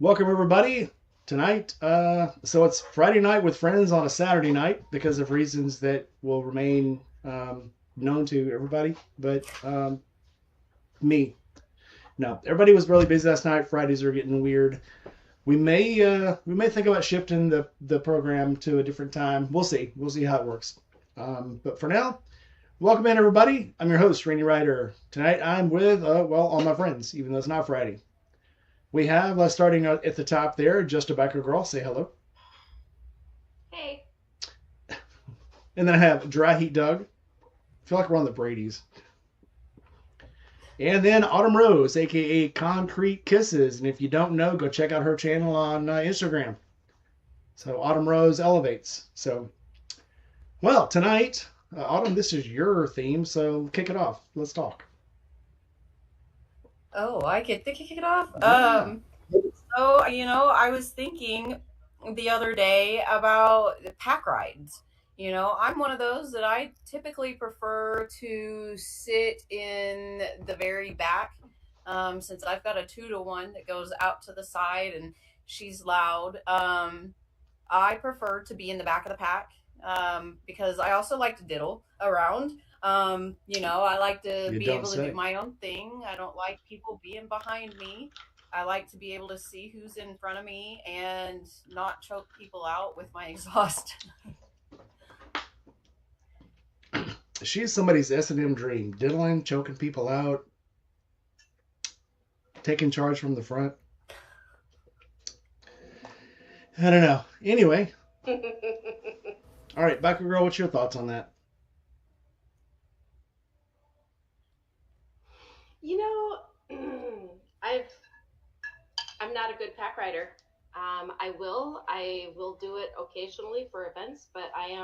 Welcome everybody tonight. So it's Friday night with friends on a Saturday night because of reasons that will remain known to everybody. But me, no, everybody was really busy last night. Fridays are getting weird. We may think about shifting the program to a different time. We'll see. We'll see how it works. But for now, welcome in everybody. I'm your host Rainy Ryder. Tonight I'm with all my friends, even though it's not Friday. We have, starting at the top there, Just a Biker Girl. Say hello. Hey. And then I have Dry Heat Doug. I feel like we're on the Brady's. And then Autumn Rose, aka Concrete Kisses. And if you don't know, go check out her channel on Instagram. So Autumn Rose Elevates. So, well, tonight, Autumn, this is your theme, so kick it off. Let's talk. Oh, I get to kick it off. Yeah. I was thinking the other day about the pack rides. I'm one of those that I typically prefer to sit in the very back, since I've got a 2-to-1 that goes out to the side and she's loud. I prefer to be in the back of the pack, because I also like to diddle around. I like to You be don't able to do say. my own thing. I don't like people being behind me. I like to be able to see who's in front of me and not choke people out with my exhaust. She's somebody's S&M dream. Diddling, choking people out, taking charge from the front. I don't know. Anyway, all right, Biker Girl, what's your thoughts on that? You know, I've I'm not a good pack rider. I will do it occasionally for events, but I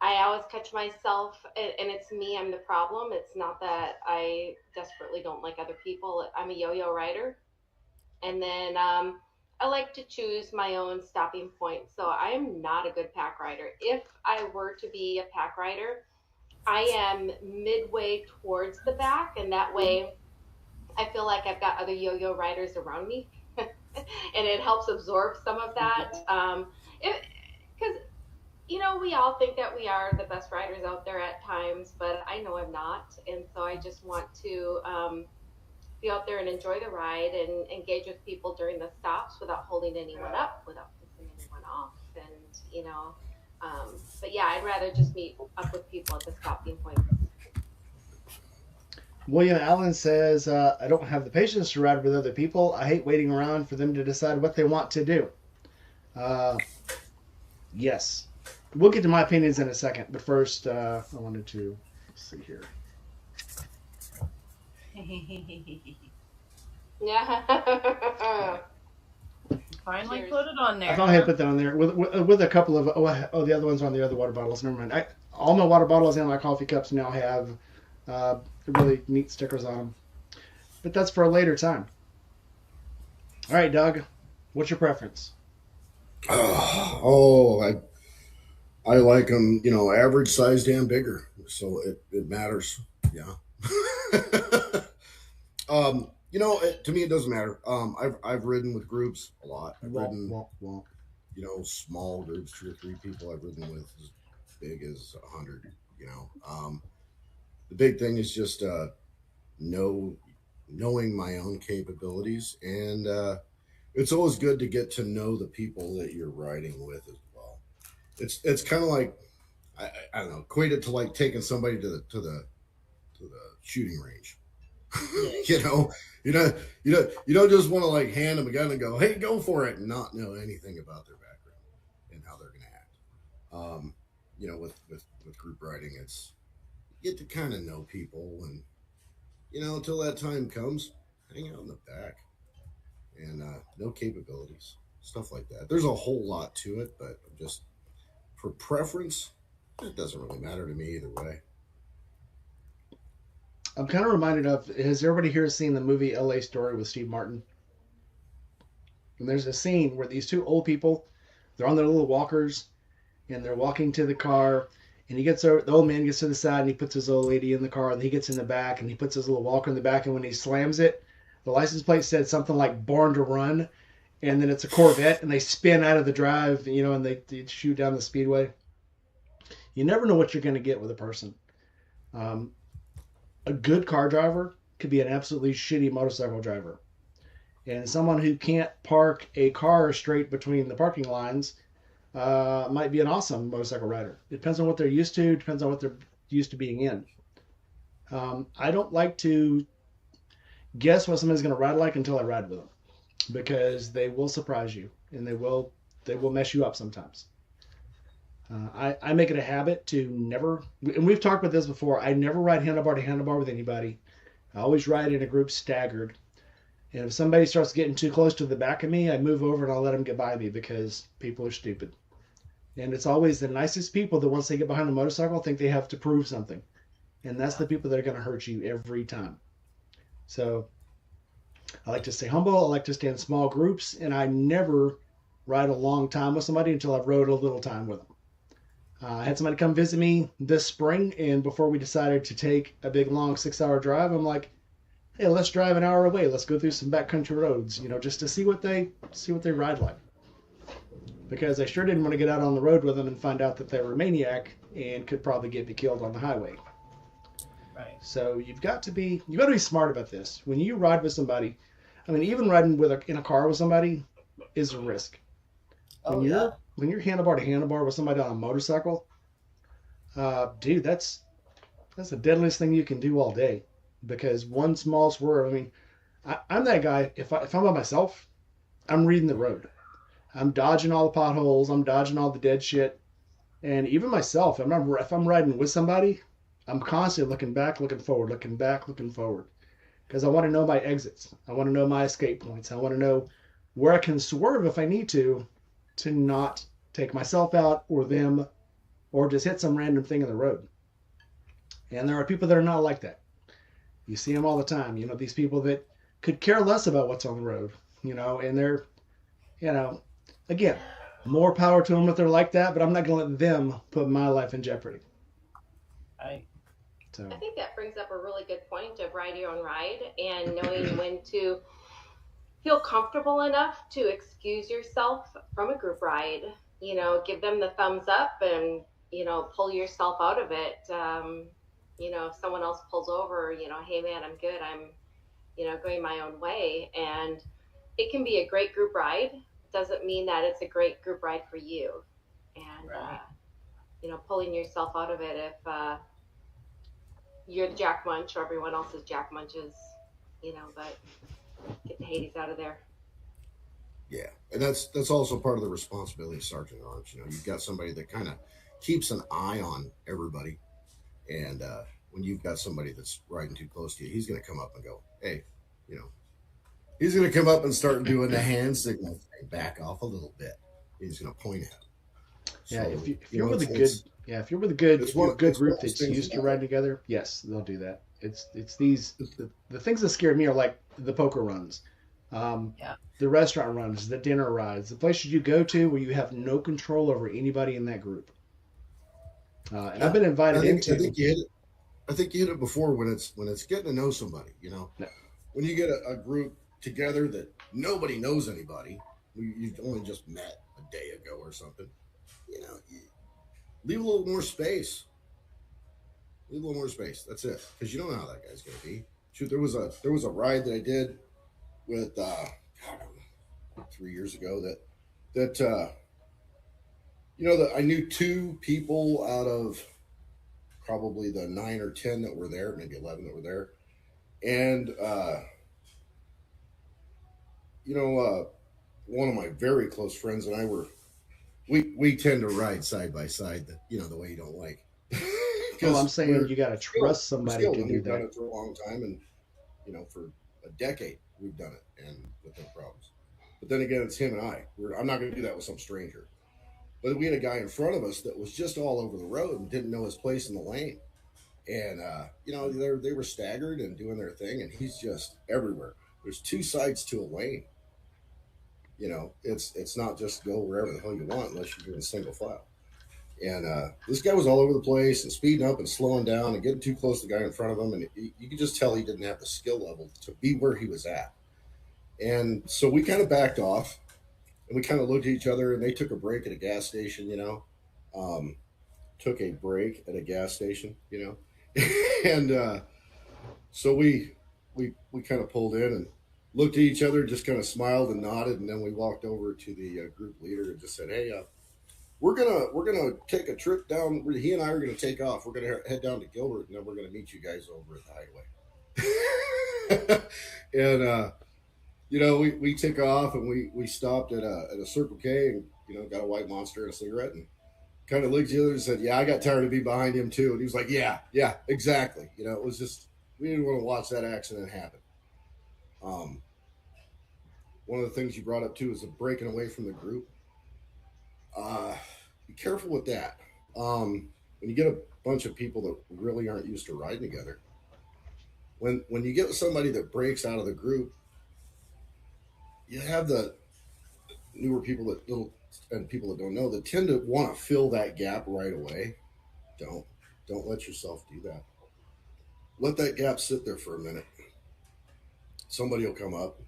always catch myself, and it's me. I'm the problem. It's not that I desperately don't like other people. I'm a yo-yo rider, and then I like to choose my own stopping point. So I am not a good pack rider. If I were to be a pack rider, I am midway towards the back, and that way I feel like I've got other yo-yo riders around me, and it helps absorb some of that. Because we all think that we are the best riders out there at times, but I know I'm not, and so I just want to be out there and enjoy the ride and engage with people during the stops without holding anyone up, without pissing anyone off, and but yeah, I'd rather just meet up with people at the stopping point. William Allen says, I don't have the patience to ride with other people. I hate waiting around for them to decide what they want to do. Uh, yes. We'll get to my opinions in a second, but first, I wanted to see here. Yeah. Finally Cheers. put it on I there, thought I had huh? put that on there with a couple of the other ones are on the other water bottles. Never mind. All my water bottles and my coffee cups now have uh, really neat stickers on them, but that's for a later time. All right, Doug, what's your preference? I like them, average sized and bigger. So it matters. Yeah. To me, it doesn't matter. I've ridden with groups a lot. I've Womp ridden, womp womp. small groups, 2 or 3 people. I've ridden with as big as 100. The big thing is just know knowing my own capabilities, and it's always good to get to know the people that you're riding with as well. It's kind of like I don't know, equate it to like taking somebody to the shooting range. Yeah. you know, you don't just want to like hand them a gun and go, "Hey, go for it," and not know anything about their background and how they're going to act. With group riding, it's you get to kind of know people, and until that time comes, hang out in the back and know capabilities, stuff like that. There's a whole lot to it, but just for preference, it doesn't really matter to me either way. I'm kind of reminded of. Has everybody here seen the movie L.A. Story with Steve Martin? And there's a scene where these two old people, they're on their little walkers, and they're walking to the car. And he gets over. The old man gets to the side, and he puts his old lady in the car, and he gets in the back, and he puts his little walker in the back. And when he slams it, The license plate said something like "Born to Run," and then it's a Corvette, and they spin out of the drive, and they shoot down the speedway. You never know what you're going to get with a person. Um, a good car driver could be an absolutely shitty motorcycle driver, and someone who can't park a car straight between the parking lines might be an awesome motorcycle rider. It depends on what they're used to. Depends on what they're used to being in. I don't like to guess what somebody's going to ride like until I ride with them, because they will surprise you and they will mess you up sometimes. I make it a habit to never, and we've talked about this before. I never ride handlebar to handlebar with anybody. I always ride in a group staggered. And if somebody starts getting too close to the back of me, I move over and I'll let them get by me because people are stupid. And it's always the nicest people that once they get behind the motorcycle think they have to prove something. And that's the people that are going to hurt you every time. So I like to stay humble. I like to stay in small groups. And I never ride a long time with somebody until I've rode a little time with them. I had somebody come visit me this spring. And before we decided to take a big, long 6-hour drive, I'm like, hey, let's drive an hour away. Let's go through some backcountry roads, just to see what they ride like. Because I sure didn't want to get out on the road with them and find out that they were a maniac and could probably get me killed on the highway. Right. So you've got to be smart about this. When you ride with somebody, I mean, even riding in a car with somebody is a risk. When you're handlebar to handlebar with somebody on a motorcycle, dude, that's the deadliest thing you can do all day. Because one small swerve, I mean, I'm that guy. If I'm by myself, I'm reading the road. I'm dodging all the potholes. I'm dodging all the dead shit. And even myself, if I'm riding with somebody, I'm constantly looking back, looking forward, looking back, looking forward. Because I want to know my exits. I want to know my escape points. I want to know where I can swerve if I need to not take myself out or them, or just hit some random thing in the road. And there are people that are not like that. You see them all the time. These people that could care less about what's on the road, and they're, again, more power to them if they're like that, but I'm not going to let them put my life in jeopardy. Right. So I think that brings up a really good point of ride your own ride and knowing when to feel comfortable enough to excuse yourself from a group ride. Give them the thumbs up and, pull yourself out of it. If someone else pulls over, hey man, I'm good. I'm, going my own way. And it can be a great group ride. Doesn't mean that it's a great group ride for you. And, Right. Pulling yourself out of it if you're the Jack Munch or everyone else is Jack Munches, but get the Hades out of there. Yeah, and that's also part of the responsibility of Sergeant at Arms. You've got somebody that kind of keeps an eye on everybody, and when you've got somebody that's riding too close to you, he's going to come up and go, "Hey," he's going to come up and start doing the hand signal thing, back off a little bit. He's going to point at him. yeah, So, if you're with a good group that's used to riding together, yes, they'll do that. It's the things that scare me are like the poker runs, the restaurant runs, the dinner rides, the places you go to where you have no control over anybody in that group. And I've been invited into. I think you hit it before when it's getting to know somebody. No. When you get a group together that nobody knows anybody, you've only just met a day ago or something. You leave a little more space. Leave a little more space. That's it, because you don't know how that guy's going to be. Shoot, there was a ride that I did with 3 years ago that that I knew 2 people out of probably the 9 or 10 that were there, maybe 11 that were there, and one of my very close friends and I we tend to ride side by side, the way you don't like. Well, I'm saying you got to trust somebody to do we've done that. it for a long time, and for a decade we've done it, and with no problems. But then again, it's him and I. I'm not going to do that with some stranger. But we had a guy in front of us that was just all over the road and didn't know his place in the lane, and they were staggered and doing their thing, and he's just everywhere. There's 2 sides to a lane. It's not just go wherever the hell you want unless you're doing single file. And this guy was all over the place and speeding up and slowing down and getting too close to the guy in front of him. And you could just tell he didn't have the skill level to be where he was at. And so we kind of backed off and we kind of looked at each other, and they took a break at a gas station, um, took a break at a gas station, and so we kind of pulled in and looked at each other, just kind of smiled and nodded, and then we walked over to the group leader and just said, "Hey, we're gonna take a trip down. He and I are gonna take off. We're gonna head down to Gilbert, and then we're gonna meet you guys over at the highway." And we took off and we stopped at a Circle K and got a white monster and a cigarette and kind of looked at the other and said, "Yeah, I got tired of being behind him too." And he was like, "Yeah, yeah, exactly." It was just we didn't want to watch that accident happen. Um, One of the things you brought up too is the breaking away from the group. Be careful with that. When you get a bunch of people that really aren't used to riding together, when you get somebody that breaks out of the group, you have the newer people that little and people that don't know that tend to want to fill that gap right away. Don't don't let yourself do that. Let that gap sit there for a minute. Somebody will come up,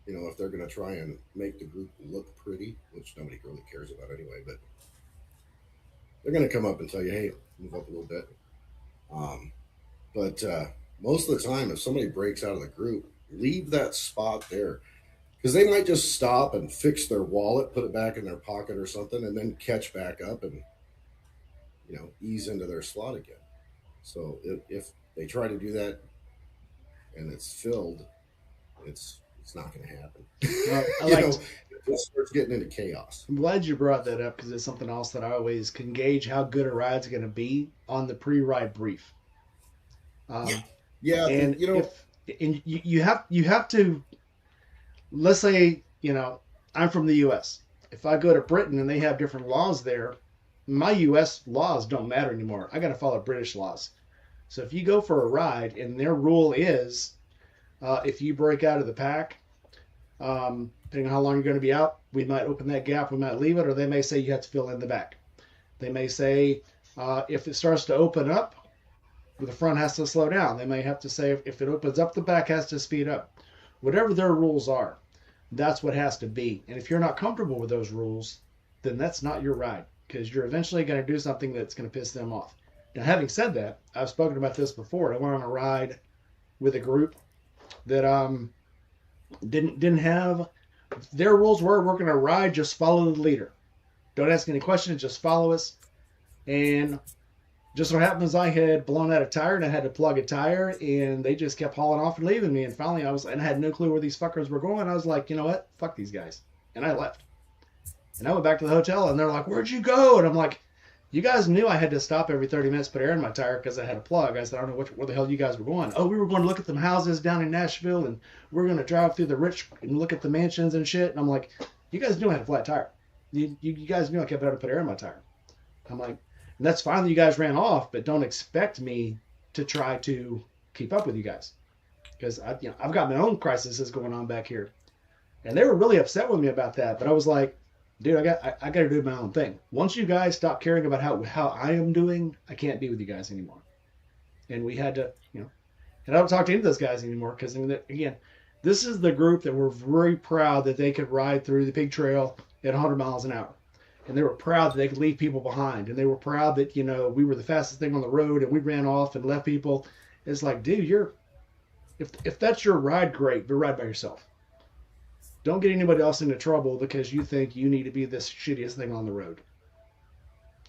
if they're going to try and make the group look pretty, which nobody really cares about anyway, but they're going to come up and tell you, "Hey, move up a little bit." Um, but most of the time, if somebody breaks out of the group, leave that spot there because they might just stop and fix their wallet, put it back in their pocket or something, and then catch back up and ease into their slot again. So if they try to do that and it's filled, it's not going to happen. I you know, liked. it starts getting into chaos. I'm glad you brought that up because it's something else that I always can gauge how good a ride's going to be on the pre-ride brief. Yeah, Um, yeah, and if and you have to, let's say I'm from the U.S. If I go to Britain and they have different laws there, my U.S. laws don't matter anymore. I got to follow British laws. So if you go for a ride and their rule is if you break out of the pack, depending on how long you're going to be out, we might open that gap, we might leave it, or they may say you have to fill in the back. They may say if it starts to open up, the front has to slow down. They may have to say if it opens up, the back has to speed up. Whatever their rules are, that's what has to be. And if you're not comfortable with those rules, then that's not your ride because you're eventually going to do something that's going to piss them off. Now, having said that, I've spoken about this before. I went on a ride with a group that didn't have their rules were we're going to ride, just follow the leader. Don't ask any questions, just follow us. And just so happens I had blown out a tire and I had to plug a tire and they just kept hauling off and leaving me. And finally I had no clue where these fuckers were going. I was like, you know what? Fuck these guys. And I left. And I went back to the hotel and they're like, "Where'd you go?" And I'm like, "You guys knew I had to stop every 30 minutes, put air in my tire because I had a plug." I said, "I don't know where the hell you guys were going." "Oh, we were going to look at them houses down in Nashville and we're going to drive through the rich and look at the mansions and shit." And I'm like, "You guys knew I had a flat tire. You guys knew I kept having to put air in my tire." I'm like, "And that's fine that you guys ran off, but don't expect me to try to keep up with you guys because I've got my own crises going on back here." And they were really upset with me about that. But I was like, "Dude, I got to do my own thing. Once you guys stop caring about how I am doing, I can't be with you guys anymore." And we had to, and I don't talk to any of those guys anymore because, again, this is the group that were very proud that they could ride through the pig trail at 100 miles an hour. And they were proud that they could leave people behind. And they were proud that, we were the fastest thing on the road and we ran off and left people. It's like, dude, if that's your ride, great, but ride by yourself. Don't get anybody else into trouble because you think you need to be this shittiest thing on the road.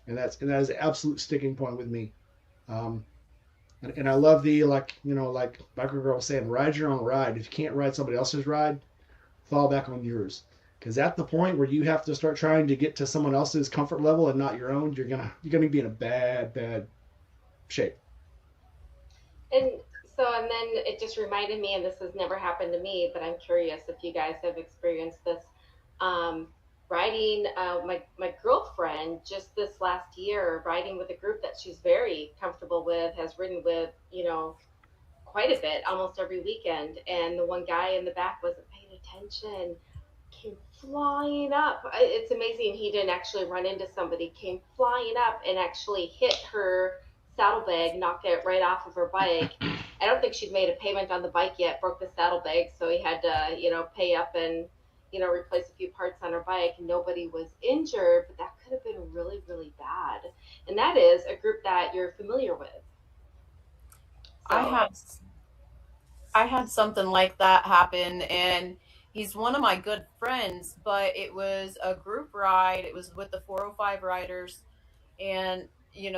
And that is an absolute sticking point with me. Um, and I love like Biker Girl was saying, ride your own ride. If you can't ride somebody else's ride, fall back on yours. Because at the point where you have to start trying to get to someone else's comfort level and not your own, you're gonna be in a bad shape. And and then it just reminded me, and this has never happened to me, but I'm curious if you guys have experienced this. Um, Riding, my girlfriend just this last year, riding with a group that she's very comfortable with, has ridden with, quite a bit, almost every weekend. And the one guy in the back wasn't paying attention, came flying up. It's amazing he didn't actually run into somebody. Came flying up and actually hit her saddlebag, knocked it right off of her bike. I don't think she'd made a payment on the bike yet, broke the saddlebag, so he had to, pay up and, replace a few parts on her bike. Nobody was injured, but that could have been really, really bad. And that is a group that you're familiar with. I So, had I had something like that happen, and he's one of my good friends, but it was a group ride. It was with the 405 riders, and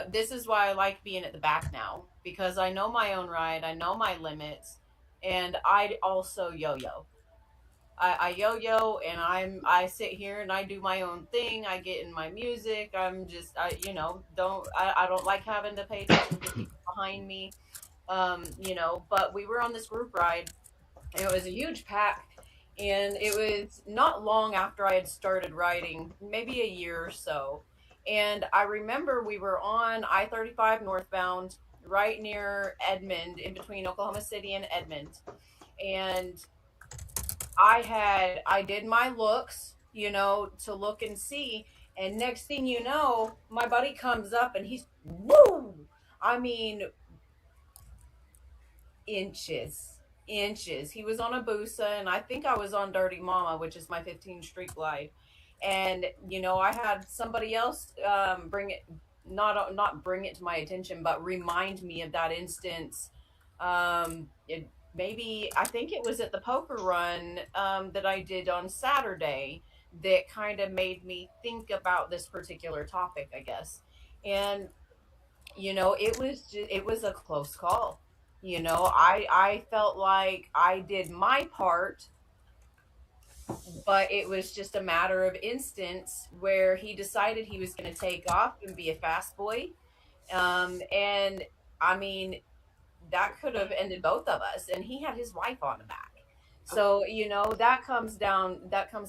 this is why I like being at the back now, because I know my own ride, I know my limits, and I also yo-yo. I yo-yo, and I sit here and I do my own thing. I get in my music. I'm just I don't like having to pay attention to people behind me. But we were on this group ride, and it was a huge pack, and it was not long after I had started riding, maybe a year or so. And I remember we were on I-35 northbound, right near Edmond, in between Oklahoma City and Edmond. And I did my looks, to look and see. And next thing you know, my buddy comes up and he's woo. I mean, inches. He was on a Busa, and I think I was on Dirty Mama, which is my 15 Street Glide. And I had somebody else bring it, not bring it to my attention, but remind me of that instance. Maybe I think it was at the poker run that I did on Saturday that kind of made me think about this particular topic, I guess. And it was a close call. I felt like I did my part, but it was just a matter of instance where he decided he was going to take off and be a fast boy. And I mean, that could have ended both of us, and he had his wife on the back. So, that comes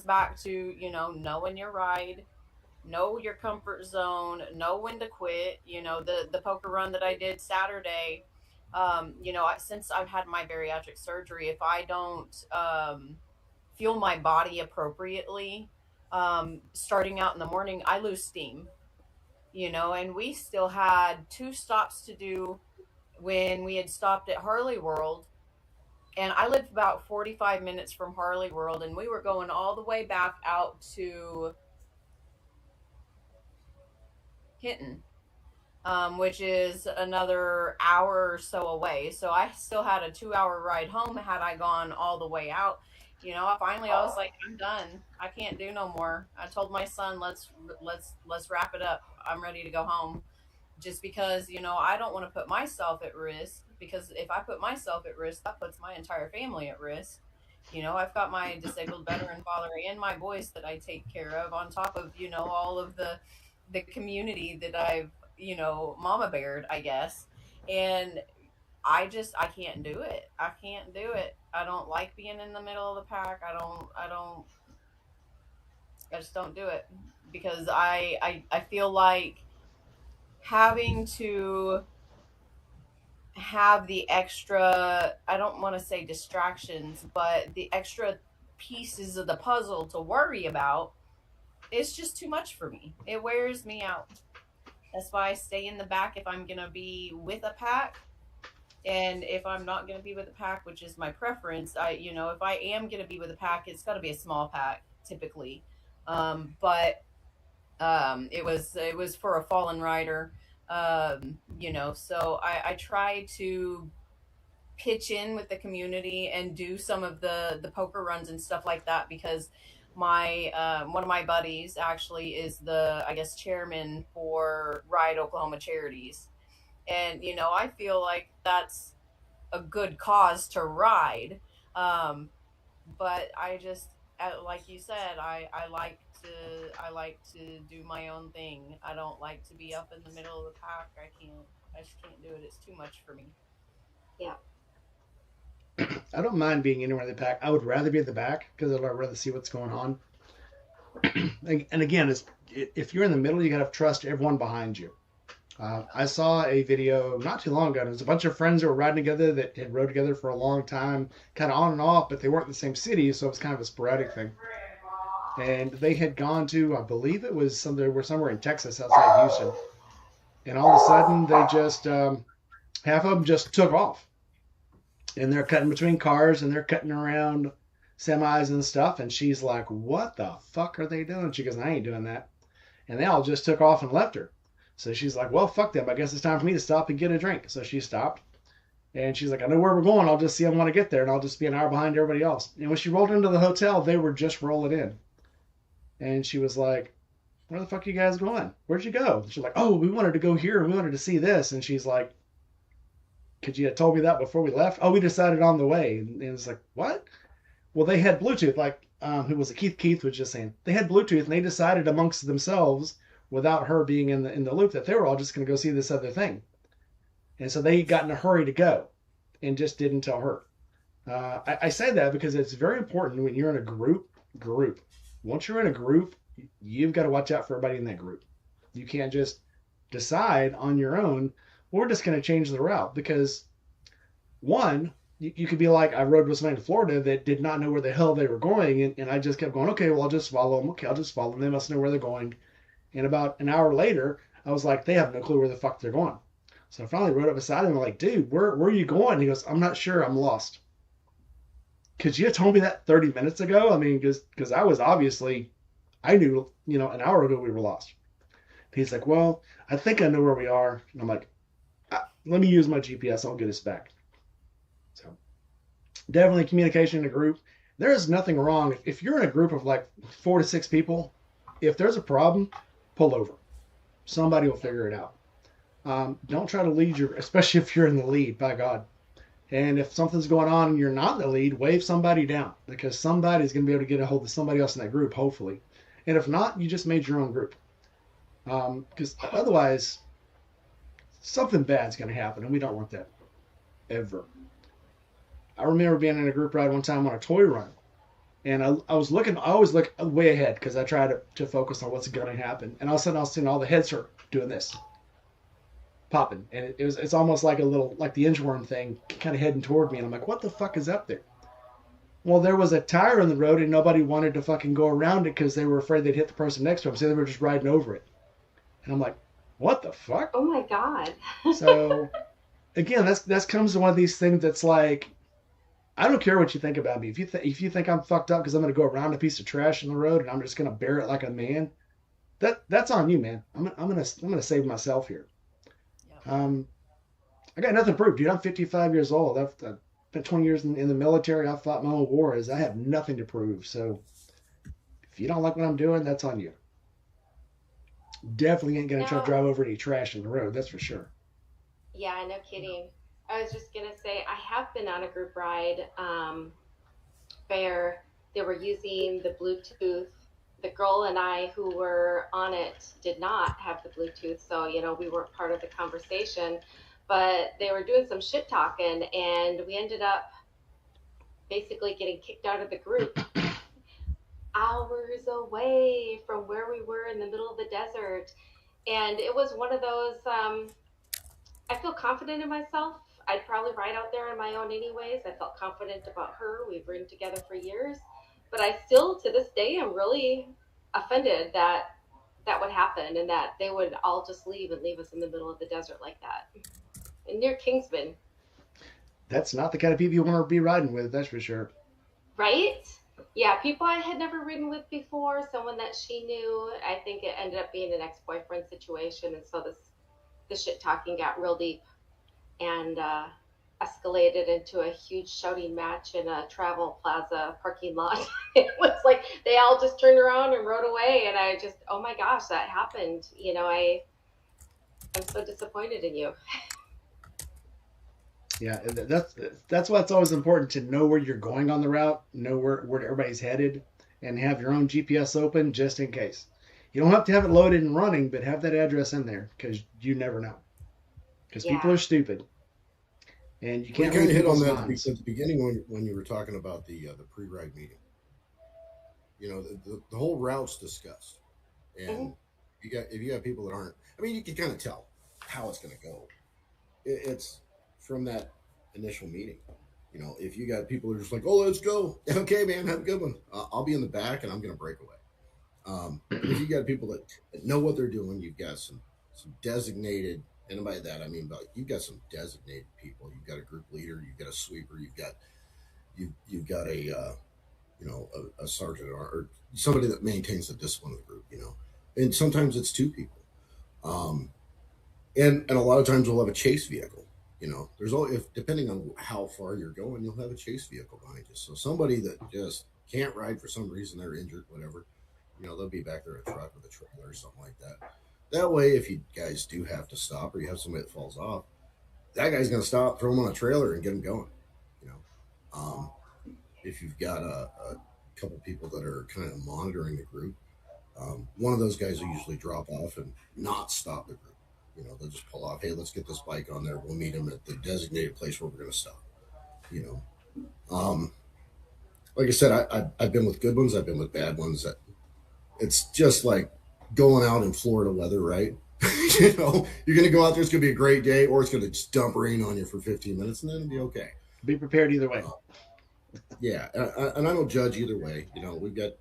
back to, knowing your ride, know your comfort zone, know when to quit. The poker run that I did Saturday, since I've had my bariatric surgery, if I don't fuel my body appropriately, starting out in the morning, I lose steam. And we still had two stops to do when we had stopped at Harley World. And I lived about 45 minutes from Harley World, and we were going all the way back out to Hinton, which is another hour or so away. So I still had a 2-hour ride home had I gone all the way out. I was like, I'm done. I can't do no more. I told my son, let's wrap it up. I'm ready to go home. Just because, I don't want to put myself at risk, because if I put myself at risk, that puts my entire family at risk. I've got my disabled veteran father and my boys that I take care of, on top of, all of the community that I've, mama bared, I guess. And I can't do it. I can't do it. I don't like being in the middle of the pack. I just don't do it, because I feel like having to have the extra, I don't want to say distractions, but the extra pieces of the puzzle to worry about, it's just too much for me. It wears me out. That's why I stay in the back if I'm going to be with a pack. And if I'm not going to be with a pack, which is my preference, if I am going to be with a pack, it's got to be a small pack typically. But it was for a fallen rider. So I try to pitch in with the community and do some of the poker runs and stuff like that, because my one of my buddies actually is the, I guess, chairman for Ride Oklahoma Charities. And I feel like that's a good cause to ride. But I just, like you said, I like to do my own thing. I don't like to be up in the middle of the pack. I just can't do it. It's too much for me. yeah. I don't mind being anywhere in the pack. I would rather be at the back because I'd rather see what's going on. And again, if you're in the middle, you gotta trust everyone behind you. I saw a video not too long ago. And it was a bunch of friends that were riding together that had rode together for a long time, kind of on and off, but they weren't in the same city, so it was kind of a sporadic thing. and they had gone to, I believe it was somewhere in Texas outside Houston, and all of a sudden they just half of them just took off, and they're cutting between cars and they're cutting around semis and stuff, and she's like, "What the fuck are they doing?" She goes, "I ain't doing that," and they all just took off and left her. So she's like, "Well, fuck them. I guess it's time for me to stop and get a drink." So she stopped. And she's like, "I know where we're going. I'll just see them when I get there, and I'll just be an hour behind everybody else." And when she rolled into the hotel, they were just rolling in. And she was like, "Where the fuck are you guys going? Where'd you go?" And she's like, "Oh, we wanted to go here and we wanted to see this." And she's like, "Could you have told me that before we left?" "Oh, we decided on the way." And it's like, "What?" Well, they had Bluetooth, like, who was it? Keith was just saying. They had Bluetooth, and they decided amongst themselves, without her being in the loop, that they were all just going to go see this other thing. And so they got in a hurry to go and just didn't tell her. I say that because it's very important when you're in a group. Once you're in a group, you've got to watch out for everybody in that group. You can't just decide on your own, we're just going to change the route, because one, you could be like, I rode with somebody in Florida that did not know where the hell they were going, and I just kept going, okay, well, I'll just follow them. Okay, I'll just follow them. They must know where they're going. And about an hour later, I was like, they have no clue where the fuck they're going. So I finally rode up beside him and I'm like, "Dude, where are you going?" He goes, "I'm not sure. I'm lost." Could you have told me that 30 minutes ago? I mean, because I was obviously, I knew, an hour ago we were lost. He's like, "Well, I think I know where we are." And I'm like, "Let me use my GPS. I'll get us back." So definitely communication in a group. There is nothing wrong. If you're in a group of like 4 to 6 people, if there's a problem, pull over. Somebody will figure it out. Don't try to lead especially if you're in the lead, by God. And if something's going on and you're not in the lead, wave somebody down, because somebody's going to be able to get a hold of somebody else in that group, hopefully. And if not, you just made your own group. Because otherwise, something bad's going to happen, and we don't want that ever. I remember being in a group ride one time on a toy run, and I always look way ahead because I try to focus on what's going to happen. And all of a sudden, I was seeing all the heads start doing this, popping, and it's almost like a little, like the inchworm thing, kind of heading toward me, and I'm like, what the fuck is up there? Well, there was a tire in the road, and nobody wanted to fucking go around it because they were afraid they'd hit the person next to them, so they were just riding over it. And I'm like, what the fuck? Oh my God. So again, that's comes to one of these things that's like, I don't care what you think about me. If you think I'm fucked up because I'm going to go around a piece of trash in the road and I'm just going to bear it like a man, that's on you, man. I'm gonna save myself here. I got nothing to prove, dude. I'm 55 years old. I've been 20 years in the military. I've fought my own wars. I have nothing to prove. So if you don't like what I'm doing, that's on you. Definitely ain't gonna try to drive over any trash in the road. That's for sure. Yeah, no kidding. I was just gonna say I have been on a group ride where they were using the Bluetooth. The girl and I who were on it did not have the Bluetooth, so we weren't part of the conversation. But they were doing some shit talking, and we ended up basically getting kicked out of the group hours away from where we were in the middle of the desert. And it was one of those, I feel confident in myself. I'd probably ride out there on my own anyways. I felt confident about her. We've ridden together for years. But I still, to this day, am really offended that that would happen and that they would all just leave us in the middle of the desert like that. And near Kingsman. That's not the kind of people you want to be riding with, that's for sure. Right? Yeah, people I had never ridden with before, someone that she knew. I think it ended up being an ex-boyfriend situation, and so this shit talking got real deep and escalated into a huge shouting match in a travel plaza parking lot. It was like they all just turned around and rode away, and I just, oh my gosh, that happened. I'm so disappointed in you. Yeah, that's why it's always important to know where you're going on the route, know where everybody's headed, and have your own GPS open just in case. You don't have to have it loaded and running, but have that address in there because you never know. Because people are stupid, and you can't. We kind of hit on that at the beginning when you were talking about the pre-ride meeting. The whole route's discussed, and if you got people that aren't, I mean, you can kind of tell how it's going to go. It's from that initial meeting. If you got people who are just like, oh, let's go. Okay, man, have a good one. I'll be in the back and I'm going to break away. But if you got people that know what they're doing, you've got some designated, and by that I mean, but you've got some designated people. You've got a group leader, you've got a sweeper, you've got a sergeant or somebody that maintains the discipline of the group. And sometimes it's two people. Um, and a lot of times we'll have a chase vehicle. There's all if depending on how far you're going, you'll have a chase vehicle behind you. So somebody that just can't ride for some reason, they're injured, whatever, they'll be back there in a truck with a trailer or something like that. That way, if you guys do have to stop or you have somebody that falls off, that guy's going to stop, throw him on a trailer, and get him going. You know, um, if you've got a couple people that are kind of monitoring the group, one of those guys will usually drop off and not stop the group. They'll just pull off. Hey, let's get this bike on there. We'll meet him at the designated place where we're going to stop. You like I said, I've been with good ones. I've been with bad ones. It's just like going out in Florida weather, right? You're going to go out there. It's going to be a great day, or it's going to just dump rain on you for 15 minutes, and then it'll be okay. Be prepared either way. Yeah, and I don't judge either way. We've got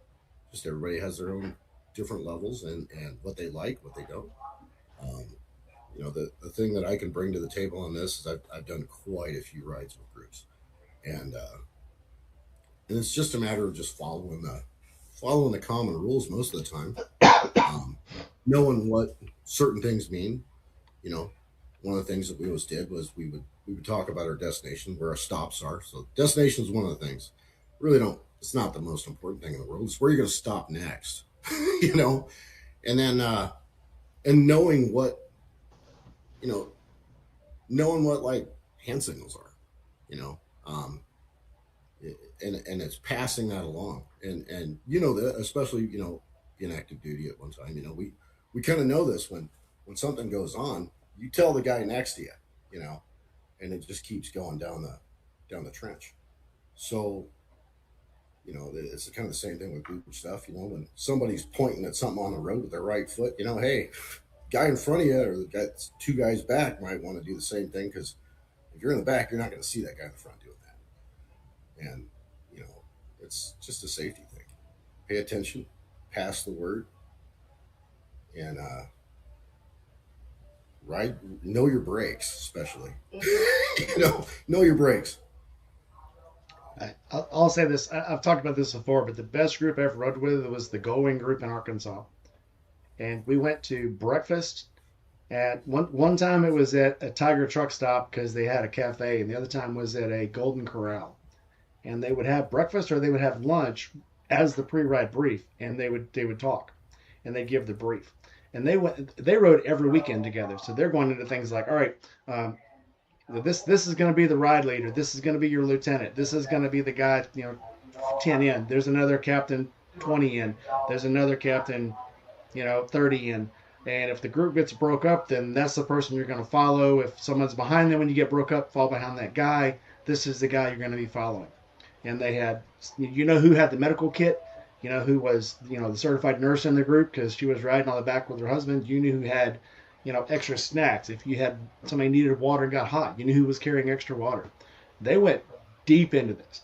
just everybody has their own different levels and what they like, what they don't. Um, the thing that I can bring to the table on this is I've done quite a few rides with groups, and it's just a matter of just following the common rules most of the time, knowing what certain things mean. One of the things that we always did was we would talk about our destination, where our stops are. So destination is one of the things. Really don't. It's not the most important thing in the world. It's where you're going to stop next. And then and knowing what like hand signals are. You know, um, and it's passing that along. And that, especially in active duty at one time. We kind of know this when something goes on, you tell the guy next to you. You know, and it just keeps going down the trench. So it's kind of the same thing with group stuff. When somebody's pointing at something on the road with their right foot, hey, guy in front of you or the guy, two guys back might want to do the same thing, because if you're in the back, you're not going to see that guy in the front doing that. And it's just a safety thing. Pay attention, pass the word, and ride. Know your brakes, especially. Know your brakes. I'll say this. I've talked about this before, but the best group I ever rode with was the Going group in Arkansas. And we went to breakfast. At one time it was at a Tiger truck stop because they had a cafe, and the other time was at a Golden Corral. And they would have breakfast or they would have lunch as the pre-ride brief, and they would talk, and they'd give the brief. And they rode every weekend together, so they're going into things like, all right, this is going to be the ride leader, this is going to be your lieutenant, this is going to be the guy 10 in, there's another captain 20 in, there's another captain 30 in. And if the group gets broke up, then that's the person you're going to follow. If someone's behind them when you get broke up, fall behind that guy. This is the guy you're going to be following. And they had, who had the medical kit, who was, the certified nurse in the group because she was riding on the back with her husband. You knew who had, extra snacks. If you had somebody needed water and got hot, you knew who was carrying extra water. They went deep into this.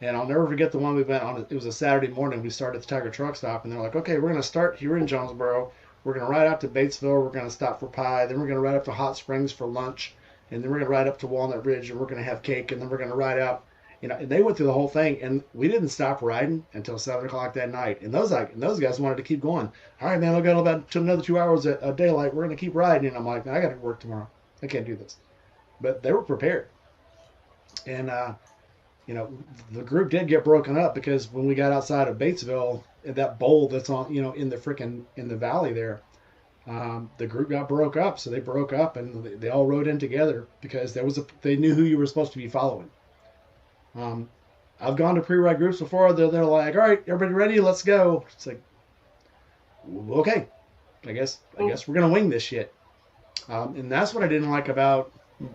And I'll never forget the one we went on. It was a Saturday morning. We started at the Tiger truck stop, and they're like, okay, we're going to start here in Jonesboro. We're going to ride out to Batesville. We're going to stop for pie. Then we're going to ride up to Hot Springs for lunch. And then we're going to ride up to Walnut Ridge, and we're going to have cake. And then we're going to ride out. And they went through the whole thing, and we didn't stop riding until 7 o'clock that night. And those guys wanted to keep going. All right, man, I'll go about to another 2 hours at daylight. We're going to keep riding. And I'm like, I got to work tomorrow. I can't do this. But they were prepared. And, the group did get broken up because when we got outside of Batesville, that bowl that's on, in the valley there, the group got broke up. So they broke up and they all rode in together because they knew who you were supposed to be following. I've gone to pre-ride groups before. They're like, all right, everybody ready? Let's go. It's like, okay, I guess we're going to wing this shit. And that's what I didn't like about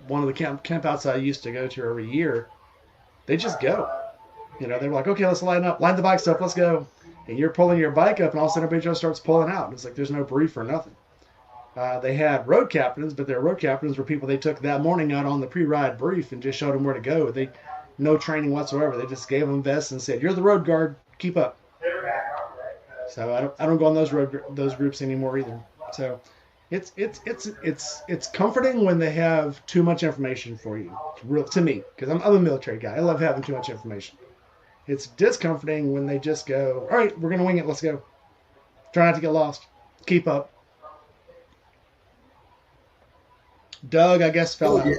one of the camp outs I used to go to every year. They just go. They were like, okay, let's line the bikes up, let's go. And you're pulling your bike up, and all of a sudden everybody just starts pulling out. It's like there's no brief or nothing. They had road captains, but their road captains were people they took that morning out on the pre-ride brief and just showed them where to go. No training whatsoever. They just gave them vests and said, you're the road guard, keep up. So I don't go on those groups anymore either. So it's comforting when they have too much information for you. Real to me, because I'm a military guy. I love having too much information. It's discomforting when they just go, all right, we're gonna wing it. Let's go. Try not to get lost. Keep up. Doug, I guess, fell Oh yeah,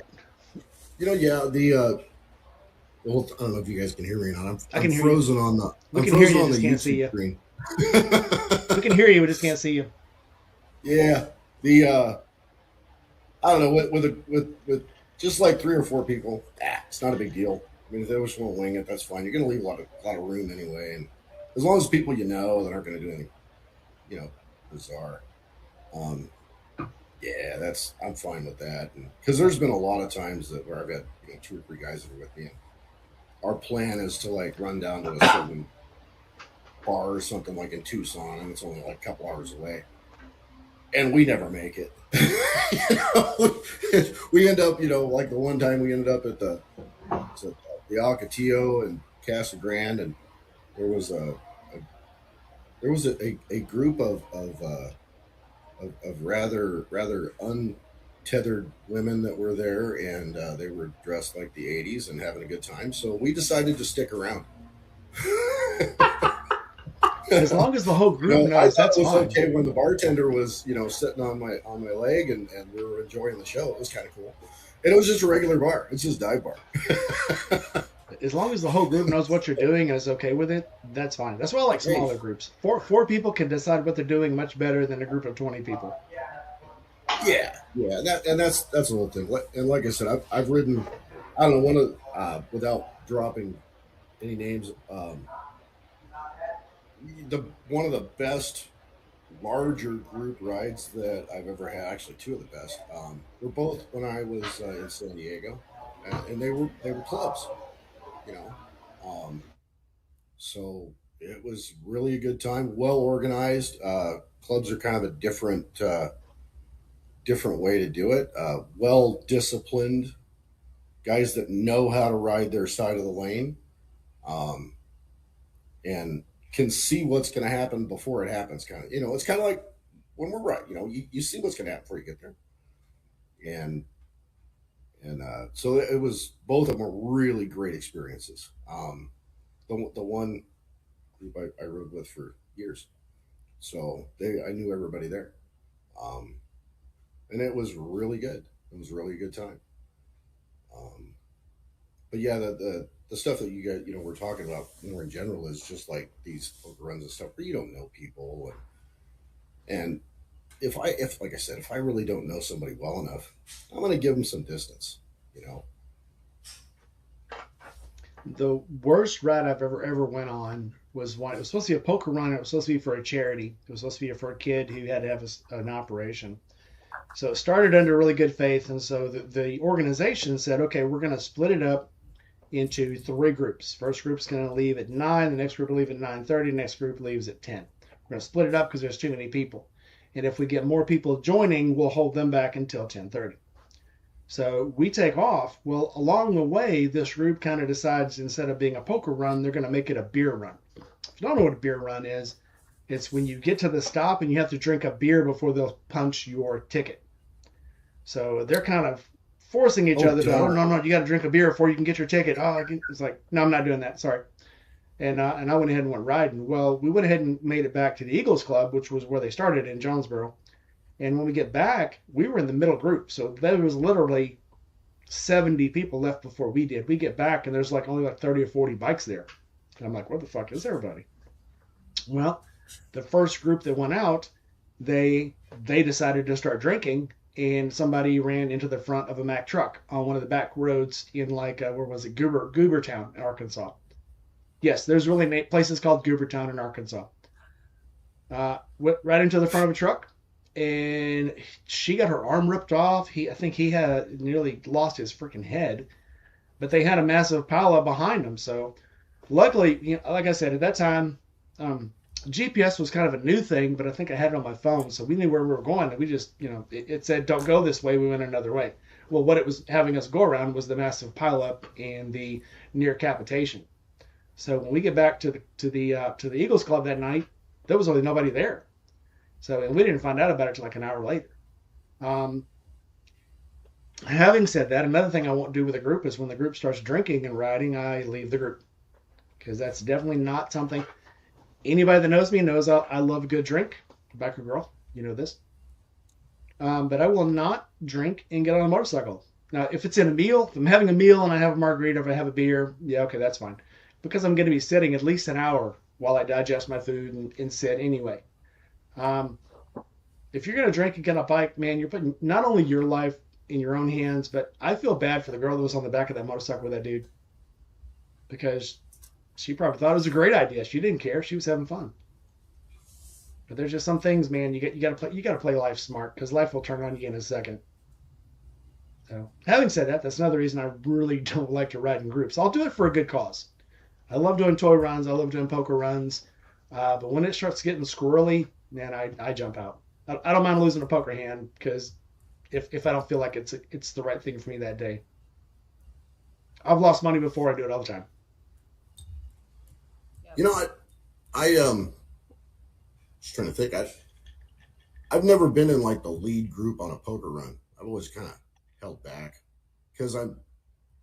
out. yeah. Well, I don't know if you guys can hear me or not. I I'm can hear you. frozen on the We I'm can hear frozen you, on just the can't see YouTube you. screen. We can hear you, we just can't see you. Yeah, the I don't know with just like 3 or 4 people. It's not a big deal. I mean, if they just won't wing it, that's fine. You're going to leave a lot of room anyway, and as long as people you know that aren't going to do anything, bizarre. Um, yeah, I'm fine with that, because there's been a lot of times where I've had 2 or 3 guys that are with me, and our plan is to like run down to a certain bar or something like in Tucson, and it's only like a couple hours away, and we never make it. We end up, like the one time we ended up at the Alcatillo and Casa Grande, and there was a there was a group of rather untethered women that were there, and they were dressed like the '80s and having a good time. So we decided to stick around. As long as the whole group I knows, thought that's it was fine. okay when the bartender was, sitting on my leg, and we were enjoying the show. It was kind of cool, and it was just a regular bar. It's just dive bar. As long as the whole group knows what you're doing and is okay with it, that's fine. That's why I like smaller groups. Four people can decide what they're doing much better than a group of 20 people. Yeah, that's the whole thing. And like I said, I've ridden. I don't know, one of without dropping any names. The one of the best larger group rides that I've ever had. Actually, two of the best. Were both when I was in San Diego, and they were clubs. You know, um, so it was really a good time. Well organized. Clubs are kind of a different way to do it. Well disciplined guys that know how to ride their side of the lane, um, and can see what's going to happen before it happens. It's kind of like when we're right. You see what's going to happen before you get there, and so it was, both of them were really great experiences. The one group I rode with for years, so I knew everybody there, um, and it was really good. It was really a good time. Um, but yeah, the stuff that you guys we're talking about more in general is just like these poker runs and stuff where you don't know people, and if like I said, if I really don't know somebody well enough, I'm going to give them some distance. You know. The worst ride I've ever went on was one. It was supposed to be a poker run. It was supposed to be for a charity. It was supposed to be for a kid who had to have an operation. So it started under really good faith, and so the organization said, okay, we're going to split it up into 3 groups. First group's going to leave at 9. The next group will leave at 9:30. The next group leaves at 10. We're going to split it up because there's too many people, and if we get more people joining, we'll hold them back until 10:30. So we take off. Well, along the way, this group kind of decides, instead of being a poker run, they're going to make it a beer run. If you don't know what a beer run is, it's when you get to the stop and you have to drink a beer before they'll punch your ticket. So they're kind of forcing each other to, oh, no, you got to drink a beer before you can get your ticket. It's like, no, I'm not doing that. Sorry. And I went ahead and went riding. Well, we went ahead and made it back to the Eagles Club, which was where they started in Jonesboro. And when we get back, we were in the middle group. So there was literally 70 people left before we did. We get back, and there's only like 30 or 40 bikes there. And I'm like, where the fuck is everybody? Well, the first group that went out, they decided to start drinking, and somebody ran into the front of a Mack truck on one of the back roads in where was it? Goobertown, Arkansas. Yes, there's really places called Goobertown in Arkansas. Went right into the front of a truck, and she got her arm ripped off. I think he had nearly lost his freaking head, but they had a massive pileup behind him. So luckily, like I said, at that time, GPS was kind of a new thing, but I think I had it on my phone, so we knew where we were going. And we just, it said, don't go this way. We went another way. Well, what it was having us go around was the massive pileup and the near capitation. So when we get back to the Eagles Club that night, there was really nobody there. So, and we didn't find out about it till like an hour later. Um, Having said that, another thing I won't do with a group is when the group starts drinking and riding, I leave the group because that's definitely not something. Anybody that knows me knows I love a good drink. Biker girl, you know this. But I will not drink and get on a motorcycle. Now, if it's in a meal, if I'm having a meal and I have a margarita, if I have a beer, yeah, okay, that's fine. Because I'm going to be sitting at least an hour while I digest my food and sit anyway. Um, if you're going to drink and get on a bike, man, you're putting not only your life in your own hands, but I feel bad for the girl that was on the back of that motorcycle with that dude because she probably thought it was a great idea. She didn't care. She was having fun. But there's just some things, man. You got to play life smart because life will turn on you in a second. So, having said that, that's another reason I really don't like to ride in groups. I'll do it for a good cause. I love doing toy runs. I love doing poker runs. But when it starts getting squirrely, man, I jump out. I don't mind losing a poker hand because if I don't feel like it's the right thing for me that day. I've lost money before. I do it all the time. You know, I just trying to think. I've never been in like the lead group on a poker run. I've always kind of held back because I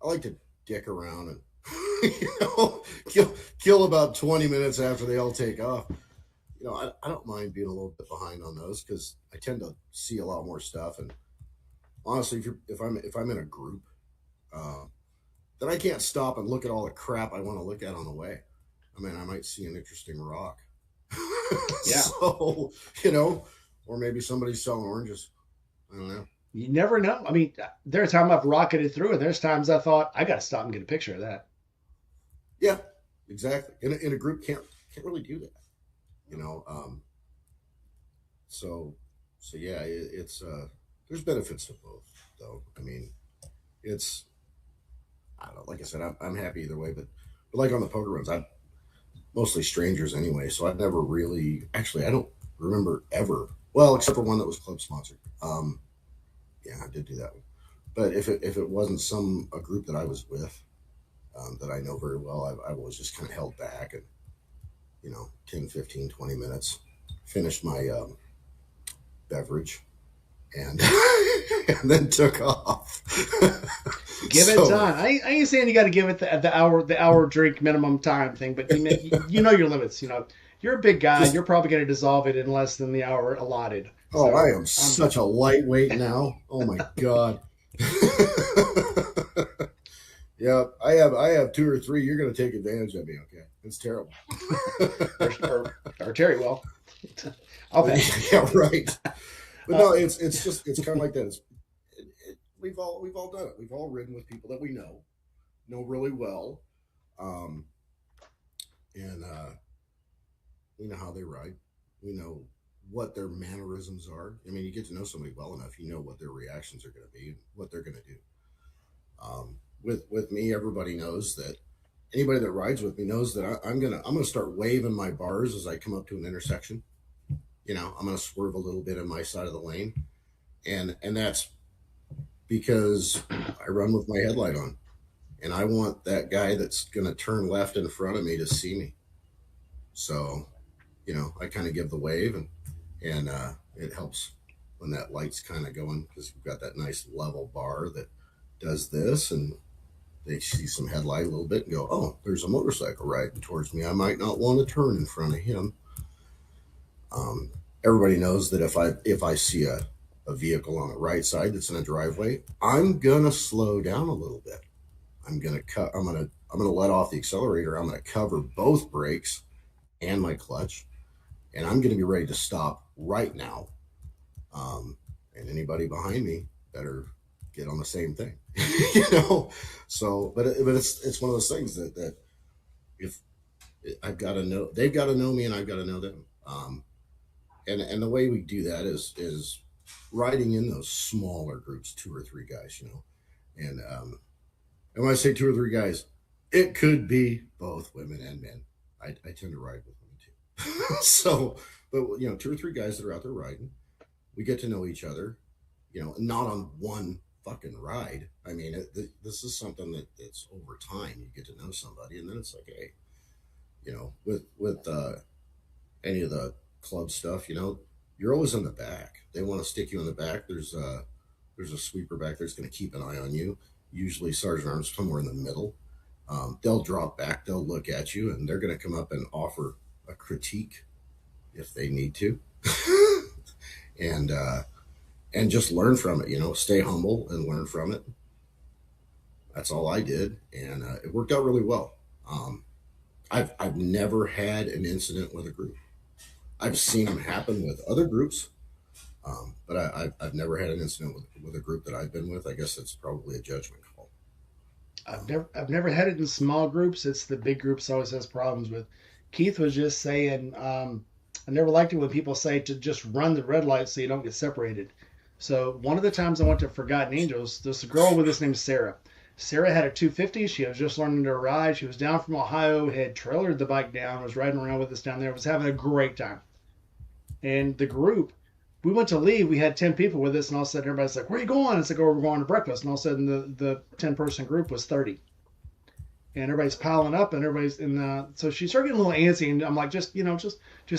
like to dick around and kill about 20 minutes after they all take off. You know, I don't mind being a little bit behind on those because I tend to see a lot more stuff. And honestly, if I'm in a group, uh, then I can't stop and look at all the crap I want to look at on the way. I mean, I might see an interesting rock. Yeah. So, you know, or maybe somebody's selling oranges. I don't know. You never know. I mean, there's times I've rocketed through, and there's times I thought I got to stop and get a picture of that. Yeah, exactly. In a group can't really do that. You know. So yeah, it's there's benefits to both, though. I mean, it's I don't know. Like I said, I'm happy either way. But like on the poker runs, I mostly strangers anyway. So I've never really actually I don't remember ever. Well, except for one that was club sponsored. Yeah, I did do that one. But if it wasn't a group that I was with that I know very well, I've always just kind of held back and 10, 15, 20 minutes, finished my beverage, and and then took off. Give it time. I ain't saying you got to give it the hour drink minimum time thing, but you know your limits. You know, you're a big guy. You're probably going to dissolve it in less than the hour allotted. Oh, so, I am such a lightweight now. Oh my god. Yeah, I have 2 or 3. You're going to take advantage of me. Okay, it's terrible. or Terry will. I'll pay. Yeah, right. But no, it's kind of like that. We've all done it. We've all ridden with people that we know really well, and we know how they ride. We know what their mannerisms are. I mean, you get to know somebody well enough, you know what their reactions are going to be, what they're going to do. With me, everybody knows that. Anybody that rides with me knows that I'm gonna start waving my bars as I come up to an intersection. I'm gonna swerve a little bit in my side of the lane, and that's because I run with my headlight on, and I want that guy that's gonna turn left in front of me to see me. So, I kind of give the wave, and it helps when that light's kind of going because we've got that nice level bar that does this, and they see some headlight a little bit and go, oh, there's a motorcycle riding towards me. I might not want to turn in front of him. Everybody knows that if I see a vehicle on the right side that's in a driveway, I'm gonna slow down a little bit. I'm gonna let off the accelerator. I'm gonna cover both brakes and my clutch, and I'm gonna be ready to stop right now. And anybody behind me better get on the same thing. So but it's one of those things that if I've got to know, they've got to know me and I've got to know them. And the way we do that is riding in those smaller groups, 2 or 3 guys, and when I say 2 or 3 guys, it could be both women and men. I tend to ride with women too. So, but 2 or 3 guys that are out there riding, we get to know each other, not on one fucking ride. I mean, this is something that's over time. You get to know somebody, and then it's like, hey, with any of the club stuff, you're always in the back. They want to stick you in the back. There's a sweeper back there's going to keep an eye on you. Usually sergeant arms somewhere in the middle. They'll drop back, they'll look at you, and they're going to come up and offer a critique if they need to, and just learn from it. Stay humble and learn from it. That's all I did, and it worked out really well. I've never had an incident with a group. I've seen them happen with other groups, but I've never had an incident with a group that I've been with. I guess it's probably a judgment call. I've never had it in small groups. It's the big groups always has problems with. Keith was just saying, I never liked it when people say to just run the red light so you don't get separated. So one of the times I went to Forgotten Angels, there's a girl with this named Sarah. Sarah had a 250. She was just learning to ride. She was down from Ohio, had trailered the bike down, was riding around with us down there, was having a great time. And the group, we went to leave. We had 10 people with us, and all of a sudden everybody's like, "Where are you going?" It's like, "Oh, we're going to breakfast." And all of a sudden the 10-person group was 30. And everybody's piling up, and so she started getting a little antsy, and I'm like, just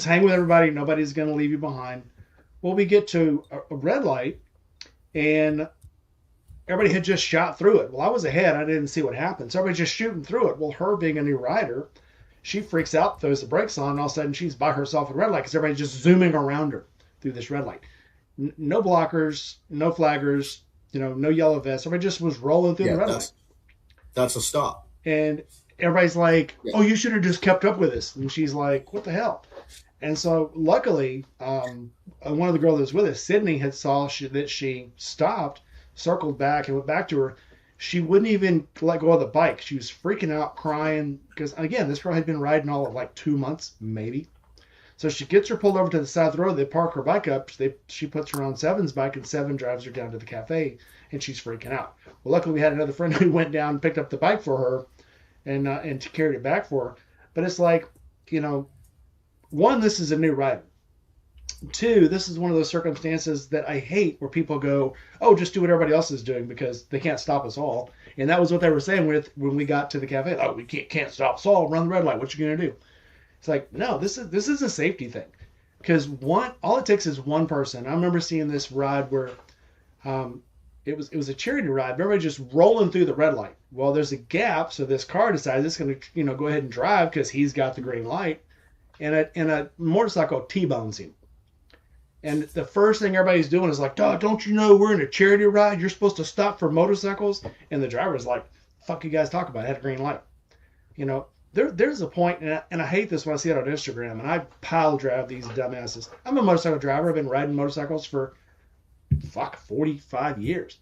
hang with everybody. Nobody's going to leave you behind. Well, we get to a red light, and everybody had just shot through it. Well, I was ahead. I didn't see what happened. So everybody's just shooting through it. Well, her being a new rider, she freaks out, throws the brakes on, and all of a sudden she's by herself at red light because everybody's just zooming around her through this red light. No blockers, no flaggers, no yellow vests. Everybody just was rolling through the red light. That's a stop. And everybody's like, "Oh, you should have just kept up with us." And she's like, "What the hell?" And so luckily, one of the girls that was with us, Sydney, had saw that she stopped, circled back, and went back to her. She wouldn't even let go of the bike. She was freaking out, crying, because, again, this girl had been riding all of like 2 months, maybe. So she gets her pulled over to the side of the road. They park her bike up. She puts her on Seven's bike, and Seven drives her down to the cafe, and she's freaking out. Well, luckily, we had another friend who went down and picked up the bike for her and carried it back for her. But it's like, one, this is a new rider. Two, this is one of those circumstances that I hate where people go, "Oh, just do what everybody else is doing because they can't stop us all." And that was what they were saying when we got to the cafe. "Oh, we can't stop us all. Run the red light. What you gonna do?" It's like, no, this is a safety thing, because all it takes is one person. I remember seeing this ride where it was a charity ride. Everybody just rolling through the red light. Well, there's a gap, so this car decides it's going to go ahead and drive because he's got the green light, and a motorcycle T-bones him. And the first thing everybody's doing is like, "Duh, don't you know we're in a charity ride? You're supposed to stop for motorcycles." And the driver's like, "Fuck you guys talk about? I had a green light." There's a point, and I hate this when I see it on Instagram, and I pile drive these dumbasses. I'm a motorcycle driver. I've been riding motorcycles for 45 years.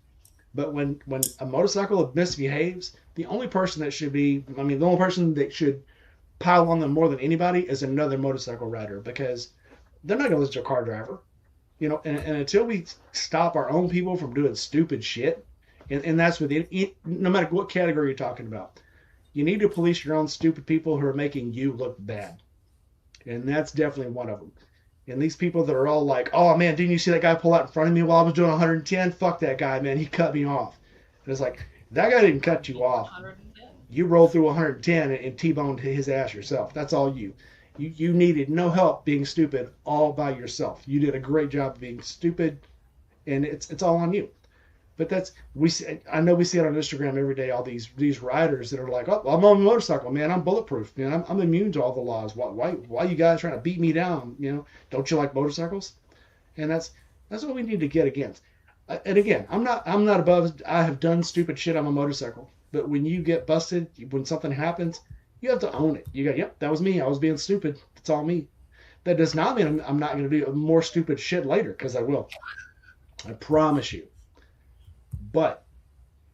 But when a motorcycle misbehaves, the only person that should pile on them more than anybody is another motorcycle rider, because they're not going to listen to a car driver. And until we stop our own people from doing stupid shit, and that's no matter what category you're talking about, you need to police your own stupid people who are making you look bad. And that's definitely one of them. And these people that are all like, "Oh man, didn't you see that guy pull out in front of me while I was doing 110? Fuck that guy, man. He cut me off." And it's like, that guy didn't cut you off. 110. You rolled through 110 and T-boned his ass yourself. That's all you. You needed no help being stupid all by yourself. You did a great job being stupid, and it's all on you. But I know we see it on Instagram every day, all these riders that are like, "Oh, I'm on a motorcycle, man. I'm bulletproof, man. I'm immune to all the laws. Why you guys trying to beat me down? Don't you like motorcycles?" And that's what we need to get against. And again, I'm not above. I have done stupid shit on a motorcycle, but when you get busted, when something happens, you have to own it. You go, "Yep, that was me. I was being stupid. It's all me." That does not mean I'm not going to do more stupid shit later, because I will. I promise you. But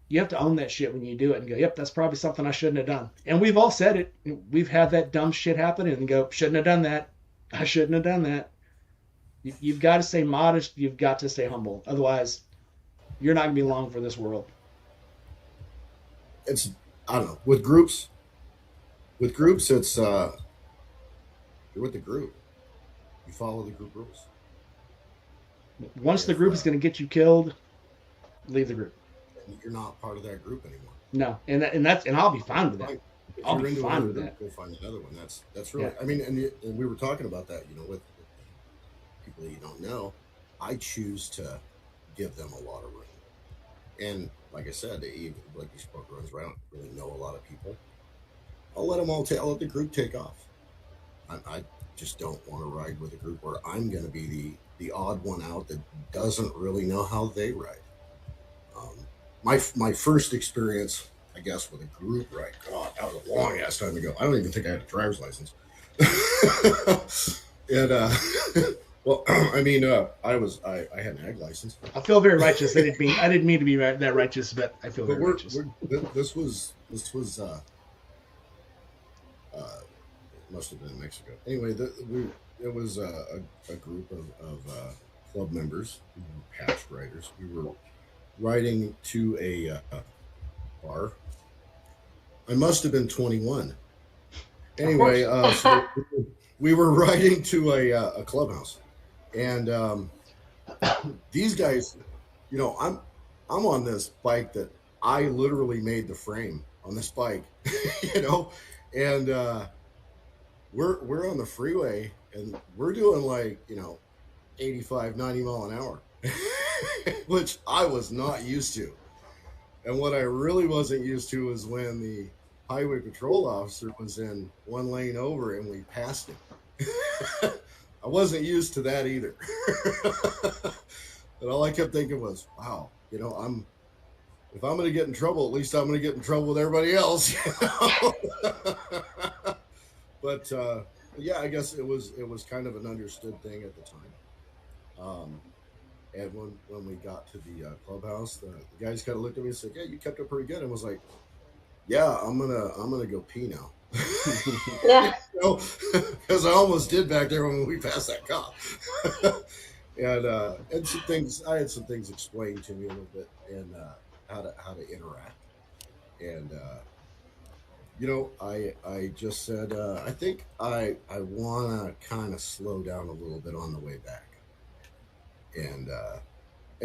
you have to own that shit when you do it and go, "Yep, that's probably something I shouldn't have done." And we've all said it. We've had that dumb shit happen and go, "Shouldn't have done that. I shouldn't have done that." You've got to stay modest. You've got to stay humble. Otherwise, you're not going to be long for this world. I don't know. With groups, it's you're with the group. You follow the group rules. Once the group is going to get you killed, leave the group. You're not part of that group anymore. No, and I'll be fine with that. If I'll you're be into fine another with group, that. go find another one. That's really. Yeah. I mean, and we were talking about that. With people that you don't know, I choose to give them a lot of room. And like I said, even like these poker runs where I don't really know a lot of people, I'll let them all take. I'll let the group take off. I just don't want to ride with a group where I'm going to be the odd one out that doesn't really know how they ride. Um, my first experience, I guess, with a group ride. God, that was a long ass time ago. I don't even think I had a driver's license. And well, I mean, I had an ag license, I feel very righteous. I didn't mean to be that righteous, but I feel but very righteous. it must have been in Mexico. Anyway, it was a group of club members, who were past riders. We were riding to a bar. I must have been 21. Of course. Anyway, so we were riding to a clubhouse, and these guys, I'm on this bike that I literally made the frame on this bike, you know, and we're on the freeway and we're doing like 85, 90 mile an hour, which I was not used to. And what I really wasn't used to was when the highway patrol officer was in one lane over and we passed him. I wasn't used to that either. And all I kept thinking was, wow, if I'm going to get in trouble, at least I'm going to get in trouble with everybody else. But yeah, I guess it was kind of an understood thing at the time. And when we got to the clubhouse, the guys kind of looked at me and said, "Yeah, you kept up pretty good," and was like, "Yeah, I'm gonna go pee now." Yeah. Because I almost did back there when we passed that cop. And some things, I had some things explained to me a little bit, and how to interact. And I just said, I think I want to kind of slow down a little bit on the way back. And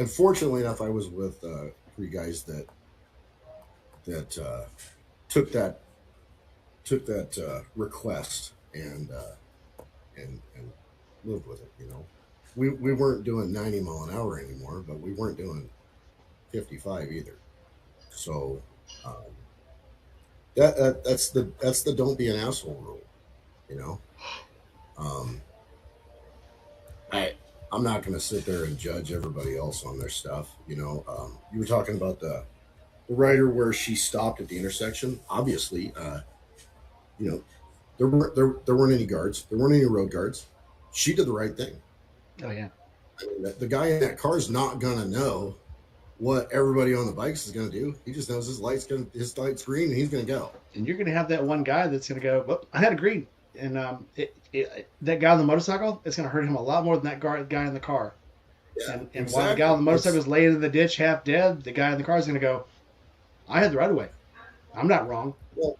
fortunately enough, I was with three guys that took that request and lived with it. We weren't doing 90 mile an hour anymore, but we weren't doing 55 either. So that's the don't be an asshole rule. You know, um, I'm not going to sit there and judge everybody else on their stuff. You were talking about the rider where she stopped at the intersection. Obviously, there weren't any guards. There weren't any road guards. She did the right thing. Oh yeah. I mean, the guy in that car is not going to know what everybody on the bikes is going to do. He just knows his light's green and he's going to go. And you're going to have that one guy that's going to go, well, I had a green. And that guy on the motorcycle, it's going to hurt him a lot more than that guy in the car. Yeah, And exactly. while the guy on the motorcycle is laying in the ditch half dead, the guy in the car is going to go, I had the right of way. I'm not wrong. Well,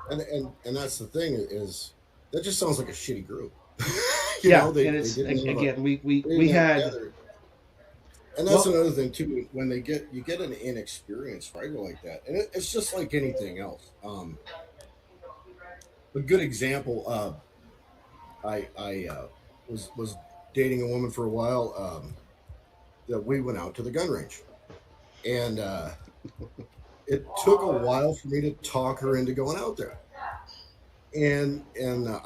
and that's the thing is that just sounds like a shitty group. And it's again we had. Together. And that's another thing too. When you get an inexperienced rider like that, and it's just like anything else. A good example. I was dating a woman for a while. That we went out to the gun range, and it took a while for me to talk her into going out there. And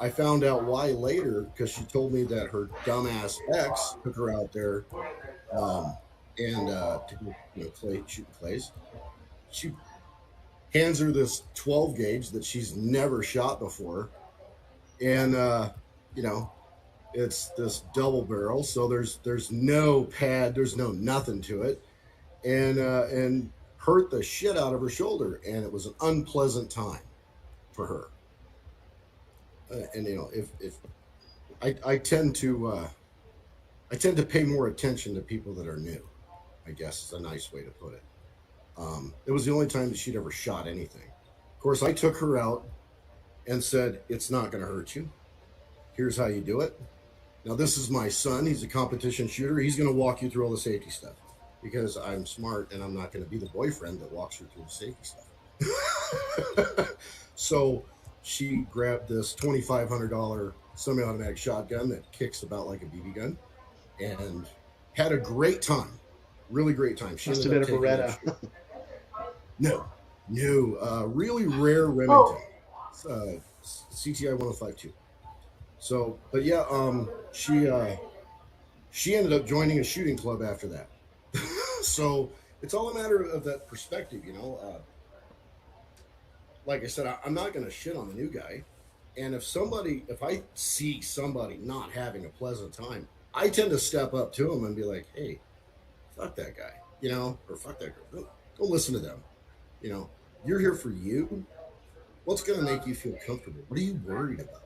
I found out why later, because she told me that her dumbass ex took her out there, and to go shoot clays. She hands her this 12 gauge that she's never shot before, and it's this double barrel, so there's no pad, there's no nothing to it, and hurt the shit out of her shoulder, and it was an unpleasant time for her. And if I tend to pay more attention to people that are new, I guess is a nice way to put it. It was the only time that she'd ever shot anything. Of course, I took her out and said, "It's not going to hurt you. Here's how you do it." Now, this is my son. He's a competition shooter. He's going to walk you through all the safety stuff because I'm smart and I'm not going to be the boyfriend that walks her through the safety stuff. So she grabbed this $2,500 semi-automatic shotgun that kicks about like a BB gun, and had a great time, really great time. She Must ended have been up a taking that Beretta. shit. No, no, really rare Oh, Remington, CTI 1052. So, but yeah, she ended up joining a shooting club after that. So it's all a matter of that perspective, you know. Like I said, I'm not going to shit on the new guy. And if I see somebody not having a pleasant time, I tend to step up to him and be like, hey, fuck that guy, you know, or fuck that girl. Don't listen to them. You know, you're here for you. What's going to make you feel comfortable? What are you worried about?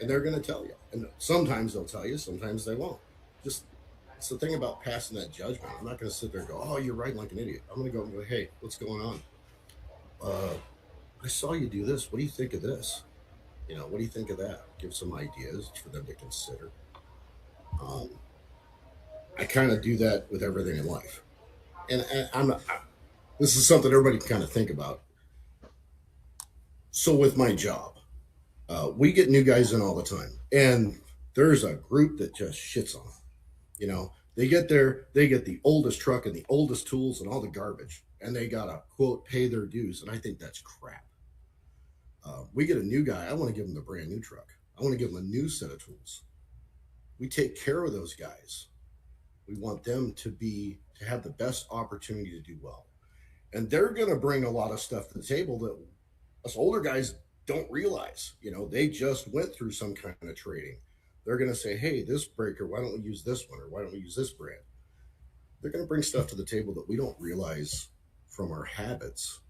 And they're going to tell you. And sometimes they'll tell you, sometimes they won't. Just, it's the thing about passing that judgment. I'm not going to sit there and go, oh, you're right, like an idiot. I'm going to go and go, hey, what's going on? I saw you do this. What do you think of this? You know, what do you think of that? Give some ideas for them to consider. Um, I kind of do that with everything in life. And this is something everybody can kind of think about. So with my job, we get new guys in all the time, and there's a group that just shits on them. You know, they get there, they get the oldest truck and the oldest tools and all the garbage, and they gotta quote pay their dues, and I think that's crap. We get a new guy, I want to give him the brand new truck. I want to give him a new set of tools. We take care of those guys. We want them to have the best opportunity to do well, and they're going to bring a lot of stuff to the table that us older guys don't realize. You know, they just went through some kind of training. They're going to say, hey, this breaker, why don't we use this one, or why don't we use this brand? They're going to bring stuff to the table that we don't realize from our habits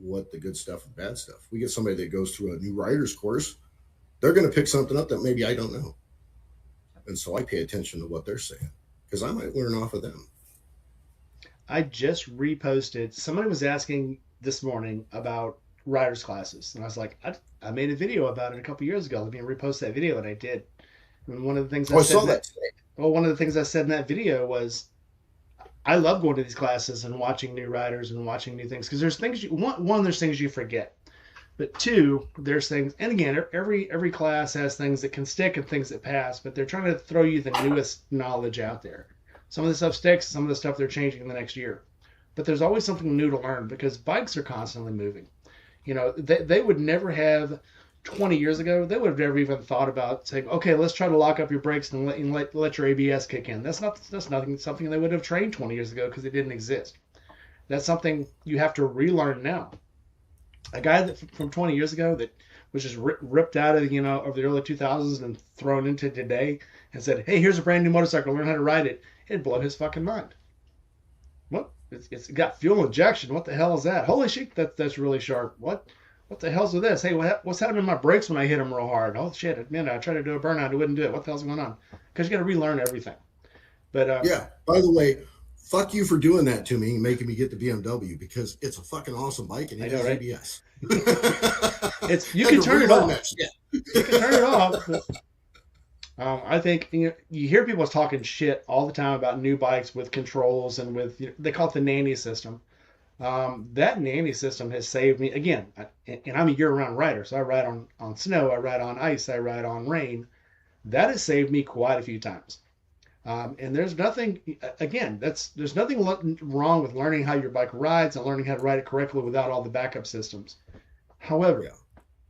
what the good stuff and bad stuff. We get somebody that goes through a new writer's course, they're going to pick something up that maybe I don't know. And so I pay attention to what they're saying because I might learn off of them. I just reposted. Somebody was asking this morning about writers classes, and I was like, I made a video about it a couple years ago. Let me repost that video, and I did. And one of the things I Oh, I said saw in that that today. well, one of the things I said in that video was I love going to these classes and watching new writers and watching new things because there's things one there's things you forget, but two there's things, and again every class has things that can stick and things that pass, but they're trying to throw you the newest knowledge out there. Some of the stuff sticks, some of the stuff they're changing in the next year, but there's always something new to learn because bikes are constantly moving. You know, they would never have 20 years ago, they would have never even thought about saying, okay, let's try to lock up your brakes and let your ABS kick in. That's nothing something they would have trained 20 years ago because it didn't exist. That's something you have to relearn now. A guy that from 20 years ago that was just ripped out of of the early 2000s and thrown into today and said, hey, here's a brand new motorcycle, learn how to ride it. It'd blow his fucking mind. What? It's got fuel injection. What the hell is that? Holy shit, that's really sharp. What the hell's with this? Hey, what's happening to my brakes when I hit them real hard? Oh shit, man, I tried to do a burnout, it wouldn't do it. What the hell's going on? Because you got to relearn everything. But Yeah. By the way, fuck you for doing that to me and making me get the BMW because it's a fucking awesome bike and I it know, has right? ABS. It's you Had can to turn it relearn off. that shit. You can turn it off. But, I think you hear people talking shit all the time about new bikes with controls and with they call it the nanny system. That nanny system has saved me again, and I'm a year-round rider, so I ride on snow, I ride on ice, I ride on rain. That has saved me quite a few times. And there's nothing, again, there's nothing wrong with learning how your bike rides and learning how to ride it correctly without all the backup systems. However, Yeah.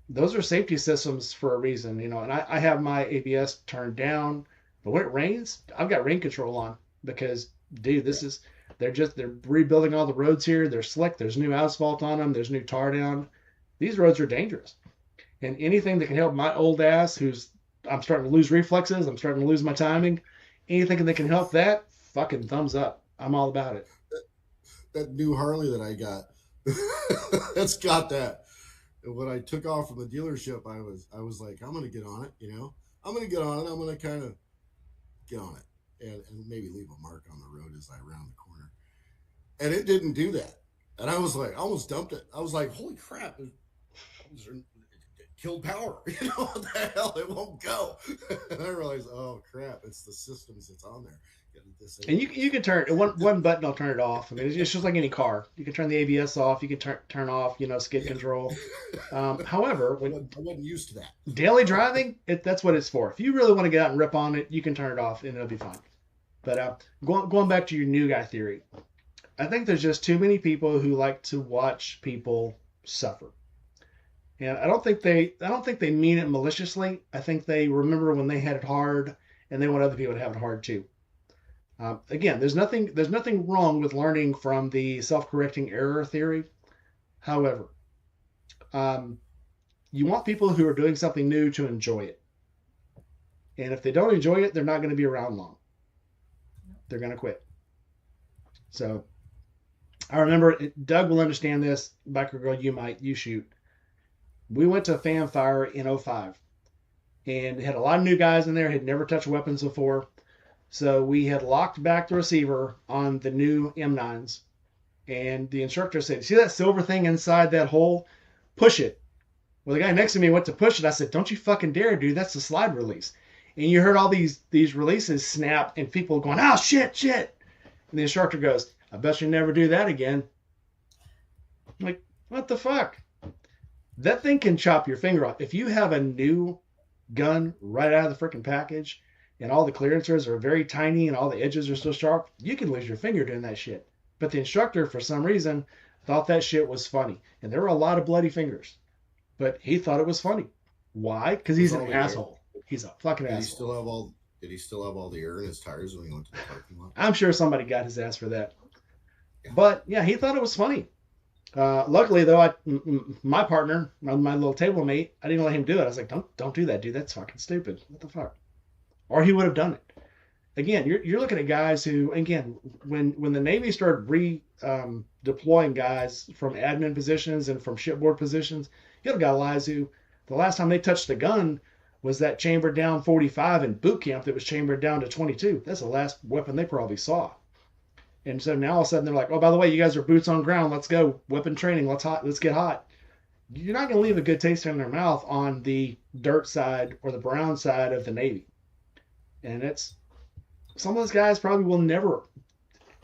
those are safety systems for a reason, and I have my ABS turned down, but when it rains, I've got rain control on because, dude, Yeah. they're rebuilding all the roads here. They're slick. There's new asphalt on them. There's new tar down. These roads are dangerous, and anything that can help my old ass, who's I'm starting to lose reflexes, I'm starting to lose my timing. Anything that can help that, fucking thumbs up. I'm all about it. That new Harley that I got, that's got that. And when I took off from the dealership, I was like, I'm gonna get on it, you know. I'm gonna get on it. I'm gonna kind of get on it and maybe leave a mark on the road as I round the corner. And it didn't do that. And I was like, I almost dumped it. I was like, holy crap, it killed power. You know what the hell? It won't go. And I realized, oh crap, it's the systems that's on there. Gotta And disable you this. can turn one button. I'll turn it off. I mean, it's just like any car. You can turn the ABS off. You can turn off, skid Yeah. control. However, when I wasn't used to that. daily driving, that's what it's for. If you really want to get out and rip on it, you can turn it off and it'll be fine. But going back to your new guy theory, I think there's just too many people who like to watch people suffer. And I don't think they mean it maliciously. I think they remember when they had it hard and they want other people to have it hard too. Again, there's nothing wrong with learning from the self-correcting error theory. However, um, you want people who are doing something new to enjoy it. And if they don't enjoy it, they're not going to be around long. They're going to quit. So I remember, Doug will understand this. Biker Girl, you might. You shoot. We went to Fanfire in '05 and had a lot of new guys in there, had never touched weapons before. So we had locked back the receiver on the new M9s. And the instructor said, "See that silver thing inside that hole? Push it." Well, the guy next to me went to push it. I said, "Don't you fucking dare, dude. That's the slide release." And you heard all these releases snap and people going, "Oh, shit, shit." And the instructor goes, "I bet you never do that again." I'm like, what the fuck? That thing can chop your finger off. If you have a new gun right out of the freaking package and all the clearances are very tiny and all the edges are so sharp, you can lose your finger doing that shit. But the instructor, for some reason, thought that shit was funny. And there were a lot of bloody fingers. But he thought it was funny. Why? Because Was he's an all the air? asshole. He's a fucking Did he asshole. still have all? Did he still have all the air in his tires when he went to the parking lot? I'm sure somebody got his ass for that. Yeah. But yeah, he thought it was funny. Luckily, though, my partner, my little table mate, I didn't let him do it. I was like, don't do that, dude. That's fucking stupid. What the fuck? Or he would have done it. Again, you're looking at guys who, again, when the Navy started deploying guys from admin positions and from shipboard positions, you got guys who the last time they touched a gun was that chambered down 45 in boot camp that was chambered down to 22. That's the last weapon they probably saw. And so now all of a sudden they're like, "Oh, by the way, you guys are boots on ground. Let's go weapon training. Let's get hot." You're not going to leave a good taste in their mouth on the dirt side or the brown side of the Navy. And it's some of those guys probably will never,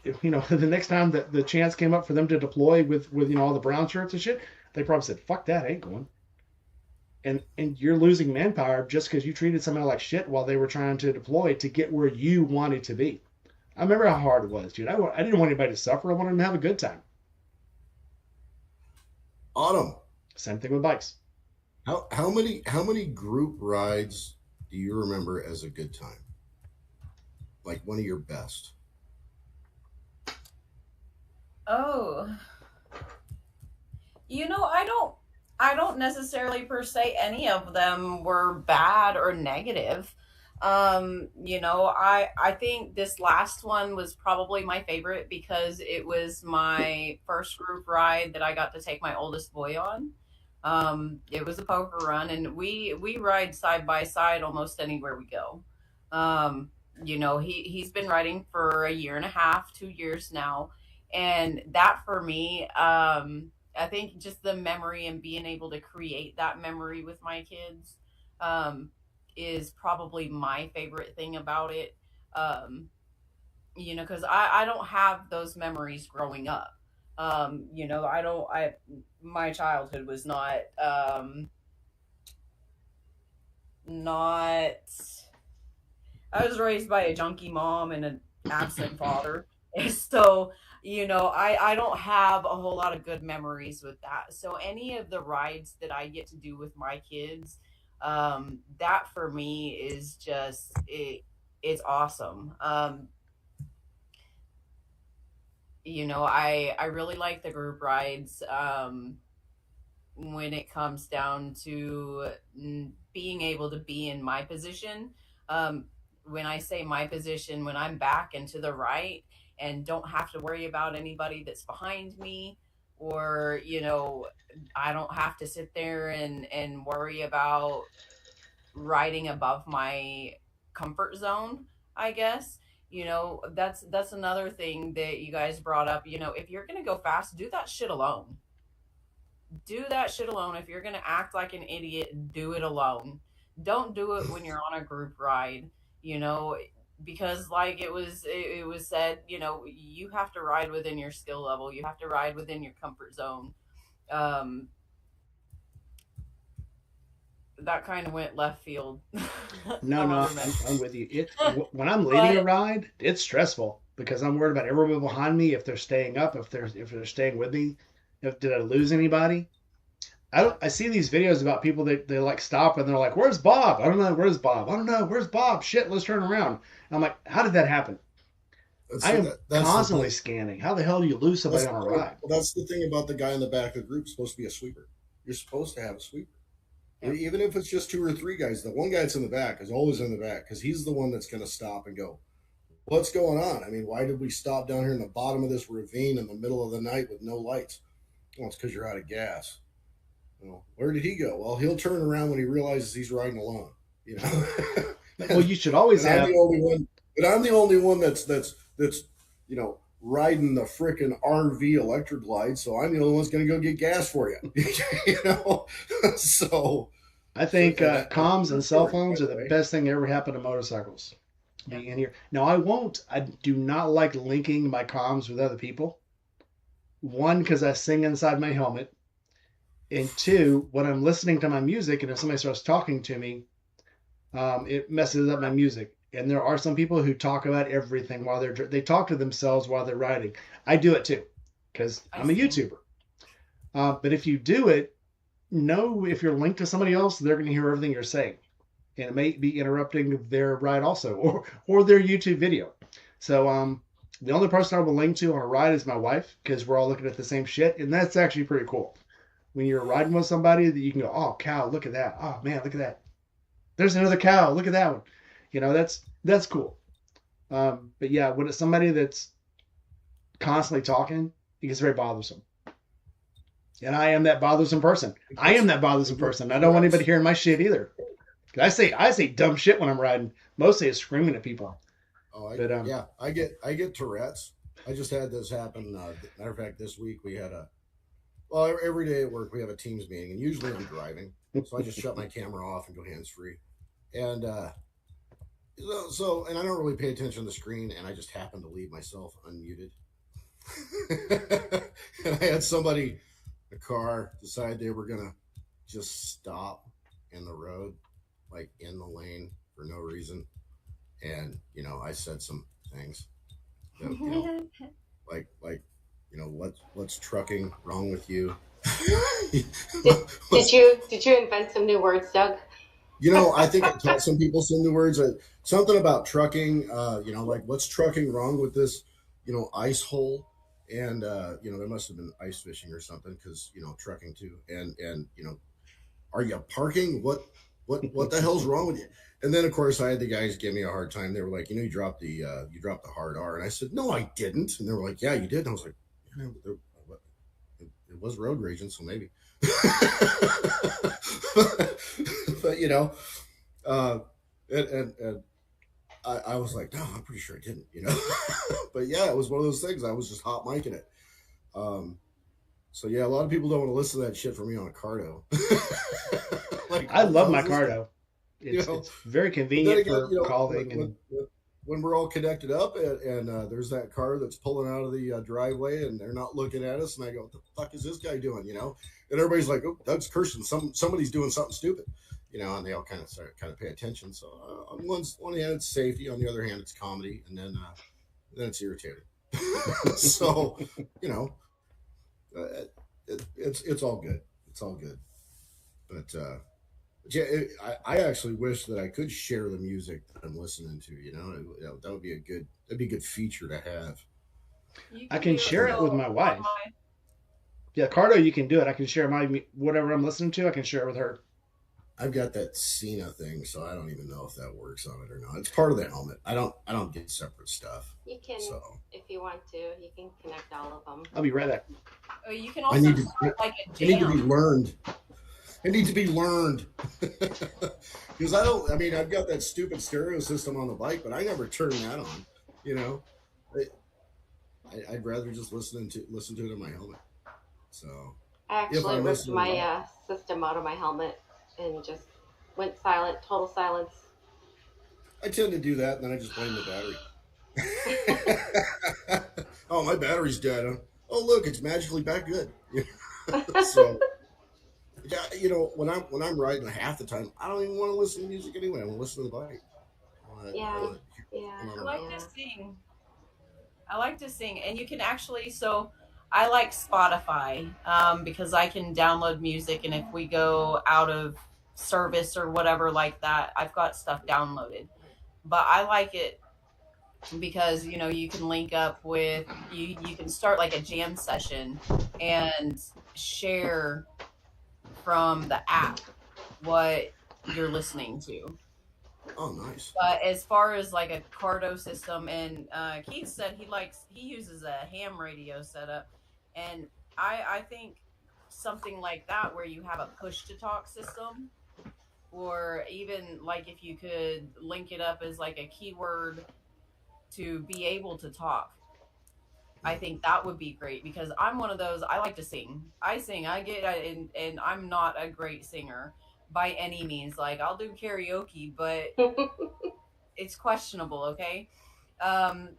the next time that the chance came up for them to deploy with all the brown shirts and shit, they probably said, "Fuck that, I ain't going." And you're losing manpower just because you treated somebody like shit while they were trying to deploy to get where you wanted to be. I remember how hard it was, dude. I didn't want anybody to suffer. I wanted them to have a good time. Autumn. Same thing with bikes. How many group rides do you remember as a good time? Like one of your best? Oh, I don't necessarily per se any of them were bad or negative. I think this last one was probably my favorite because it was my first group ride that I got to take my oldest boy on. It was a poker run, and we ride side by side almost anywhere we go. He's been riding for a year and a half, 2 years now, and that for me, I think just the memory and being able to create that memory with my kids, um, is probably my favorite thing about it. Um, because I don't have those memories growing up. I don't. My childhood was not. I was raised by a junkie mom and an absent father. And so, I don't have a whole lot of good memories with that. So any of the rides that I get to do with my kids, that for me is just it's awesome. I really like the group rides. When it comes down to being able to be in my position. Um, when I say my position, when I'm back and to the right and don't have to worry about anybody that's behind me, or, I don't have to sit there and worry about riding above my comfort zone, I guess. That's another thing that you guys brought up. If you're going to go fast, do that shit alone. Do that shit alone. If you're going to act like an idiot, do it alone. Don't do it when you're on a group ride. You know, because like it was said, you know, you have to ride within your skill level, you have to ride within your comfort zone. um that kind of went left field No, a no, little bit. I'm with you. When I'm leading a But ride, it's stressful because I'm worried about everybody behind me, if they're staying up, if they're staying with me, if did I lose anybody. I see these videos about people that they like stop and they're like, "Where's Bob? I don't know. Where's Bob? I don't know. Where's Bob? Shit, let's turn around." And I'm like, "How did that happen?" I See, am that's the constantly thing. scanning. How the hell do you lose somebody That's on the a thing. ride? Well, that's the thing about the guy in the back of the group. Supposed to be a sweeper. You're supposed to have a sweeper. yeah, Even if it's just two or three guys, the one guy that's in the back is always in the back because he's the one that's going to stop and go, "What's going on? I mean, why did we stop down here in the bottom of this ravine in the middle of the night with no lights?" Well, it's because you're out of gas. Well, where did he go? Well, he'll turn around when he realizes he's riding alone. You know, Well, you should always and I'm have. the only one. But I'm the only one that's riding the frickin' RV electric glide. So I'm the only one's going to go get gas for you. you know, so I so think and that, that's comms true and cell story, by phones are the the way. best thing that ever happened to motorcycles. yeah, Being in here now, I won't. I do not like linking my comms with other people. One, because I sing inside my helmet, and two, when I'm listening to my music, and if somebody starts talking to me, it messes up my music. And there are some people who talk about everything while they talk to themselves while they're riding. I do it too, because I I'm a see. YouTuber. But if you do it, know if you're linked to somebody else, they're going to hear everything you're saying, and it may be interrupting their ride also, or their YouTube video. So the only person I will link to on a ride is my wife because we're all looking at the same shit, and that's actually pretty cool. When you're riding with somebody that you can go, "Oh cow, look at that! Oh man, look at that! There's another cow! Look at that one!" That's cool. But yeah, when it's somebody that's constantly talking, it gets very bothersome. And I am that bothersome person. It I am gets that bothersome it gets person. I don't want anybody Tourette's. hearing my shit either. I say dumb shit when I'm riding. Mostly it's screaming at people. Oh, But yeah, I get Tourette's. I just had this happen. Matter of fact, this week we had every day at work we have a teams meeting, and usually I'm driving, so I just shut my camera off and go hands free. And and I don't really pay attention to the screen, and I just happen to leave myself unmuted. And I had somebody, a car, decide they were gonna just stop in the road, like in the lane for no reason. And I said some things that like what's trucking wrong with you? Did did What's- you did you invent some new words, Doug? I think I taught some people some new words. Something about trucking. Like what's trucking wrong with this? Ice hole. And there must have been ice fishing or something because trucking too. And are you parking? What the hell's wrong with you? And then of course I had the guys give me a hard time. They were like, you dropped the hard R, and I said, no, I didn't. And they were like, yeah, you did. And I was like, yeah, it was road raging, so maybe. But uh, and I was like, no, I'm pretty sure I didn't. But yeah, it was one of those things. I was just hot micing it. Um, so yeah, a lot of people don't want to listen to that shit from me on a cardo. Like, I what the love my hell's this guy? cardo. You It's know, it's very but then convenient again, for calling and when we're all connected up and there's that car that's pulling out of the driveway and they're not looking at us, and I go, "What the fuck is this guy doing?" And everybody's like, "Oh, Doug's cursing. Somebody's doing something stupid." And they all kind of pay attention. So on one hand, it's safety. On the other hand, it's comedy, and then it's irritating. So you know, it's all good. It's all good. But yeah, I actually wish that I could share the music that I'm listening to. That would be that'd be a good feature to have. You I can can do it share it with so my on wife. my Yeah, cardo, you can do it. I can share my whatever I'm listening to. I can share it with her. I've got that Cena thing, so I don't even know if that works on it or not. It's part of the helmet. I don't get separate stuff. You can, So if you want to, you can connect all of them. I'll be right back. you can I also need to start like a I need to be jam. learned. It needs to be learned. Because I mean, I've got that stupid stereo system on the bike, but I never turn that on. You know, I'd rather just listen to it in my helmet. So I if actually I'm ripped listening, my system out of my helmet and just went silent, total silence. I tend to do that, and then I just blame the battery. Oh, my battery's dead. Huh? Oh, look, it's magically back good. So, yeah, when I'm riding, half the time I don't even want to listen to music anyway. I want to listen to the bike. I Yeah, want to hear yeah, what's going I on like around to yeah. sing. I like to sing, and you can actually. So I like Spotify because I can download music, and if we go out of service or whatever like that, I've got stuff downloaded. But I like it because you can link up with you can start like a jam session and share from the app what you're listening to. Oh, nice. But as far as like a Cardo system, and Keith said he uses a ham radio setup, and I think something like that where you have a push to talk system, or even like if you could link it up as like a keyword to be able to talk. I think that would be great because I'm one of those. I like to sing. I sing. And I'm not a great singer by any means. Like I'll do karaoke, but it's questionable. Okay, um,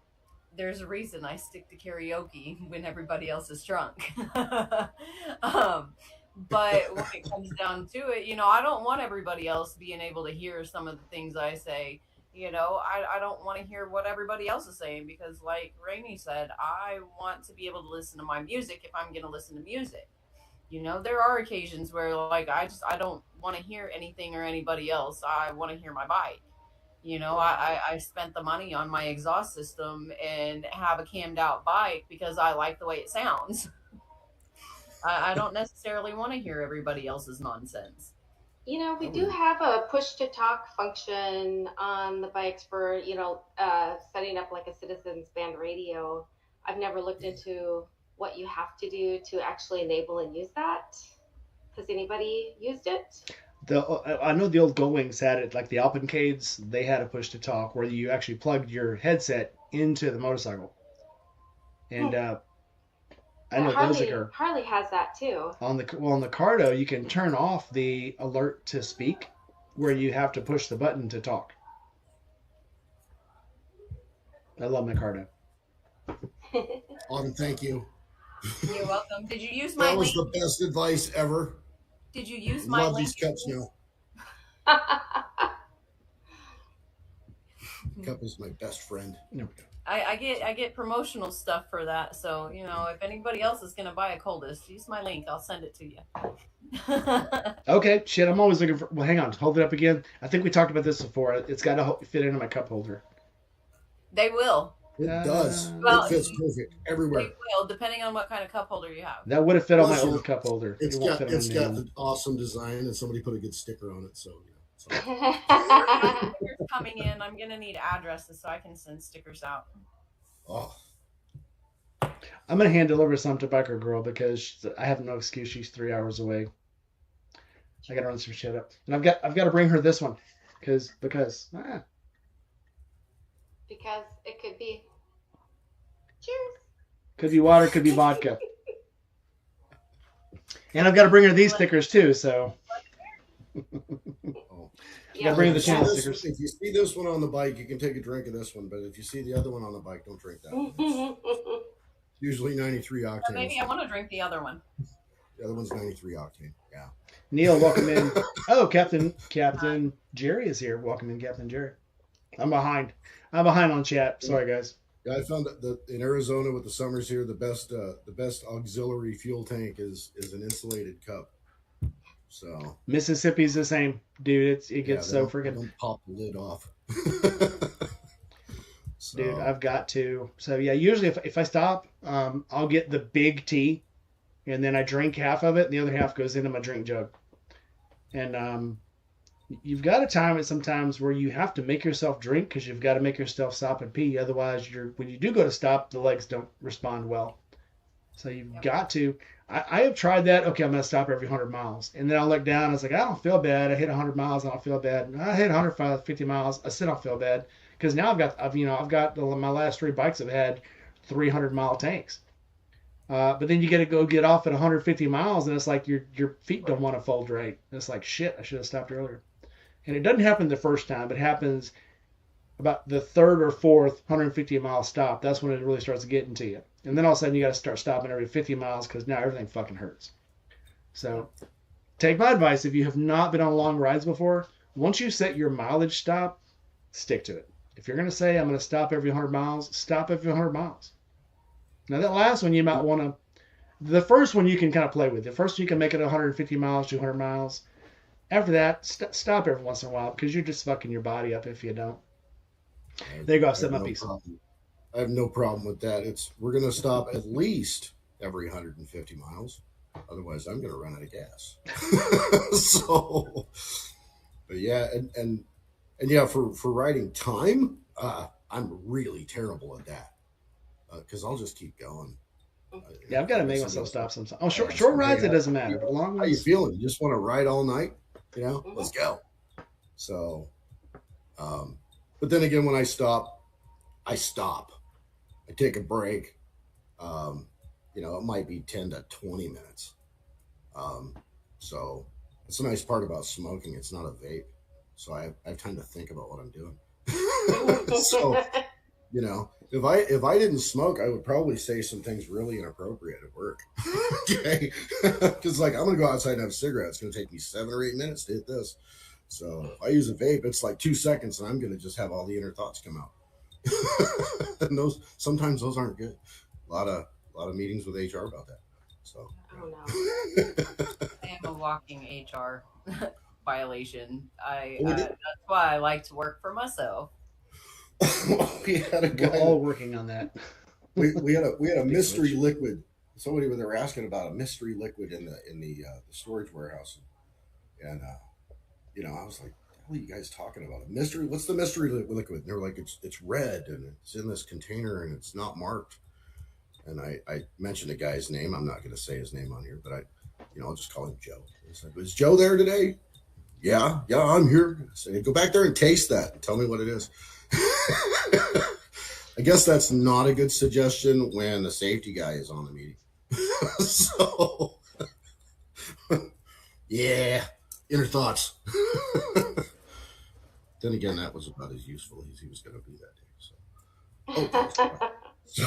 there's a reason I stick to karaoke when everybody else is drunk. um, but when it comes down to it, I don't want everybody else being able to hear some of the things I say. I don't want to hear what everybody else is saying because, like Rainey said, I want to be able to listen to my music if I'm going to listen to music. There are occasions where, like, I don't want to hear anything or anybody else. I want to hear my bike. Yeah. I spent the money on my exhaust system and have a cammed out bike because I like the way it sounds. I don't necessarily want to hear everybody else's nonsense. We I do would. have a push to talk function on the bikes for, setting up like a citizens band radio. I've never looked into what you have to do to actually enable and use that. Has anybody used it? I know the old Goldwings had it, like the Alpencades. They had a push to talk where you actually plugged your headset into the motorcycle, Hmm. and I Yeah, know those Harley occur Harley has that too. on the Cardo. You can turn off the alert to speak, where you have to push the button to talk. I love my Cardo. Thank you. You're welcome. Did you use my That was link? the best advice ever. Did you use my Love link? these cups now. Cup is my best friend. No. I get promotional stuff for that. So if anybody else is gonna buy a coldest, use my link. I'll send it to you. Okay, shit. I'm always looking for. Well, hang on. Hold it up again. I think we talked about this before. It's got to fit into my cup holder. They will. It does. It Well, fits perfect they everywhere. will, depending on what kind of cup holder you have. That would have fit on my Plus, old cup holder. It won't fit on my it's new got one. an awesome design, and somebody put a good sticker on it. So it's all Stickers coming in. I'm gonna need addresses so I can send stickers out. oh, I'm gonna hand deliver some to Biker Girl because I have no excuse. She's 3 hours away. I gotta run some shit up, and I've got to bring her this one because because it could be. Cheers. could be water, could be vodka, and I've got to bring her these stickers too. So oh. gotta Yeah. bring If the you see channel this, stickers. if you see this one on the bike, you can take a drink of this one. But if you see the other one on the bike, don't drink that one. It's usually 93 Or maybe octane. I want to drink the other one. The other one's 93 octane. Yeah. Neil, welcome in. Oh, Captain Jerry is here. Welcome in, Captain Jerry. I'm behind. I'm behind on chat. Sorry, guys. Yeah, I found that in Arizona with the summers here, the best auxiliary fuel tank is an insulated cup. So Mississippi's the same, dude. It yeah, gets they so don't, they freaking. don't pop the lid off. Dude, So I've got to. So yeah, usually if I stop, I'll get the big tea, and then I drink half of it, and the other half goes into my drink jug. And you've got to time it sometimes where you have to make yourself drink because you've got to make yourself stop and pee. Otherwise, when you do go to stop, the legs don't respond well. So you've Yep. got to. I have tried that. Okay, I'm going to stop every 100 miles. And then I'll look down. I was like, I don't feel bad. I hit 100 miles. I don't feel bad. I hit 150 miles. I still don't feel bad. Because now I've got my last 3 bikes have had 300-mile tanks. But then you got to go get off at 150 miles, and it's like your feet don't want to fold right. And it's like, shit, I should have stopped earlier. And it doesn't happen the first time. It happens about the third or fourth 150-mile stop, that's when it really starts getting to you. And then all of a sudden you got to start stopping every 50 miles because now everything fucking hurts. So take my advice. If you have not been on long rides before, once you set your mileage stop, stick to it. If you're going to say, I'm going to stop every 100 miles, stop every 100 miles. Now, that last one you might want to, the first one you can kind of play with. The first one you can make it 150 miles, 200 miles. After that, stop every once in a while because you're just fucking your body up if you don't. There you go. I said my piece. I have no problem with that. We're going to stop at least every 150 miles. Otherwise, I'm going to run out of gas. So, but yeah, and yeah, for writing time, I'm really terrible at that because I'll just keep going. Yeah, I've got to make myself stop sometimes. Oh, short rides, it doesn't matter. But long ones. How you feeling? You just want to ride all night? You know, let's go. So, but then again, when I stop. I take a break. You know, it might be 10 to 20 minutes. So it's a nice part about smoking. It's not a vape. So I have time to think about what I'm doing. So, you know, if I didn't smoke, I would probably say some things really inappropriate at work. Okay. Because like I'm gonna go outside and have a cigarette. It's gonna take me 7 or 8 minutes to hit this. So if I use a vape, it's like 2 seconds and I'm gonna just have all the inner thoughts come out. And sometimes those aren't good. A lot of meetings with HR about that. So oh no. I am a walking HR violation. That's why I like to work for myself. We had a guy. We're all working on that. We had a mystery liquid. Somebody they were asking about a mystery liquid in the storage warehouse, and you know, I was like, what are you guys talking about? A mystery? What's the mystery liquid? And they were like, it's red and it's in this container and it's not marked. And I mentioned the guy's name. I'm not going to say his name on here, but I'll just call him Joe. He's like, is Joe there today? Yeah, I'm here. I said, go back there and taste that and tell me what it is. I guess that's not a good suggestion when the safety guy is on the meeting. So, yeah, inner thoughts. Then again, that was about as useful as he was going to be that day. So,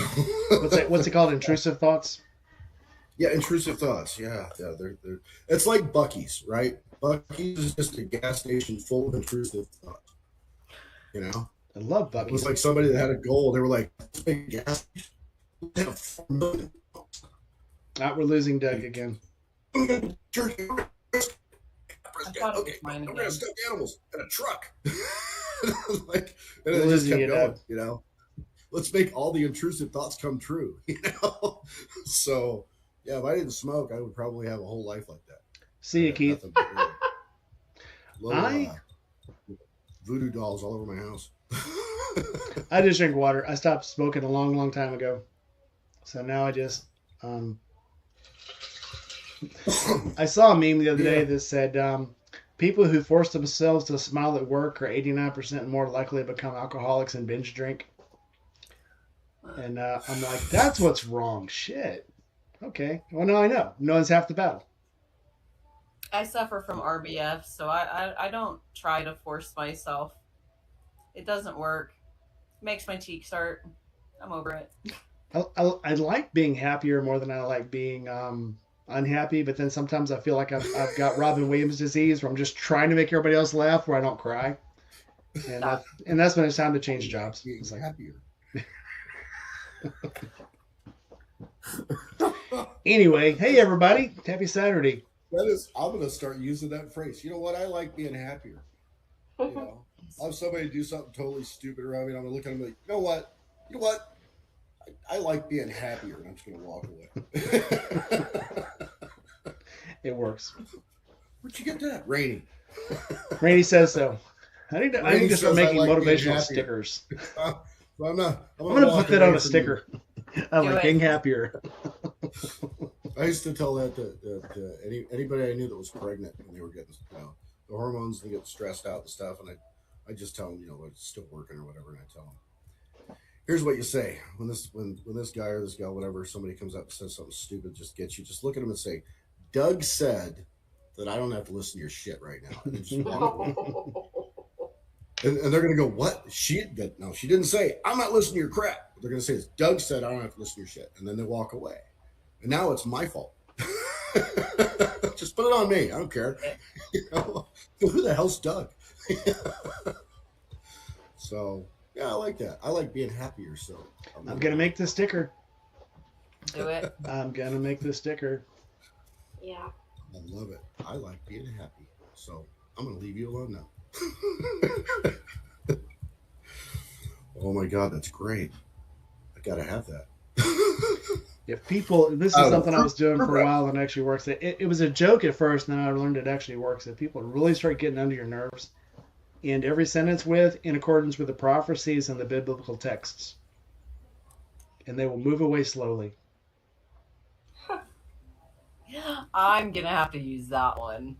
what's it called? Intrusive thoughts? Yeah, intrusive thoughts. Yeah. They're it's like Buc-ee's, right? Buc-ee's is just a gas station full of intrusive thoughts. You know, I love Buc-ee's. It was like somebody that had a goal. They were like, "This big gas station, 4 million." We're losing Doug again. Okay, Mine we're gonna stuff animals in a truck. Like, and We're it just losing kept it, going. Doug. You know, let's make all the intrusive thoughts come true. You know, so yeah, if I didn't smoke, I would probably have a whole life like that. See you, Keith. Little, voodoo dolls all over my house. I just drink water. I stopped smoking a long, long time ago. So now I just I saw a meme the other day that said people who force themselves to smile at work are 89% more likely to become alcoholics and binge drink. And I'm like, that's what's wrong. Shit. Okay. Well, now I know. Knowing's half the battle. I suffer from RBF, so I don't try to force myself. It doesn't work. It makes my cheeks hurt. I'm over it. I like being happier more than I like being unhappy, but then sometimes I feel like I've got Robin Williams disease where I'm just trying to make everybody else laugh where I don't cry. And that's when it's time to change jobs. It's like happier. Anyway, hey everybody, happy Saturday. I'm gonna start using that phrase. You know what? I like being happier. You know, I'll have somebody do something totally stupid around me, and I'm gonna look at them like, you know what? I like being happier, and I'm just gonna walk away. It works. Where'd you get that? Rainy says so. I need to start making motivational stickers. Well, I'm gonna put that on a sticker. I like being happier. I used to tell that to anybody I knew that was pregnant when they were getting, the hormones, they get stressed out and stuff, and I just tell them, it's still working or whatever, and I tell them, here's what you say when this guy or this gal, whatever, somebody comes up and says something stupid, just look at them and say, Doug said that I don't have to listen to your shit right now. And just walk away. And they're going to go, what? No, she didn't say, I'm not listening to your crap. They're going to say, Doug said, I don't have to listen to your shit. And then they walk away. And now it's my fault. Just put it on me. I don't care. You know, who the hell's Doug? So, yeah, I like that. I like being happier. So I'm going to make this sticker. Do it. I'm going to make this sticker. Yeah. I love it. I like being happy. So I'm going to leave you alone now. Oh my God, that's great. I got to have that. If people, this is something I was doing for a while and it actually works. It was a joke at first, and then I learned it actually works. If people really start getting under your nerves, end every sentence with, in accordance with the prophecies and the biblical texts. And they will move away slowly. I'm going to have to use that one.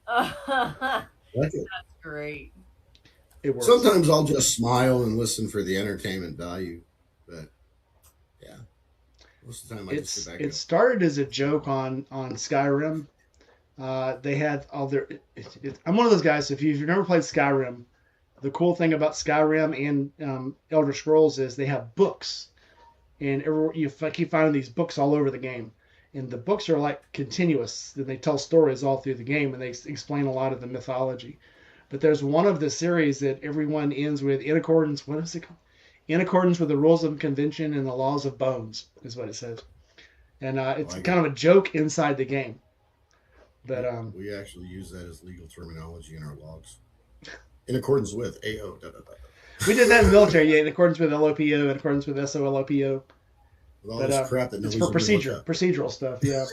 That's great. It works. Sometimes I'll just smile and listen for the entertainment value. But, yeah. Most of the time I just sit back. It started as a joke on Skyrim. They had all their. I'm one of those guys. If you've never played Skyrim, the cool thing about Skyrim and Elder Scrolls is they have books, and you keep finding these books all over the game. And the books are like continuous. And they tell stories all through the game, and they explain a lot of the mythology. But there's one of the series that everyone ends with in accordance. What is it called? In accordance with the rules of convention and the laws of bones, is what it says. And it's kind of a joke inside the game. But we actually use that as legal terminology in our logs. In accordance with AO. We did that in the military, yeah, in accordance with LOPO, in accordance with SOLOPO. With all this crap that it's for procedural stuff, yeah.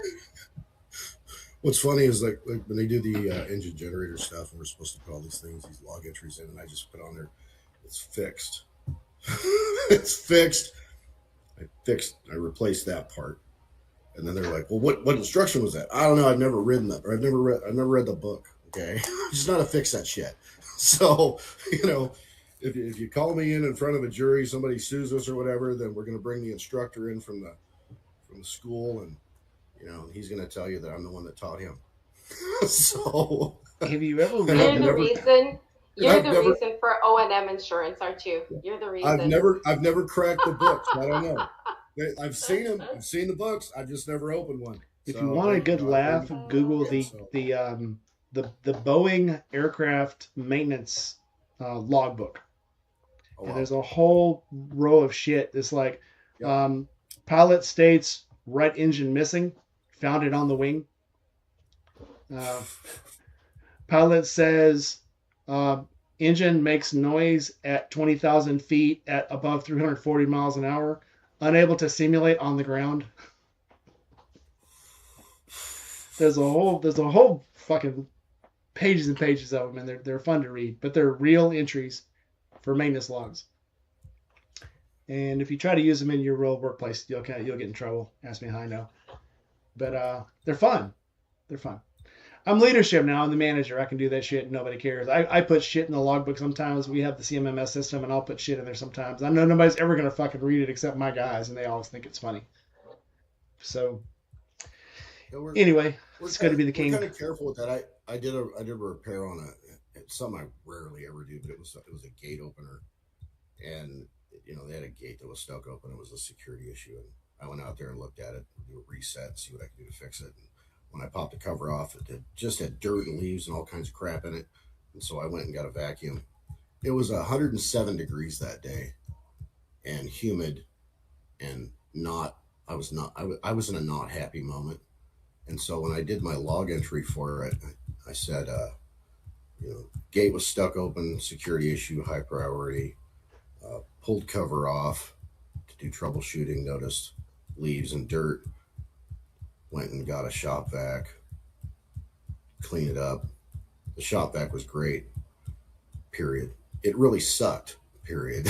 What's funny is like when they do the engine generator stuff, and we're supposed to put all these things, these log entries in, and I just put on there, it's fixed. It's fixed. I replaced that part. And then they're like, well, what instruction was that? I don't know. I've never written that, or I've never read the book. Okay. I just know how to fix that shit. So, you know, if you call me in front of a jury, somebody sues us or whatever, then we're going to bring the instructor in from the school, and you know, he's going to tell you that I'm the one that taught him. So, have you ever read? You're the reason for O&M insurance, aren't you? You're the reason. I've never cracked the books. I don't know. I've seen them. I've seen the books. I've just never opened one. If you want a good laugh, Google the Boeing aircraft maintenance logbook. Oh, wow. And there's a whole row of shit. It's like pilot states right engine missing, found it on the wing. Pilot says engine makes noise at 20,000 feet at above 340 miles an hour, unable to simulate on the ground. There's a whole fucking pages and pages of them, and they're fun to read, but they're real entries for maintenance logs. And if you try to use them in your real workplace, you'll get in trouble. Ask me how I know. But they're fun. They're fun. I'm leadership now. I'm the manager. I can do that shit and nobody cares. I put shit in the logbook sometimes. We have the CMMS system, and I'll put shit in there sometimes. I know nobody's ever going to fucking read it except my guys, and they always think it's funny. So, anyway, it's good to be the king. We're kind of careful with that. I did a repair on it's something I rarely ever do, but it was a gate opener, and you know, they had a gate that was stuck open. It was a security issue, and I went out there and looked at it, do a reset, see what I could do to fix it. And when I popped the cover off, it just had dirt and leaves and all kinds of crap in it. And so I went and got a vacuum. It was 107 degrees that day, and humid, and I was in a not happy moment. And so when I did my log entry for it, I said, gate was stuck open, security issue, high priority, pulled cover off to do troubleshooting, noticed leaves and dirt, went and got a shop vac, cleaned it up. The shop vac was great, period. It really sucked, period.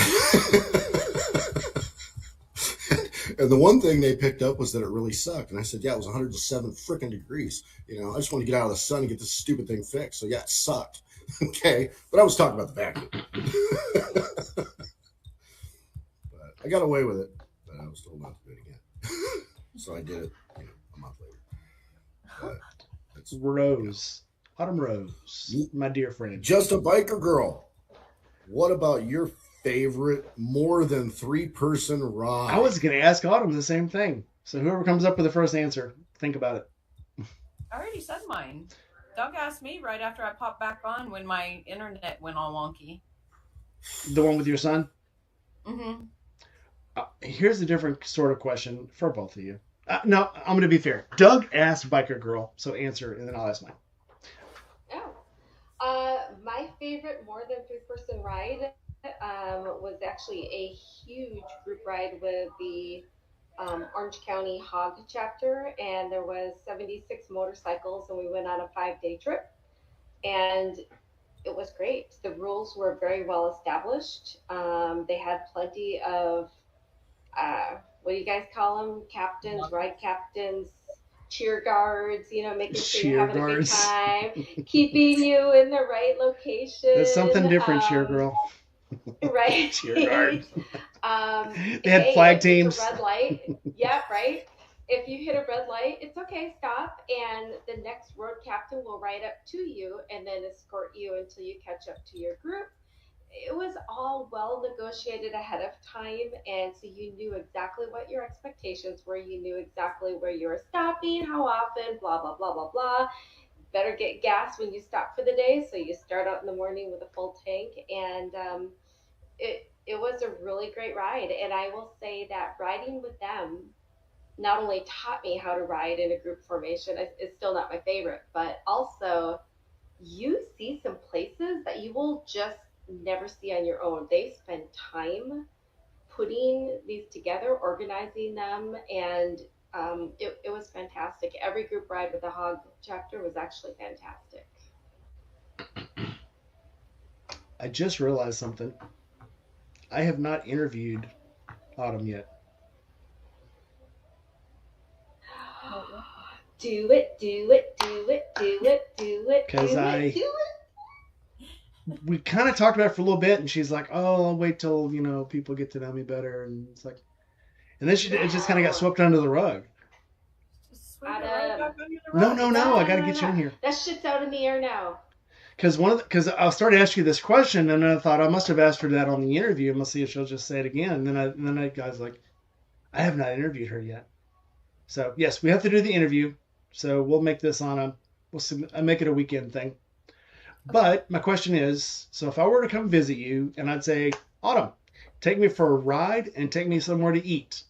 And the one thing they picked up was that it really sucked. And I said, yeah, it was 107 freaking degrees. You know, I just want to get out of the sun and get this stupid thing fixed. So yeah, it sucked. Okay. But I was talking about the vacuum. But I got away with it, but I was told not to do it again. So I did it, a month later. Rose. Autumn Rose, my dear friend. Just a biker girl. what about your favorite more than 3-person I ride? was going to ask Autumn the same thing. So whoever comes up with the first answer, think about it. I already said mine. Doug asked me right after I popped back on when my internet went all wonky. The one with your son? Mm-hmm. Here's a different sort of question for both of you. No, I'm going to be fair. Doug asked Biker Girl, so answer, and then I'll ask mine. Oh. My favorite more than 3-person ride was actually a huge group ride with the Orange County Hog chapter, and there was 76 motorcycles, and we went on a 5-day trip, and it was great. The rules were very well established. They had plenty of what do you guys call them? Captains, ride captains, cheer guards, making sure you're Cheer having a good guards. time, keeping you in the right That's something location. different, Cheer Girl. Right. Cheer guard. They had Hey, flag if it's a teams. red light, yeah, right. If you hit a red light, it's okay, stop, and the next road captain will ride up to you and then escort you until you catch up to your group. It was all well negotiated ahead of time, and so you knew exactly what your expectations were. You knew exactly where you were stopping, how often, blah blah blah blah blah. Better get gas when you stop for the day, so you start out in the morning with a full tank. And it was a really great ride. And I will say that riding with them not only taught me how to ride in a group formation. It's still not my favorite, but also you see some places that you will just never see on your own. They spend time putting these together, organizing them, and it was fantastic. Every group ride with the Hog chapter was actually fantastic. I just realized something. I have not interviewed Autumn yet. Do it, do it, do it, do it, do it, do Because it, do we kind of talked about it for a little bit, and she's like, "Oh, I'll wait till people get to know me better," and it's like, and then it. it just kind of got swept under the rug. Just sweep it right Adam, back under the No, rug. no, no, no! I no, got to no, get you no. in here That shit's out in the air now. because I started asking you this question, and then I thought I must have asked her that on the interview. And let's see if she'll just say it again. And then I guys like, I have not interviewed her yet. So yes, we have to do the interview. So we'll make this on a I'll make it a weekend thing. But my question is, so if I were to come visit you and I'd say, Autumn, take me for a ride and take me somewhere to eat,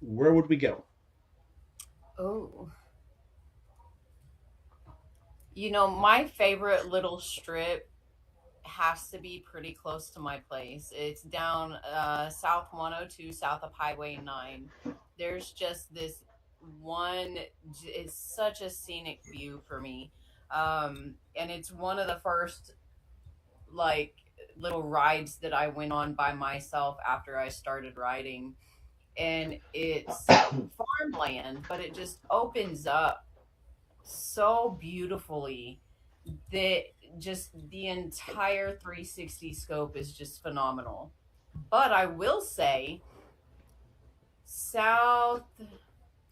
where would we go? Oh, my favorite little strip has to be pretty close to my place. It's down South 102, south of Highway 9. There's just this one, it's such a scenic view for me. And it's one of the first, like, little rides that I went on by myself after I started riding. And it's farmland, but it just opens up so beautifully that just the entire 360 scope is just phenomenal. But I will say, South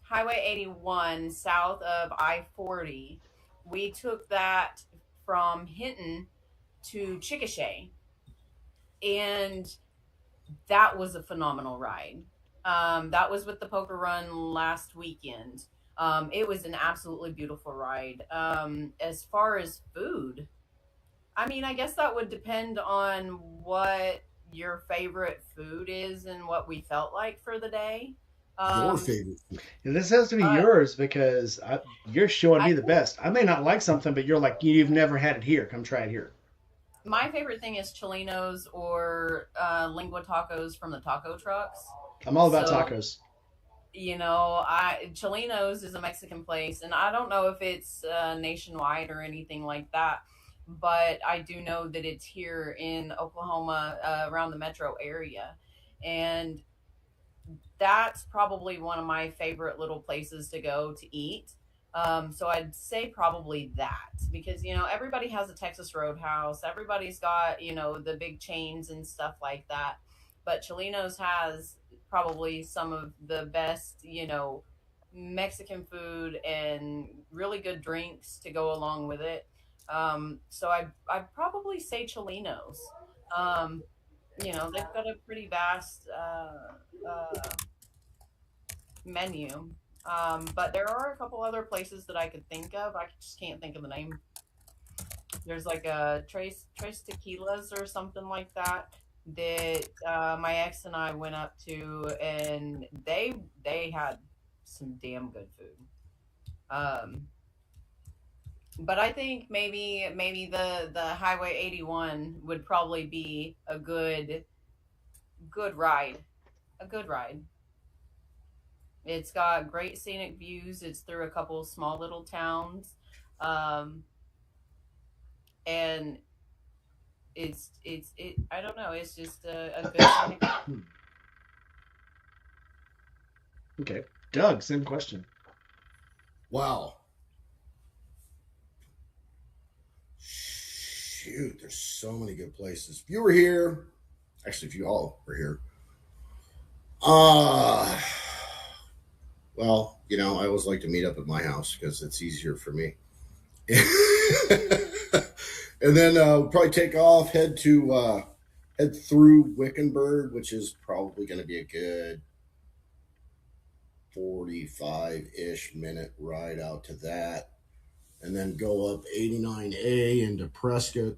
Highway 81, south of I 40, we took that from Hinton to Chickasha, and that was a phenomenal ride. That was with the poker run last weekend. It was an absolutely beautiful ride. As far as food, I mean, I guess that would depend on what your favorite food is and what we felt like for the day. Your Um, favorite food. And this has to be uh, yours because you're showing I me the best. I may not like something, but you're like, you've never had it here. Come try it here. my favorite thing is Cholinos or lingua tacos from the taco trucks. I'm all about So tacos. I Cholinos is a Mexican place, and I don't know if it's nationwide or anything like that, but I do know that it's here in Oklahoma, around the metro area, and that's probably one of my favorite little places to go to eat. So I'd say probably that because everybody has a Texas Roadhouse, everybody's got the big chains and stuff like that, but Cholinos has probably some of the best Mexican food and really good drinks to go along with it. So I'd probably say Cholinos. they've got a pretty vast menu. But there are a couple other places that I could think of. I just can't think of the name. There's like a Trace Tequilas or something like that that my ex and I went up to, and they had some damn good food. Um, but I think maybe the Highway 81 would probably be a good ride, a good ride. It's got great scenic views. It's through a couple small little towns, um, and it. I don't know. It's just a good scenic. Okay. Doug, same question. Wow. Shoot, there's so many good places. If you were here, actually, if you all were here, uh, well, I always like to meet up at my house because it's easier for me. And then we'll probably take off, head through Wickenburg, which is probably going to be a good 45-ish minute ride out to that, and then go up 89A into Prescott,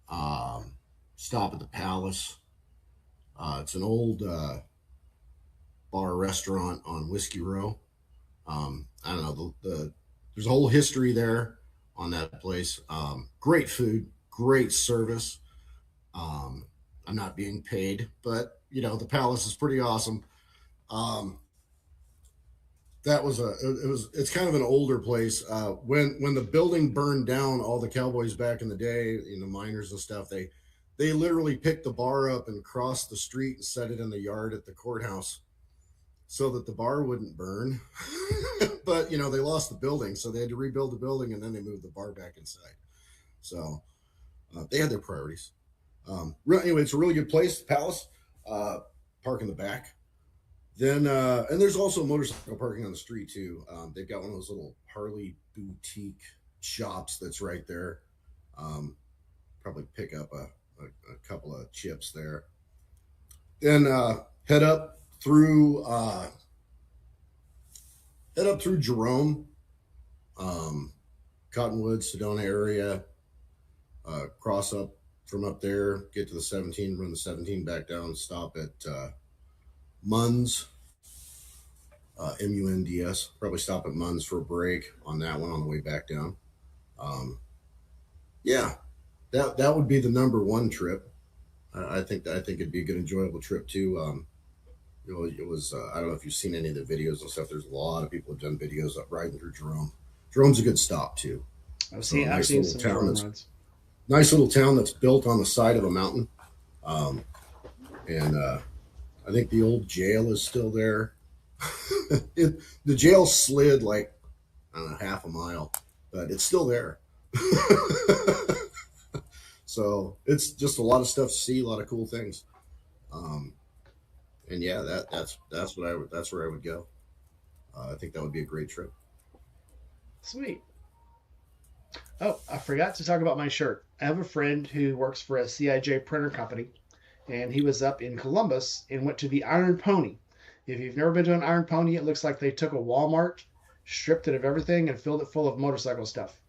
stop at the Palace. It's an old bar restaurant on Whiskey Row. I don't know, there's a whole history there on that place. Great food, great service. I'm not being paid, but the Palace is pretty awesome. Um, it's kind of an older place. When the building burned down, all the cowboys back in the day, miners and stuff, they literally picked the bar up and crossed the street and set it in the yard at the courthouse so that the bar wouldn't burn. But they lost the building, so they had to rebuild the building, and then they moved the bar back inside. So they had their priorities. Anyway, it's a really good place, Palace. Park in the back. Then and there's also motorcycle parking on the street too. They've got one of those little Harley boutique shops that's right there. Um, Probably pick up a couple of chips there. Then through head up through Jerome, um, Cottonwood, Sedona area. Cross up from up there, get to the 17, run the 17 back down, stop at Munds, Munds. Probably stop at Munds for a break on that one on the way back down. Um, yeah, that would be the number one trip. I think it'd be a good, enjoyable trip too. It was. I don't know if you've seen any of the videos and stuff. There's a lot of people have done videos up riding through Jerome. Jerome's a good stop too. So I've seen some nice little town that's built on the side of a mountain. And I think the old jail is still there. The jail slid like, I don't know, half a mile, but it's still there. So it's just a lot of stuff to see, a lot of cool things. And yeah, that's where I would go. I think that would be a great trip. Sweet. Oh, I forgot to talk about my shirt. I have a friend who works for a CIJ printer company, and he was up in Columbus and went to the Iron Pony. If you've never been to an Iron Pony, it looks like they took a Walmart, stripped it of everything, and filled it full of motorcycle stuff.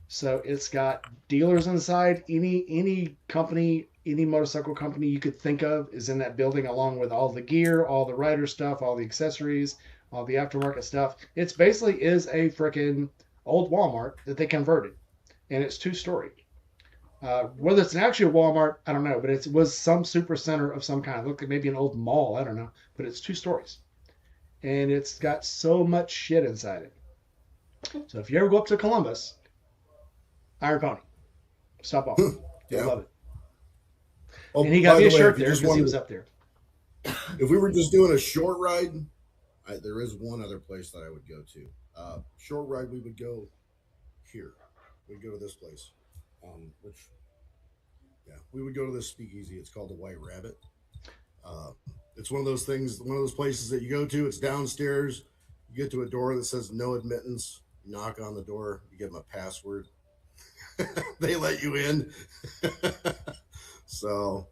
So it's got dealers inside. Any company, any motorcycle company you could think of is in that building, along with all the gear, all the rider stuff, all the accessories, all the aftermarket stuff. It's basically is a freaking old Walmart that they converted, and it's two-story. Whether it's an actual Walmart, I don't know, but it was some super center of some kind. It looked like maybe an old mall, I don't know, but it's 2 stories, and it's got so much shit inside it. So if you ever go up to Columbus, Iron Pony, stop off. You'll Yeah. love it. Oh, And he got by me a the way, shirt if you there just because he wanted, was up there. if we were just doing a short ride, there is one other place that I would go to. Short ride, we would go here. We'd go to this place, which, yeah, we would go to this speakeasy. It's called the White Rabbit. Uh, it's one of those things, one of those places that you go to. It's downstairs. You get to a door that says no admittance. You knock on the door. You give them a password. They let you in. So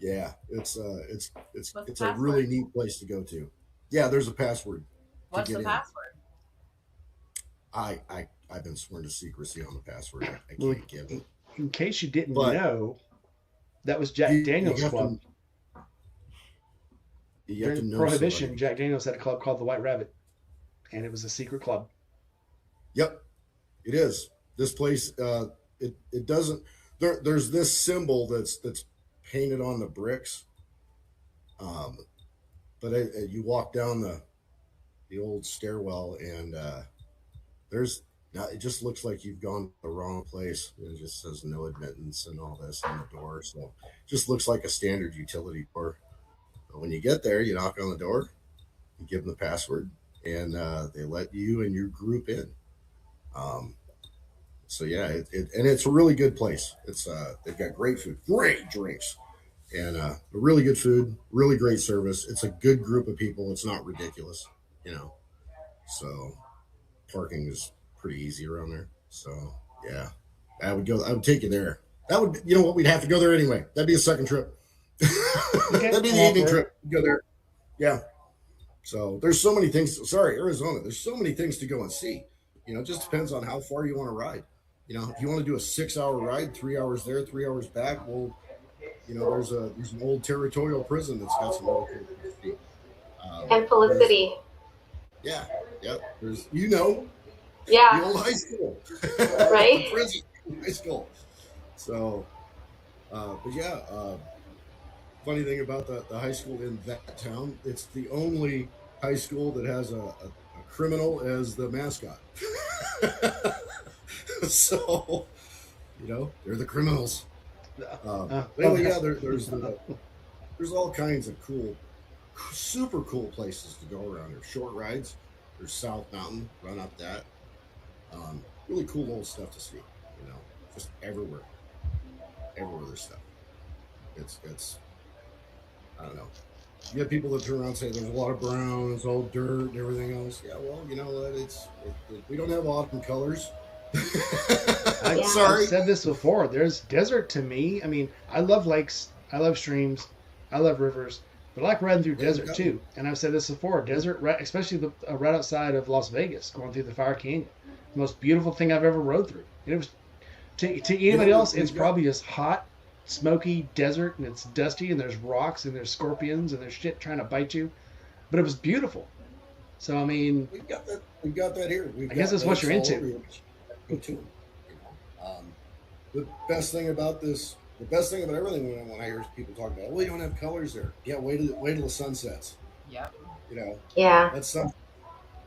yeah, What's the it's a really password? neat place to go to. Yeah, there's a password to What's get the in. password? I've been sworn to secrecy on the password. I Well, can't give it. in case you didn't But know, that was Jack you Daniel's have club. to you have to During know somebody Prohibition, to Jack get. Daniels had a club called the White Rabbit, and it was a secret club. Yep, it is. This place, it doesn't. There's this symbol that's painted on the bricks. Um, but you walk down the old stairwell, and there's now it just looks like you've gone to the wrong place. It just says no admittance and all this on the door, so it just looks like a standard utility door. But when you get there, you knock on the door, you give them the password, and they let you and your group in. Um, so yeah, and it's a really good place. It's they've got great food, great drinks, and really good food, really great service. It's a good group of people. It's not ridiculous, you know. So parking is pretty easy around there. So yeah, I would go. I would take you there. That would, you know what? We'd have to go there anyway. That'd be a second trip. Okay, That'd be I'm the all evening for it. trip. Go there. Yeah. So there's so many things. Sorry, Arizona. There's so many things to go and see. You know, it just depends on how far you want to ride. You know, if you want to do a 6 hour ride, 3 hours there, 3 hours back, well, you know, there's an old territorial prison that's got some really cool things to see. And There's Felicity. yeah, yeah. There's, you know, the Yeah, old high school, the right? prison high school. So, but yeah, funny thing about the high school in that town, it's the only high school that has a criminal as the mascot. So, you know, they're the criminals. But Love anyway, yeah, that. there's all kinds of cool, super cool places to go around here. Short rides. There's South Mountain, run up that. Really cool old stuff to see. You know, just everywhere there's stuff. It's I don't know. You have people that turn around and say there's a lot of brown, it's all dirt and everything else. Yeah, well, you know what? We don't have autumn colors. Yeah. I've Sorry. said this before. There's desert to me. I mean, I love lakes, I love streams, I love rivers, but I like riding through There you desert go. too. And I've said this before. Desert, especially right outside of Las Vegas, going through the Fire Canyon, the most beautiful thing I've ever rode through. And it was to You know, anybody else, it's we've got probably just hot, smoky desert, and it's dusty, and there's rocks, and there's scorpions, and there's shit trying to bite you. But it was beautiful. So I mean, we've got that here. We've I guess got that's what lakes you're all into. over here. Go to them. You know? The best thing about this, the best thing about everything when I hear people talk about, well, you don't have colors there. Yeah, wait till the sun sets. Yep. You know, Yeah. that's something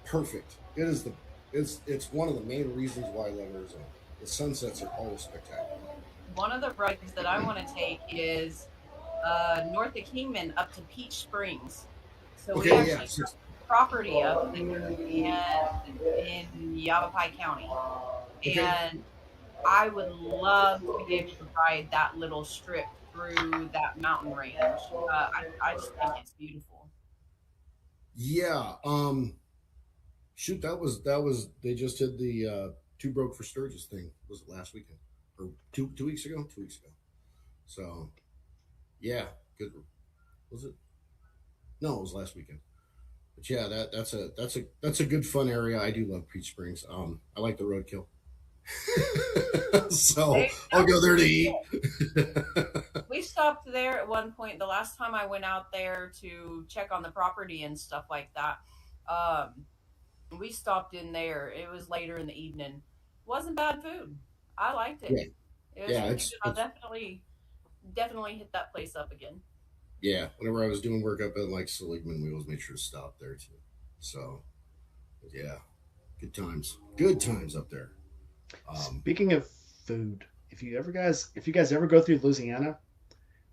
perfect. It's one of the main reasons why I love Arizona. The sunsets are always spectacular. One of the rides that I want to take is north of Kingman up to Peach Springs. So we Okay, yeah, actually have property up there and in Yavapai County. okay, And I would love to be able to ride that little strip through that mountain range. I just think it's beautiful. yeah. Shoot, that was they just did the Two Broke for Sturgis thing. Was it last weekend or 2 weeks ago? 2 weeks ago. So yeah, good. Was it? No, it was last weekend. But yeah, that's a good fun area. I do love Peach Springs. I like the roadkill, There so you I'll go. go there to eat. We stopped there at one point. The last time I went out there to check on the property and stuff like that, um, we stopped in there. It was later in the evening. Wasn't bad food. I liked it. Yeah, It was yeah, really good. I'll definitely hit that place up again. yeah. Whenever I was doing work up at like Seligman, we always made sure to stop there too. So yeah, good times up there. Um, Speaking of food, if you guys ever go through Louisiana,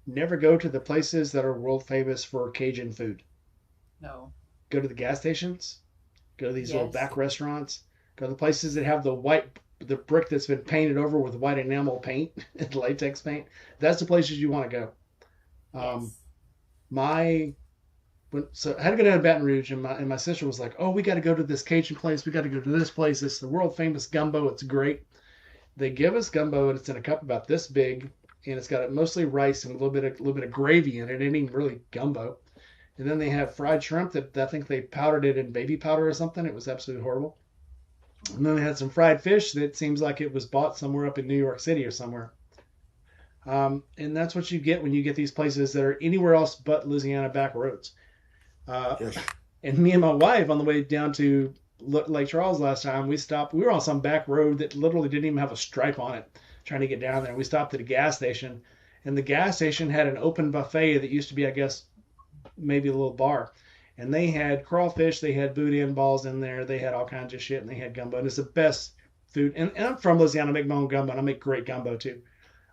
never go to the places that are world famous for Cajun food. No. Go to the gas stations. Go to these little Yes. back restaurants. Go to the places that have the brick that's been painted over with white enamel paint and latex paint. That's the places you want to go. Um, Yes. my so I had to go down to Baton Rouge, and my sister was like, "Oh, we got to go to this Cajun place. We got to go to this place. It's the world famous gumbo. It's great." They give us gumbo, and it's in a cup about this big, and it's got mostly rice and a little bit of gravy in it. It ain't even really gumbo. And then they have fried shrimp that I think they powdered it in baby powder or something. It was absolutely horrible. And then they had some fried fish that seems like it was bought somewhere up in New York City or somewhere. And that's what you get when you get these places that are anywhere else but Louisiana back roads. Yes. And me and my wife, on the way down to Lake Charles last time, we stopped. We were on some back road that literally didn't even have a stripe on it, trying to get down there. We stopped at a gas station, and the gas station had an open buffet that used to be, I guess, maybe a little bar. And they had crawfish, they had boudin balls in there, they had all kinds of shit, and they had gumbo. And it's the best food. And I'm from Louisiana, I make my own gumbo, and I make great gumbo too.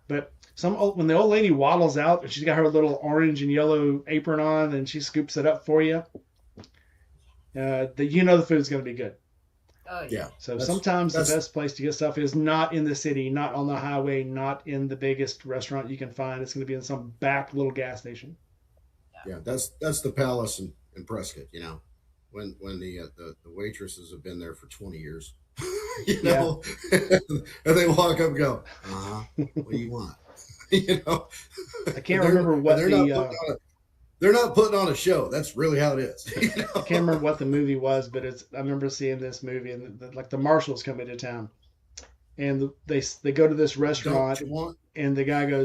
But when the old lady waddles out and she's got her little orange and yellow apron on and she scoops it up for you, you know the food's going to be good. Oh yeah. Yeah. So sometimes the best place to get stuff is not in the city, not on the highway, not in the biggest restaurant you can find. It's going to be in some back little gas station. Yeah, that's the Palace in Prescott. You know, when the waitresses have been there for 20 years, you know, and they walk up and go, what do you want? You know, I can't remember what they're not putting on a show. That's really how it is. You know? I can't remember what the movie was, but I remember seeing this movie and like the marshals come into town, and they go to this restaurant, and the guy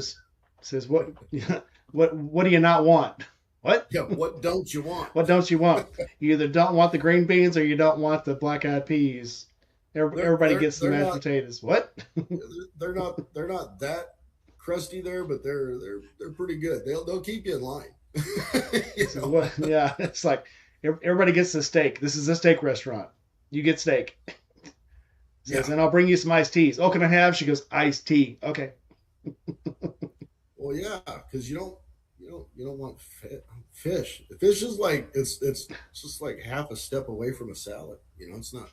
says, "What do you not want?" What? Yeah, what don't you want? What don't you want? You either don't want the green beans or you don't want the black-eyed peas. Everybody gets the mashed potatoes. What? They're not that crusty there, but they're pretty good. They'll keep you in line. So what, yeah, it's like everybody gets the steak. This is a steak restaurant. You get steak. Says, and I'll bring you some iced teas. Oh, can I have? She goes, iced tea. Okay. Well, yeah, because you don't want fish. Fish is like it's just like half a step away from a salad. You know, it's not.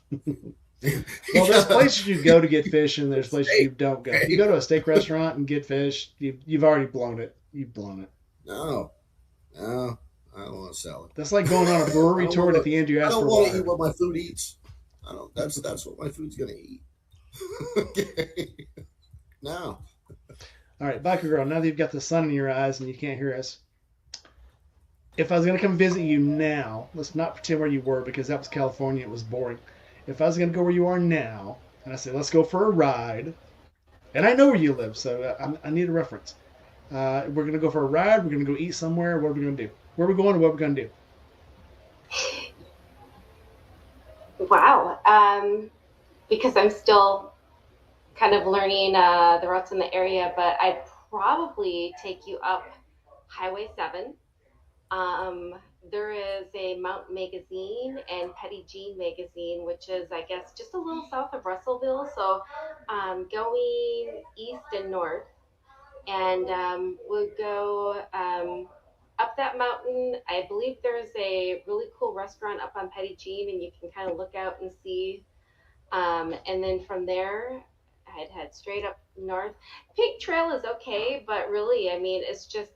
Well, there's places you go to get fish, and there's places you don't go. If you go to a steak restaurant and get fish, you've already blown it. You've blown it. No, I don't want a salad. That's like going on a brewery tour and at the end you ask for water. I don't want to eat what my food eats. I don't. That's what my food's gonna eat. Okay. Now. All right, Biker Girl, now that you've got the sun in your eyes and you can't hear us, if I was going to come visit you now, let's not pretend where you were because that was California, it was boring. If I was going to go where you are now, and I say, let's go for a ride, and I know where you live, so I need a reference. We're going to go for a ride, we're going to go eat somewhere, what are we going to do? Where are we going and what are we going to do? Wow. Because I'm still kind of learning the routes in the area, but I'd probably take you up Highway 7. There is a Mount Magazine and Petty Jean Magazine, which is, I guess, just a little south of Russellville. So going east and north. And we'll go up that mountain. I believe there's a really cool restaurant up on Petty Jean, and you can kind of look out and see. And then from there, I'd head straight up north. Pig Trail is okay, but really, I mean, it's just,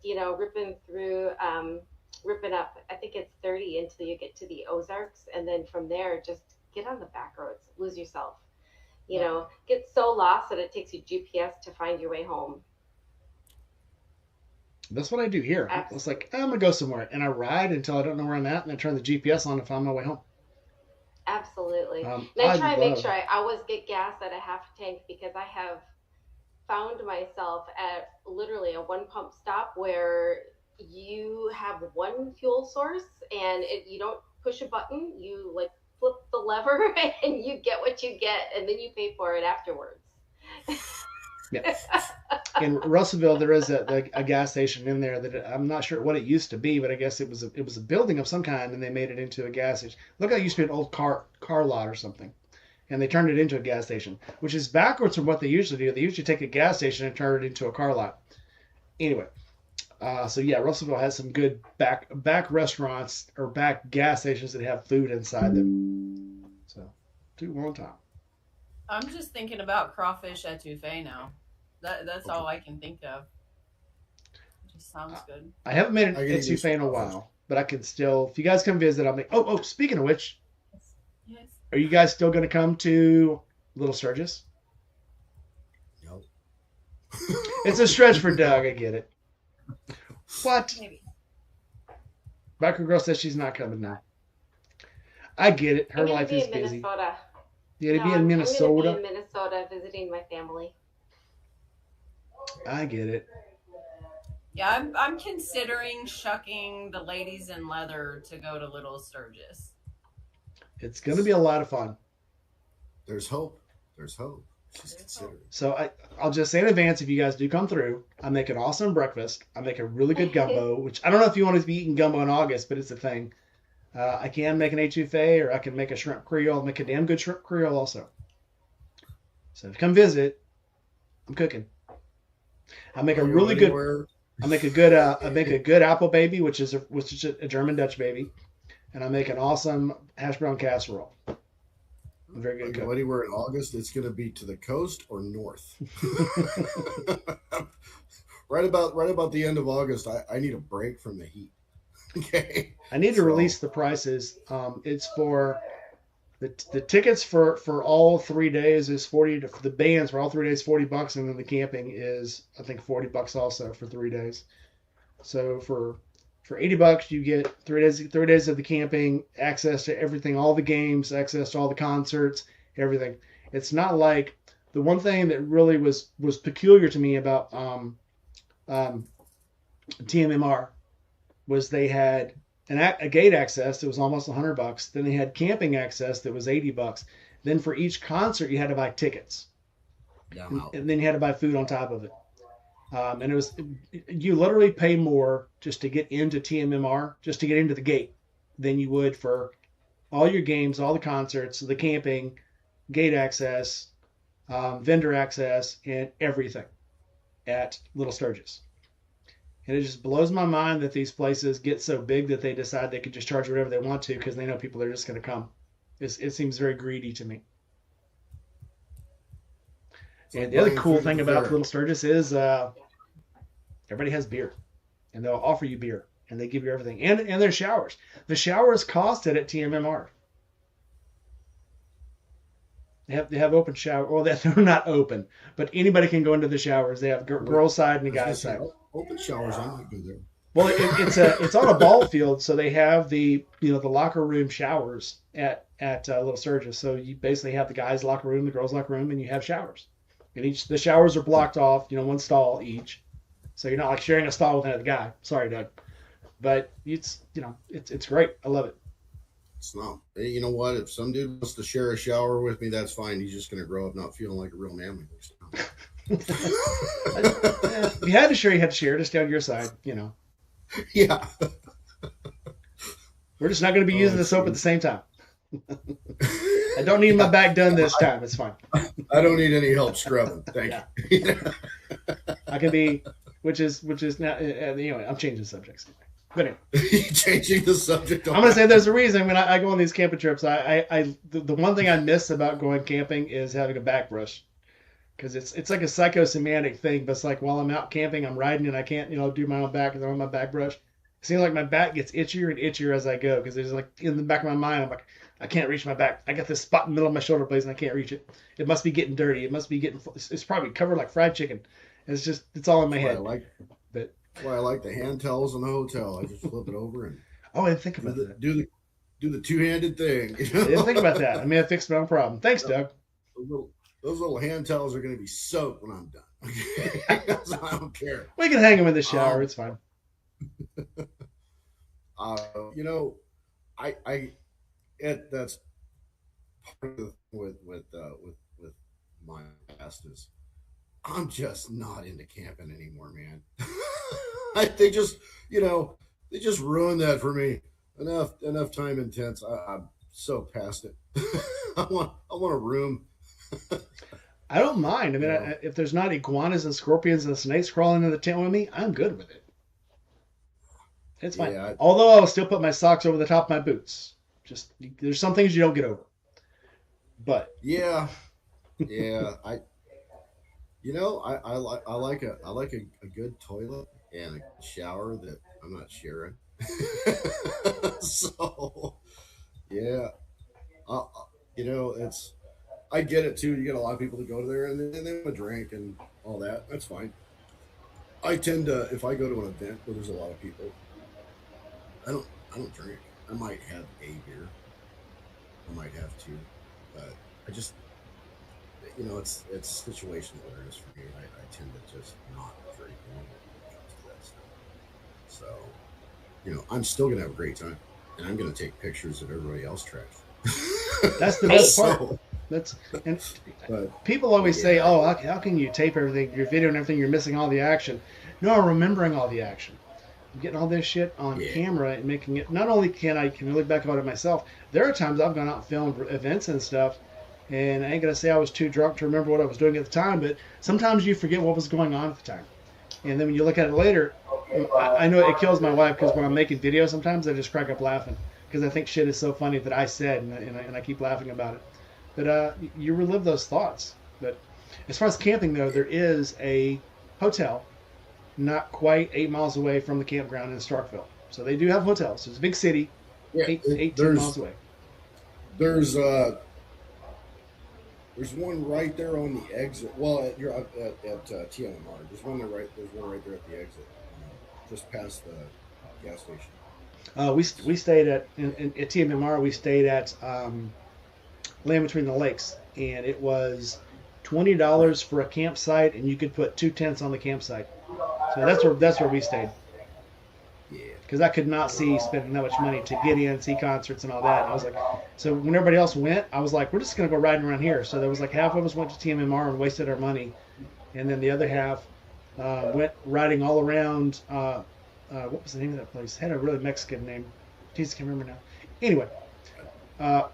ripping up, I think it's 30 until you get to the Ozarks. And then from there, just get on the back roads, lose yourself, get so lost that it takes you GPS to find your way home. That's what I do here. Absolutely. It's like, I'm going to go somewhere. And I ride until I don't know where I'm at, and I turn the GPS on to find my way home. Absolutely. And I try and make sure I always get gas at a half tank because I have found myself at literally a one pump stop where you have one fuel source and you don't push a button, you like flip the lever and you get what you get and then you pay for it afterwards. Yeah. In Russellville, there is a gas station in there that I'm not sure what it used to be, but I guess it was a building of some kind, and they made it into a gas station. Look, like it used to be an old car lot or something, and they turned it into a gas station, which is backwards from what they usually do. They usually take a gas station and turn it into a car lot. Anyway, so yeah, Russellville has some good back restaurants or back gas stations that have food inside them. So, do one time. I'm just thinking about crawfish etouffee now. That's all I can think of. It just sounds good. I haven't made an etouffee in a while, but I can still. If you guys come visit, I'll make. Oh! Speaking of which, yes. Are you guys still going to come to Little Sturgis? No. It's a stretch for Doug. I get it. What? Maybe. Biker Girl says she's not coming now. I get it. I'm Her gonna life be is in busy. Minnesota. Yeah, to No, be in I'm gonna be Minnesota. in Minnesota visiting my family. I get it. Yeah, I'm considering shucking the ladies in leather to go to Little Sturgis. It's going to be a lot of fun. There's hope. There's hope. She's There's hope. considering. So I'll just say in advance, if you guys do come through, I make an awesome breakfast. I make a really good gumbo, which I don't know if you want to be eating gumbo in August, but it's a thing. I can make an etouffee, or I can make a shrimp creole. Make a damn good shrimp creole also. So if you come visit, I'm cooking. I make a really good. I make a good. I make a good apple baby, which is a German Dutch baby, and I make an awesome hash brown casserole. I'm very good Like cook. anywhere in August, it's going to be to the coast or north. right about the end of August, I need a break from the heat. Okay. I need to release the prices. It's for the tickets for all 3 days is 40 for the bands for all 3 days $40, and then the camping is I think $40 also for 3 days. So for $80 you get 3 days of the camping, access to everything, all the games, access to all the concerts, everything. It's not like the one thing that really was peculiar to me about TMMR was they had a gate access that was almost $100. Then they had camping access that was $80. Then for each concert you had to buy tickets, Yeah, and then you had to buy food on top of it. And it was you literally pay more just to get into TMMR, just to get into the gate, than you would for all your games, all the concerts, the camping, gate access, vendor access, and everything at Little Sturgis. And it just blows my mind that these places get so big that they decide they could just charge whatever they want to because they know people are just going to come. It seems very greedy to me. And the other cool thing about Little Sturgis is everybody has beer, and they'll offer you beer, and they give you everything, and there's showers. The showers costed at TMMR. They have open shower. Well, they're not open, but anybody can go into the showers. They have girls side and the guys side. Open showers, I might go there. Well, it's on a ball field, so they have the locker room showers at Little Sturgis. So you basically have the guys' locker room, the girls' locker room, and you have showers. And the showers are blocked off, one stall each. So you're not like sharing a stall with another guy. Sorry, Doug, but it's great. I love it. It's not. You know what? If some dude wants to share a shower with me, that's fine. He's just going to grow up not feeling like a real man. If you had to share, you had to share. Just down your side, Yeah. We're just not going to be using the soap at the same time. I don't need my back done this time. It's fine. I don't need any help scrubbing. Thank you. I can be, which is now. Anyway, I'm changing subjects. But anyway, changing the subject. I'm going to say there's a reason when I go on these camping trips. The one thing I miss about going camping is having a back brush, because it's like a psychosomatic thing. But it's like while I'm out camping, I'm riding and I can't do my own back because I'm on my back brush. It seems like my back gets itchier and itchier as I go because there's like in the back of my mind I'm like, I can't reach my back. I got this spot in the middle of my shoulder blades and I can't reach it. It must be getting dirty. It must be getting. It's probably covered like fried chicken. It's all in my head. That's why I like the hand towels in the hotel. I just flip it over and I didn't think about that. Do the two-handed thing. I didn't think about that. I mean, I fixed my own problem. Thanks, Doug. Those little hand towels are going to be soaked when I'm done. Okay? So I don't care. We can hang them in the shower. It's fine. That's part of the thing with my past is I'm just not into camping anymore, man. They just ruined that for me. Enough time intense. I'm so past it. I want a room. I don't mind. I mean, if there's not iguanas and scorpions and snakes crawling in the tent with me, I'm good with it. It's fine. Yeah, although I'll still put my socks over the top of my boots. Just there's some things you don't get over. But yeah, I like a good toilet and a shower that I'm not sharing. So yeah, it's I get it too. You get a lot of people to go there and they want to drink and all that. That's fine. I tend to, if I go to an event where there's a lot of people, I don't I don't drink. I might have a beer. I might have two, but I just it's situational awareness for me. I tend to just not drink when it comes to that stuff. So I'm still gonna have a great time, and I'm gonna take pictures of everybody else trash. That's the best Right. part. So, That's and but people always say, yeah, "Oh, how can you tape everything, your video and everything? You're missing all the action." No, I'm remembering all the action. I'm getting all this shit on yeah, camera and making it. Not only can I look back on it myself, there are times I've gone out and filmed events and stuff, and I ain't gonna say I was too drunk to remember what I was doing at the time, but sometimes you forget what was going on at the time, and then when you look at it later, I know it kills my wife because when I'm making videos, sometimes I just crack up laughing because I think shit is so funny that I said, and I keep laughing about it. But you relive those thoughts. But as far as camping though, there is a hotel not quite 8 miles away from the campground in Starkville. So they do have hotels. It's a big city, yeah. eight, 10 miles There's away. there's uh there's one right there on the exit. Well, at TMR. There's one right there at the exit, just past the gas station. We stayed at TMMR. We stayed at Land Between the Lakes, and it was $20 for a campsite, and you could put two tents on the campsite. So that's where we stayed. Yeah, Because I could not see spending that much money to get in, see concerts and all that. And I was like, so when everybody else went, I was like, we're just gonna go riding around here. So there was like half of us went to TMMR and wasted our money, and then the other half went riding all around. What was the name of that place? It had a really Mexican name. Jesus, I can't remember now. Anyway,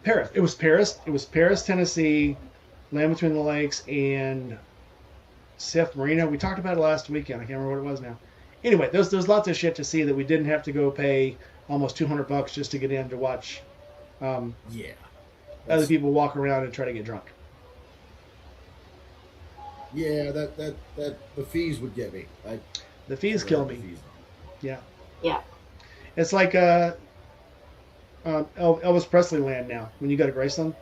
Paris. It was Paris. It was Paris, Tennessee, Land Between the Lakes, and Seth Marina. We talked about it last weekend. I can't remember what it was now. Anyway, there's lots of shit to see that we didn't have to go pay almost $200 just to get in to watch um, yeah. other That's people walk around and try to get drunk. yeah. That the fees would get me. I The fees never kill had the me. fees. Yeah, Yeah. it's like Elvis Presley land now. When you go to Graceland,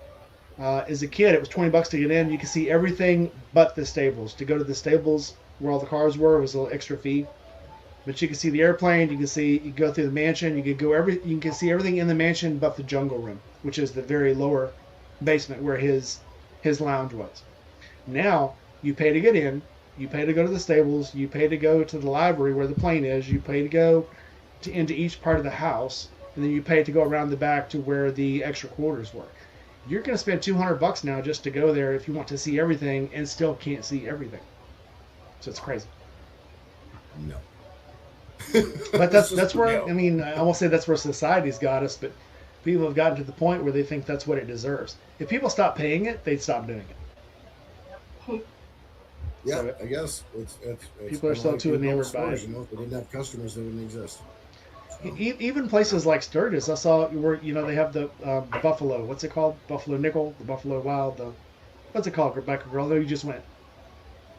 as a kid, it was $20 to get in. You could see everything but the stables. To go to the stables where all the cars were was a little extra fee. But you can see the airplane. You can go through the mansion. You can see everything in the mansion but the jungle room, which is the very lower basement where his lounge was. Now you pay to get in. You pay to go to the stables. You pay to go to the library where the plane is. You pay to go into each part of the house, and then you pay to go around the back to where the extra quarters were. You're going to spend $200 now just to go there if you want to see everything, and still can't see everything. So it's crazy. No. But It's that's just where no. I mean I won't say that's where society's got us, but people have gotten to the point where they think that's what it deserves. If people stop paying it, they'd stop doing it. Yeah, So I guess it's people are kind of still like too the adult enamored by stores. it. If they didn't have customers, they wouldn't exist. So, Even places like Sturgis, I saw where they have the buffalo. What's it called? Buffalo nickel, the buffalo wild. The what's it called, Rebecca girl? Though you just went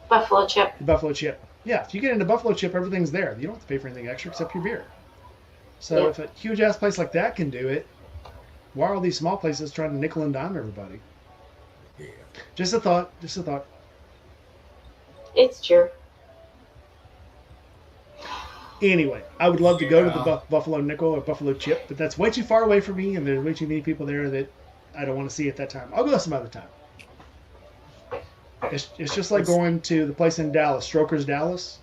Buffalo chip. the buffalo chip. Yeah, if you get into buffalo chip, everything's there. You don't have to pay for anything extra except your beer. So Yeah. if a huge ass place like that can do it, why are all these small places trying to nickel and dime everybody? yeah. Just a thought. Just a thought. It's true. Anyway, I would love to go to the Yeah. Buffalo Nickel or Buffalo Chip, but that's way too far away from me, and there's way too many people there that I don't want to see at that time. I'll go some other time. It's just like It's going to the place in Dallas, Strokers Dallas.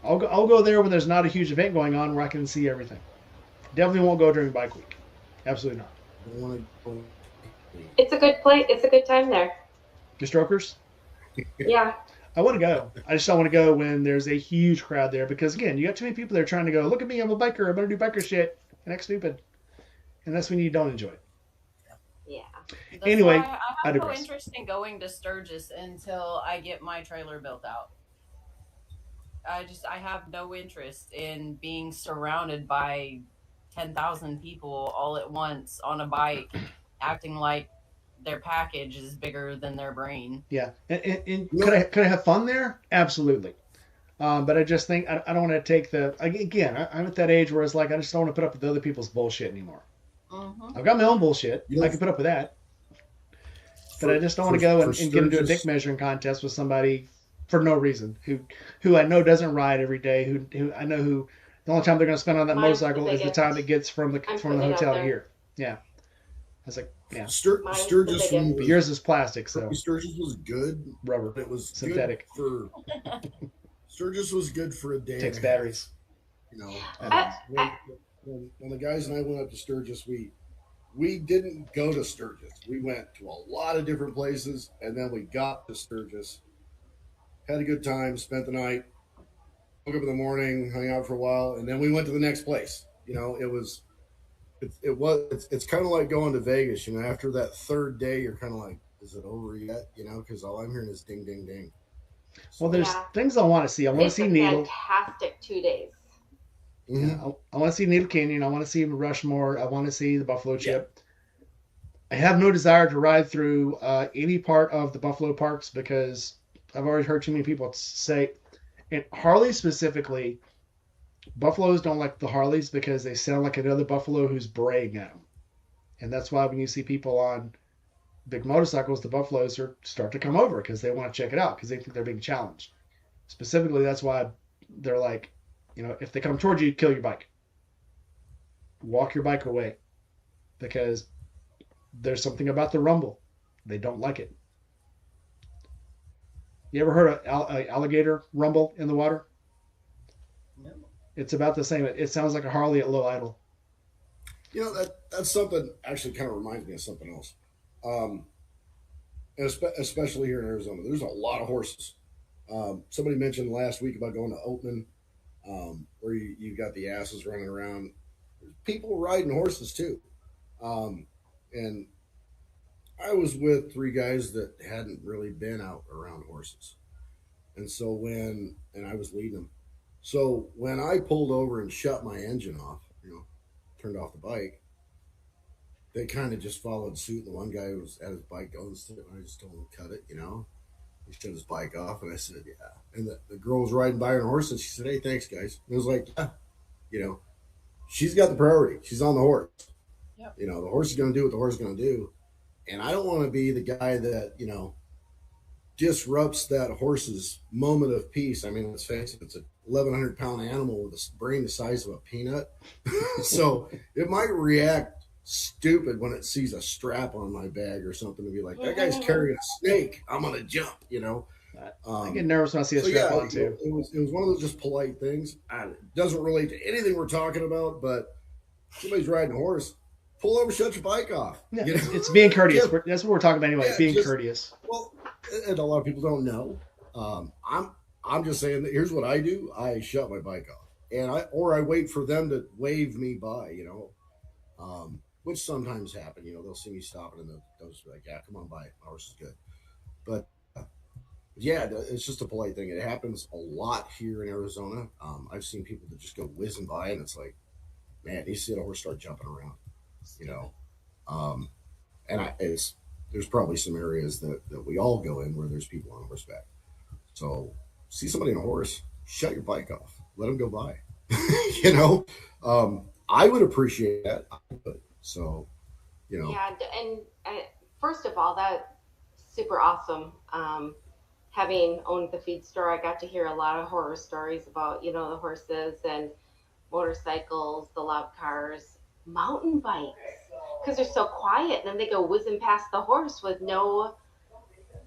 I'll go there when there's not a huge event going on where I can see everything. Definitely won't go during bike week. Absolutely not. I don't want to. It's a good place. It's a good time there. The Strokers, Yeah. I want to go. I just don't want to go when there's a huge crowd there because again, you got too many people there trying to go. Look at me, I'm a biker. I'm gonna do biker shit and act stupid, and that's when you don't enjoy it. Yeah. That's Anyway, why I I have no digress. interest in going to Sturgis until I get my trailer built out. I have no interest in being surrounded by 10,000 people all at once on a bike acting like their package is bigger than their brain. Yeah, and No, could I have fun there? Absolutely. But I just think I don't want to take again. I'm at that age where it's like I just don't want to put up with other people's bullshit anymore. Hmm. I've got my own bullshit. you I know, can put up with that, but I for just don't want for to go for and get into a dick Sturgis, measuring contest with somebody for no reason. Who I know doesn't ride every day. Who I know who the only time they're going to spend on that Mine's the motorcycle is the biggest. time it gets from the I'm from the putting it out hotel to there. here. Yeah, I was like, yeah. Mine's the Sturgis biggest. But yours is plastic, so Sturgis was good, rubber, but it was synthetic. good for Sturgis was good for a day. Takes and a half, batteries. you know. I- When the guys and I went up to Sturgis, we didn't go to Sturgis. We went to a lot of different places, and then we got to Sturgis, had a good time, spent the night, woke up in the morning, hung out for a while, and then we went to the next place. You know, it's kind of like going to Vegas. You know, after that third day, you're kind of like, is it over yet? You know, because all I'm hearing is ding, ding, ding. So, Well, there's Yeah. things I want to see. I want to It's see a Needle. fantastic 2 days. mhm. Yeah, I want to see Needle Canyon. I want to see Rushmore. I want to see the Buffalo Chip. I have no desire to ride through any part of the Buffalo parks because I've already heard too many people say, and Harley specifically, Buffaloes don't like the Harleys because they sound like another Buffalo who's braying at them. And that's why when you see people on big motorcycles, the Buffaloes start to come over because they want to check it out because they think they're being challenged. Specifically, that's why they're like, if they come towards you, kill your bike. Walk your bike away because there's something about the rumble. They don't like it. You ever heard of alligator rumble in the water? No. It's about the same. It sounds like a Harley at low idle. You know that's something actually kind of reminds me of something else. Um, and especially here in Arizona, there's a lot of horses. Somebody mentioned last week about going to Oatman, where you got the asses running around. There's people riding horses too. And I was with three guys that hadn't really been out around horses. And I was leading them. So when I pulled over and shut my engine off, turned off the bike, they kind of just followed suit. The one guy was at his bike going, and I just told him to cut it, He shut his bike off, and I said, yeah. And the girl was riding by on a horse, and she said, hey, thanks, guys. And it was like, yeah, she's got the priority. She's on the horse. Yep. The horse is going to do what the horse is going to do. And I don't want to be the guy that, disrupts that horse's moment of peace. I mean, let's face it, it's a 1,100-pound animal with a brain the size of a peanut. So it might react stupid when it sees a strap on my bag or something to be like, that guy's carrying a snake. I'm going to jump, I get nervous when I see a strap on too. It was one of those just polite things. It doesn't relate to anything we're talking about, but somebody's riding a horse. Pull over, shut your bike off. Yeah, it's being courteous. Yeah. That's what we're talking about anyway. Yeah, being courteous. Well, and a lot of people don't know. I'm just saying that here's what I do. I shut my bike off, and I wait for them to wave me by. Which sometimes happen. They'll see me stopping and they'll just be like, "Yeah, come on by. My horse is good." But yeah, it's just a polite thing. It happens a lot here in Arizona. I've seen people that just go whizzing by, and it's like, man, you see a horse start jumping around. And there's probably some areas that we all go in where there's people on horseback. So see somebody on a horse, shut your bike off, let them go by. I would appreciate that. So, Yeah, and first of all, that's super awesome. Having owned the feed store, I got to hear a lot of horror stories about, the horses and motorcycles, the loud cars, mountain bikes, because they're so quiet. And then they go whizzing past the horse with no,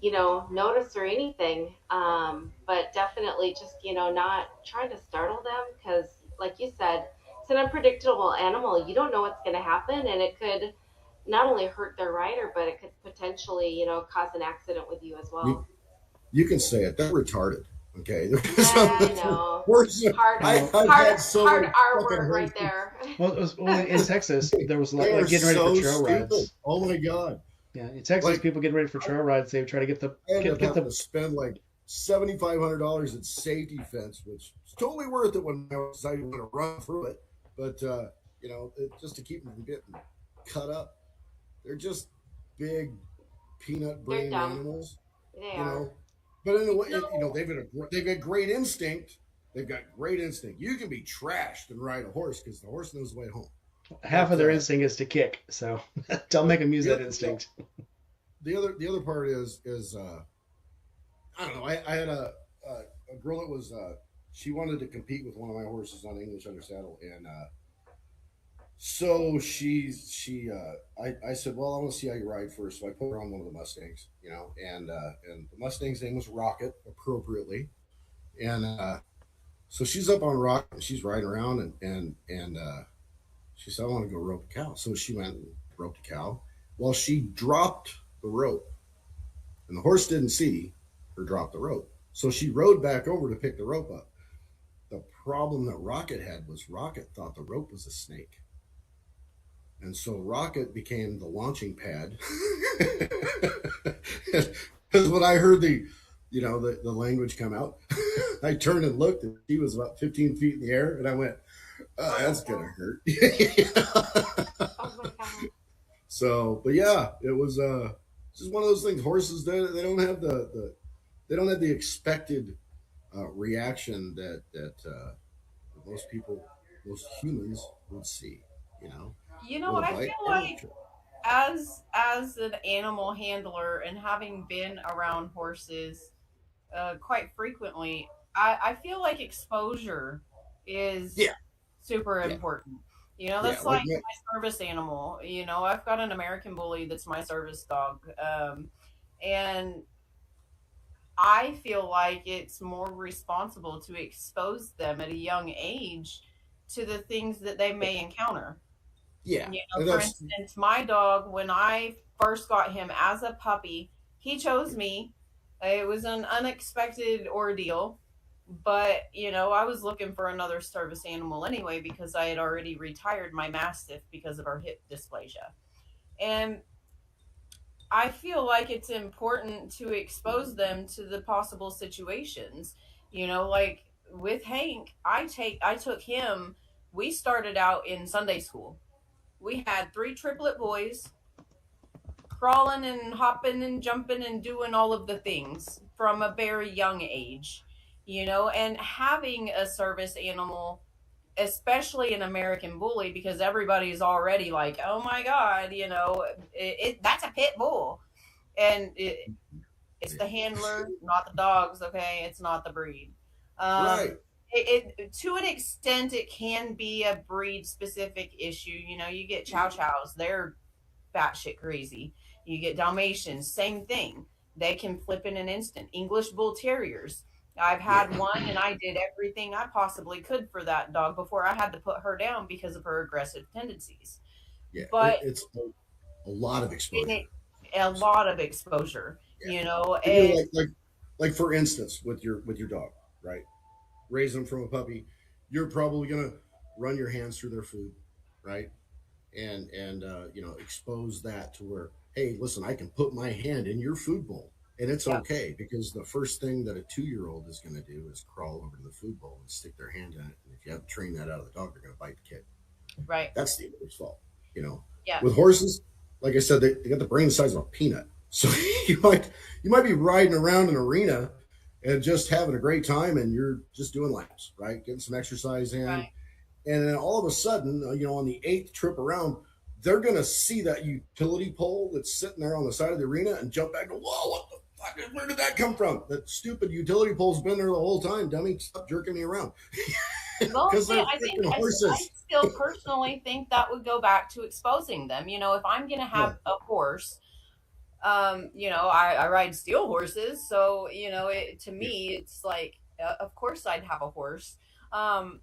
notice or anything. But definitely just, not trying to startle them because, like you said, it's an unpredictable animal. You don't know what's going to happen, and it could not only hurt their rider, but it could potentially, cause an accident with you as well. You can say it. They're retarded. Okay. Yeah, I know. Hard R word right there. Well, in Texas, there was like getting ready for trail rides. Oh my god. Yeah, in Texas, people getting ready for trail rides. They would try to get to spend like $7,500 at safety fence, which is totally worth it when I decided to run through it. But just to keep them from getting cut up, they're just big peanut brain animals. They are. But in a way, they've got great instinct. They've got great instinct. You can be trashed and ride a horse because the horse knows the way home. Half of their instinct is to kick, so don't make them use that instinct. The other part is I don't know. I had a a girl that was she wanted to compete with one of my horses on English under saddle, and so I said, well, I want to see how you ride first. So I put her on one of the Mustangs, and the Mustang's name was Rocket, appropriately, and so she's up on Rocket and she's riding around, and she said, I want to go rope a cow. So she went and roped a cow. Well, she dropped the rope, and the horse didn't see her drop the rope. So she rode back over to pick the rope up. The problem that Rocket had was Rocket thought the rope was a snake. And so Rocket became the launching pad. Because when I heard the language come out, I turned and looked, and she was about 15 feet in the air, and I went, oh, that's gonna hurt. Oh my god. So, but yeah, it was just one of those things. Horses, they don't have they don't have the expected reaction that most people, most humans would see. You know, You know with what? a I bike feel and a like trip. as an animal handler and having been around horses quite frequently, I feel like exposure is Yeah, super yeah, important. You know, yeah. that's Like like my service animal. You know, I've got an American bully that's my service dog. And I feel like it's more responsible to expose them at a young age to the things that they may encounter. yeah, You know, and for that's instance, my dog, when I first got him as a puppy, he chose me. It was an unexpected ordeal, but you know, I was looking for another service animal anyway because I had already retired my mastiff because of her hip dysplasia. And I feel like it's important to expose them to the possible situations. You know, like with Hank, I took him, we started out in Sunday school. We had three triplet boys crawling and hopping and jumping and doing all of the things from a very young age, you know, and having a service animal, especially an American bully, because everybody's already like, oh my God, you know, that's a pit bull. And it's the handler, not the dogs, okay? It's not the breed. right. Um, to an extent, it can be a breed specific issue. You know, you get chow chows, they're batshit crazy. You get Dalmatians, same thing. They can flip in an instant. English Bull Terriers. I've Yeah, had one and I did everything I possibly could for that dog before I had to put her down because of her aggressive tendencies. yeah. But It's a lot of in exposure. it, a lot of exposure, Yeah. you know, You know, and like for instance, with your dog, right? Raising them from a puppy, you're probably gonna run your hands through their food, right? And expose that to where, hey, listen, I can put my hand in your food bowl, and it's yeah, okay, because the first thing that a 2-year-old is going to do is crawl over to the food bowl and stick their hand in it, and if you haven't trained that out of the dog, they're going to bite the kid. right, That's the owner's fault. you know yeah, with horses, like I said, they got the brain the size of a peanut. So you might be riding around an arena and just having a great time, and you're just doing laps, right, getting some exercise in, right. and then all of a sudden, on the eighth trip around, they're going to see that utility pole that's sitting there on the side of the arena and jump back and go, whoa, what the fuck? Where did that come from? That stupid utility pole's been there the whole time, dummy. Stop jerking me around. Well, Because see, they're I think freaking I horses. still personally think that would go back to exposing them. You know, if I'm going to Yeah. have a horse, you know, I ride steel horses, so you know, to Yeah. me, it's like, of course, I'd have a horse. Um,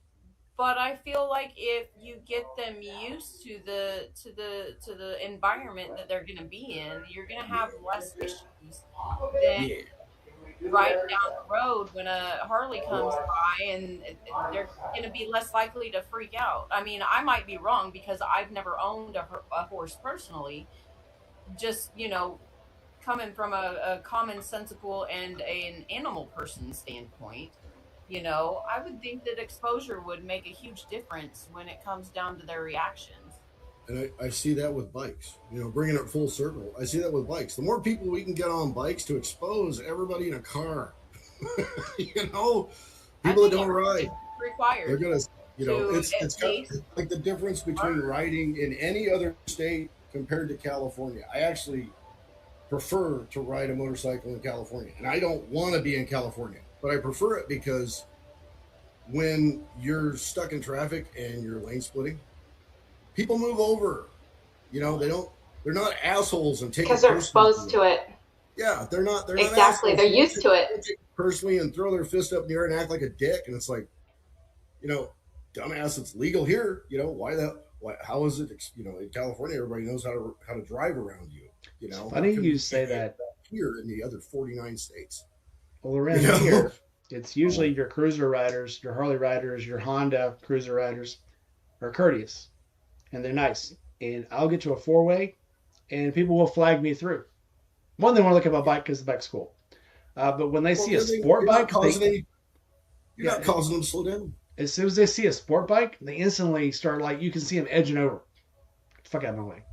but I feel like if you get them used to the environment that they're going to be in, you're going to have less issues than Yeah. riding down the road when a Harley comes by, and they're going to be less likely to freak out. I mean, I might be wrong because I've never owned a horse personally. Just, you know, coming from a commonsensical and an animal person standpoint, you know, I would think that exposure would make a huge difference when it comes down to their reactions. And I see that with bikes, bringing it full circle. I see that with bikes. The more people we can get on bikes to expose everybody in a car, you know, I people that think don't ride, it's they're required gonna, to it's at got least like the difference between learn. riding in any other state compared to California. I actually prefer to ride a motorcycle in California, and I don't want to be in California. but I prefer it because when you're stuck in traffic and you're lane splitting, people move over. They don't. They're not assholes and take because it they're personally. exposed to it. Yeah, they're not. They're not Exactly. assholes. They're They don't used take, to they it. don't take it personally and throw their fist up in the air and act like a dick. And it's like, you know, dumbass, it's legal here. Why the? Why? How is it? In California, everybody knows how to drive around you. It's How funny come you you say can't do that. that here in the other 49 states? Well, You around know. here, it's usually your cruiser riders, your Harley riders, your Honda cruiser riders are courteous and they're nice. And I'll get to a four-way, and people will flag me through. One, they want to look at my bike because the bike's cool. But when they Well, see a sport you're not bike, causing any. You're not yeah, causing them to slow down. as soon as they see a sport bike, they instantly start like you can see them edging over. Fuck out of my way.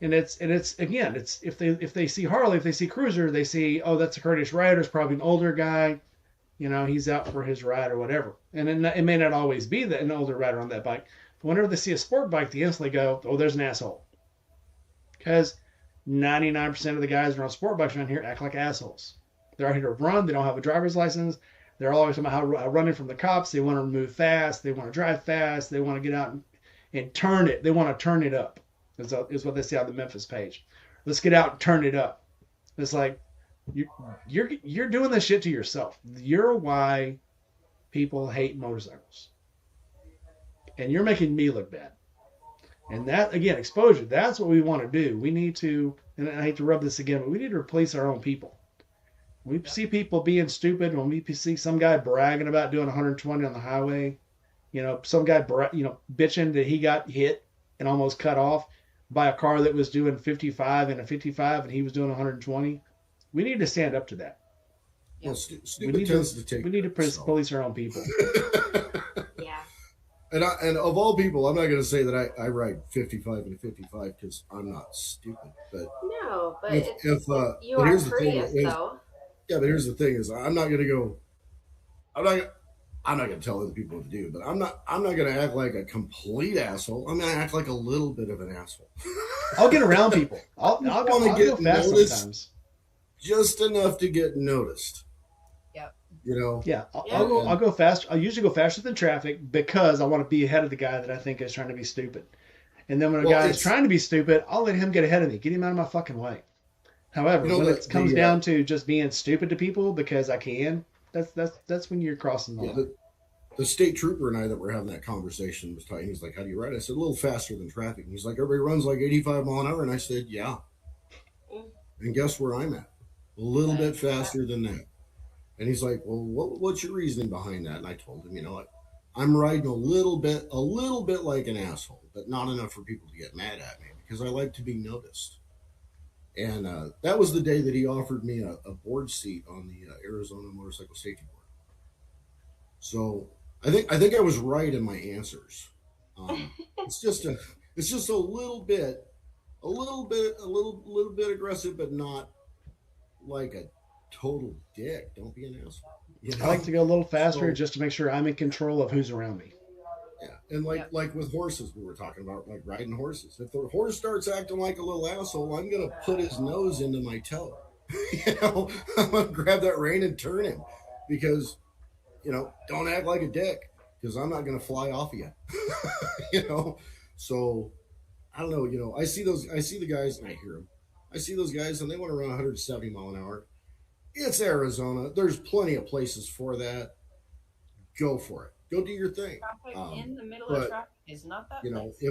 And it's again, it's if they see Harley, if they see Cruiser, they see, oh, that's a courteous rider, it's probably an older guy, he's out for his ride or whatever. And it may not always be that an older rider on that bike, but whenever they see a sport bike, they instantly go, oh, there's an asshole. Because 99% of the guys that are on sport bikes around here act like assholes. They're out here to run. They don't have a driver's license. They're always talking about how running from the cops. They want to move fast. They want to drive fast. They want to get out and turn it. They want to turn it up, is what they say on the Memphis page. Let's get out and turn it up. It's like you're doing this shit to yourself. You're why people hate motorcycles, and you're making me look bad. And that, again, exposure, that's what we want to do. We need to, and I hate to rub this again, but we need to replace our own people. We see people being stupid when we see some guy bragging about doing 120 on the highway. Some guy, bitching that he got hit and almost cut off by a car that was doing 55 and a 55 and he was doing 120. We need to stand up to that. Well, stupid tends to take. We need to police our own people. Yeah. And of all people, I'm not going to say that I ride 55 and 55 because I'm not stupid. But No, but if you but are here's the thing courteous, is, though. yeah, but here's the thing is I'm not going to go. I'm not going to tell other people what to do, but I'm not going to act like a complete asshole. I'm going to act like a little bit of an asshole. I'll get around people. I'll go fast sometimes. Just enough to get noticed. Yep. Yeah, I'll go fast. I'll usually go faster than traffic because I want to be ahead of the guy that I think is trying to be stupid. And then when a guy is trying to be stupid, I'll let him get ahead of me. Get him out of my fucking way. However, when it comes down to just being stupid to people because I can, that's when you're crossing the line. The state trooper and I that were having that conversation was talking. He's like, "How do you ride?" I said, "A little faster than traffic." And he's like, "Everybody runs like 85 mile an hour." And I said, "Yeah." And guess where I'm at? A little bit faster than that. And he's like, "Well, what's your reasoning behind that?" And I told him, I'm riding a little bit like an asshole, but not enough for people to get mad at me because I like to be noticed. And that was the day that he offered me a board seat on the Arizona Motorcycle Safety Board. So I think I was right in my answers. It's just a little bit aggressive, but not like a total dick. Don't be an asshole. I like to go a little faster just to make sure I'm in control of who's around me. Yeah, and like with horses, we were talking about like riding horses. If the horse starts acting like a little asshole, I'm gonna put his nose into my toe. I'm gonna grab that rein and turn him because don't act like a dick because I'm not gonna fly off of you. So I don't know. I see the guys and I hear them. I see those guys and they want to run 170 mile an hour. It's Arizona. There's plenty of places for that. Go for it. Go do your thing. Traffic in the middle of traffic is not that place.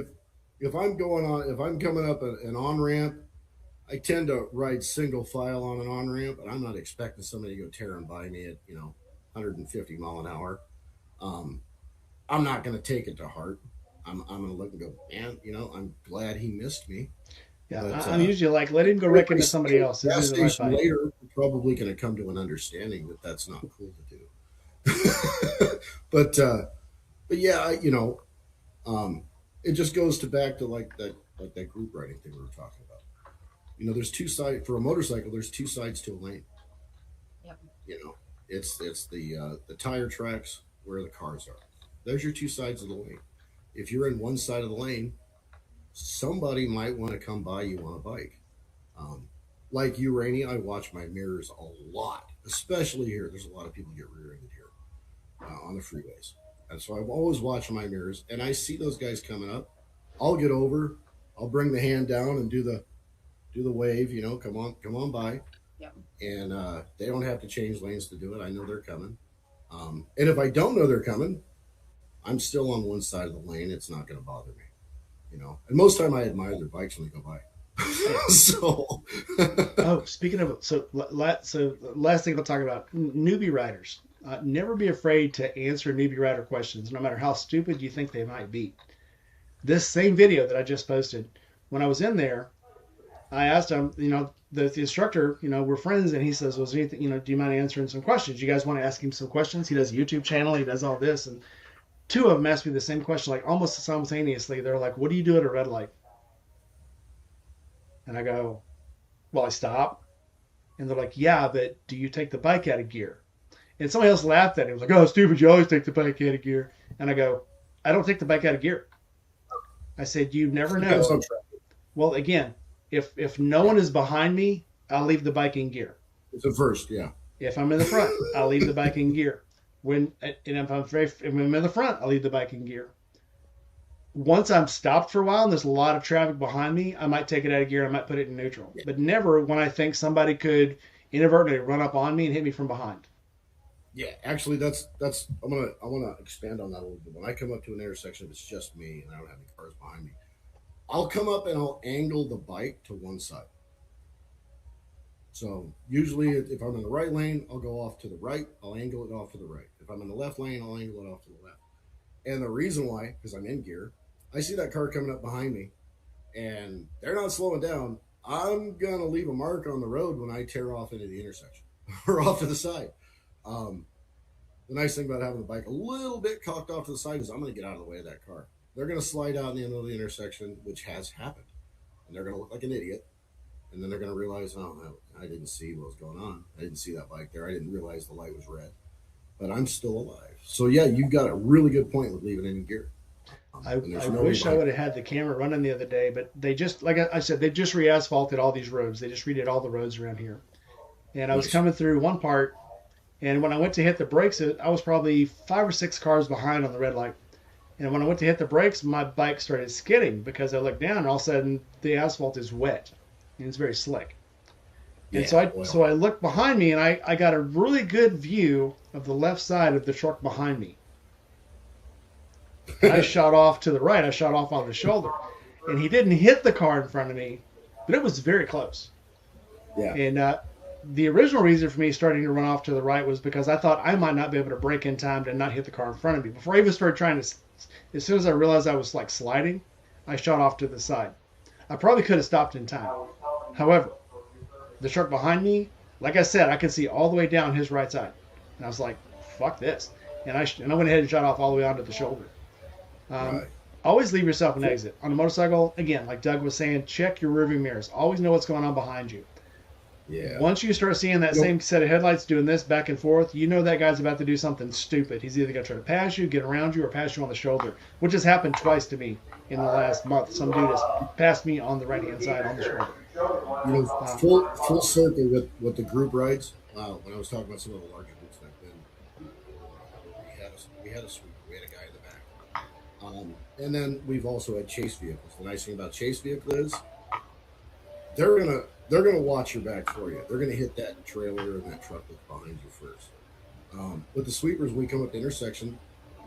If I'm coming up an on ramp, I tend to ride single file on an on ramp, and I'm not expecting somebody to go tearing by me at 150 mile an hour. I'm not going to take it to heart. I'm going to look and go, man, I'm glad he missed me. Yeah, but, I'm usually like, let him go wreck into somebody else. Gas station later, we're probably going to come to an understanding that that's not cool to do. but yeah, it just goes back to like that group riding thing we were talking about. There's two sides for a motorcycle. There's two sides to a lane. Yep. It's the tire tracks where the cars are. There's your two sides of the lane. If you're in one side of the lane, somebody might want to come by you on a bike. Like you, Rainey, I watch my mirrors a lot especially here. There's a lot of people get rear-ended here on the freeways, and so I'm always watching my mirrors, and I see those guys coming up. I'll get over. I'll bring the hand down and do the wave. Come on by, Yep. and they don't have to change lanes to do it. I know they're coming. And if I don't know they're coming, I'm still on one side of the lane. It's not going to bother me, And most time I admire their bikes when they go by. So, Oh, speaking of, so last thing I'll talk about newbie riders. Never be afraid to answer newbie rider questions, no matter how stupid you think they might be. This same video that I just posted, when I was in there, I asked him, the instructor, we're friends, and he says, "Was there anything, do you mind answering some questions? You guys want to ask him some questions?" He does a YouTube channel, he does all this, and two of them asked me the same question, like almost simultaneously. They're like, "What do you do at a red light?" And I go, "Well, I stop." And they're like, "Yeah, but do you take the bike out of gear?" And somebody else laughed at it. It was like, "Oh, stupid, you always take the bike out of gear." And I go, "I don't take the bike out of gear." I said, "You never know." Well, again, if no one is behind me, I'll leave the bike in gear. It's a first, yeah. If I'm in the front, I'll leave the bike in gear. If I'm in the front, I'll leave the bike in gear. Once I'm stopped for a while and there's a lot of traffic behind me, I might take it out of gear. I might put it in neutral, but never when I think somebody could inadvertently run up on me and hit me from behind. Yeah, actually, that's I want to expand on that a little bit. When I come up to an intersection, if it's just me and I don't have any cars behind me, I'll come up and I'll angle the bike to one side. So usually, if I'm in the right lane, I'll go off to the right. I'll angle it off to the right. If I'm in the left lane, I'll angle it off to the left. And the reason why, because I'm in gear, I see that car coming up behind me, and they're not slowing down. I'm gonna leave a mark on the road when I tear off into the intersection or off to the side. Um, the nice thing about having the bike a little bit cocked off to the side is I'm going to get out of the way of that car. They're going to slide out in the end of the intersection, which has happened, and they're going to look like an idiot. And then they're going to realize, oh, no, I didn't see what was going on. I didn't see that bike there. I didn't realize the light was red, but I'm still alive. So yeah, you've got a really good point with leaving it in gear. I wish I would have had the camera running the other day, but they just, like I said, they just re-asphalted all these roads. They just redid all the roads around here. And I was coming through one part, and when I went to hit the brakes, I was probably 5 or 6 cars behind on the red light. And when I went to hit the brakes, my bike started skidding because I looked down, and all of a sudden the asphalt is wet, and it's very slick. And so I looked behind me, and I got a really good view of the left side of the truck behind me. I shot off to the right. I shot off on the shoulder. And he didn't hit the car in front of me, but it was very close. Yeah. And the original reason for me starting to run off to the right was because I thought I might not be able to brake in time to not hit the car in front of me. Before I even started trying to, as soon as I realized I was like sliding, I shot off to the side. I probably could have stopped in time. However, the truck behind me, like I said, I could see all the way down his right side. And I was like, fuck this. And I went ahead and shot off all the way onto the shoulder. Right. Always leave yourself an exit. On a motorcycle, again, like Doug was saying, check your rearview mirrors. Always know what's going on behind you. Yeah. Once you start seeing that same set of headlights doing this back and forth, you know that guy's about to do something stupid. He's either going to try to pass you, get around you, or pass you on the shoulder, which has happened twice to me in the last month. Some dude has passed me on the right-hand side on the shoulder. Full circle with the group rides. When I was talking about some of the larger groups back then, we had a sweeper. We had a guy in the back. And then we've also had chase vehicles. The nice thing about chase vehicle is they're gonna watch your back for you. They're gonna hit that trailer and that truck that's behind you first. With the sweepers, when we come up the intersection,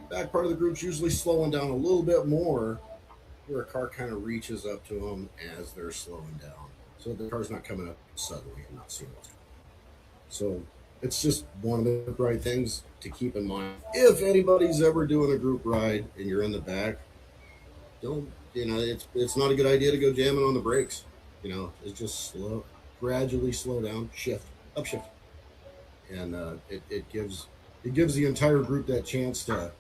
back part of the group's usually slowing down a little bit more, where a car kind of reaches up to them as they're slowing down, so the car's not coming up suddenly and not seeing what's coming. So it's just one of the right things to keep in mind. If anybody's ever doing a group ride and you're in the back, don't it's not a good idea to go jamming on the brakes. It's just gradually slow down, shift, upshift, and it gives the entire group that chance to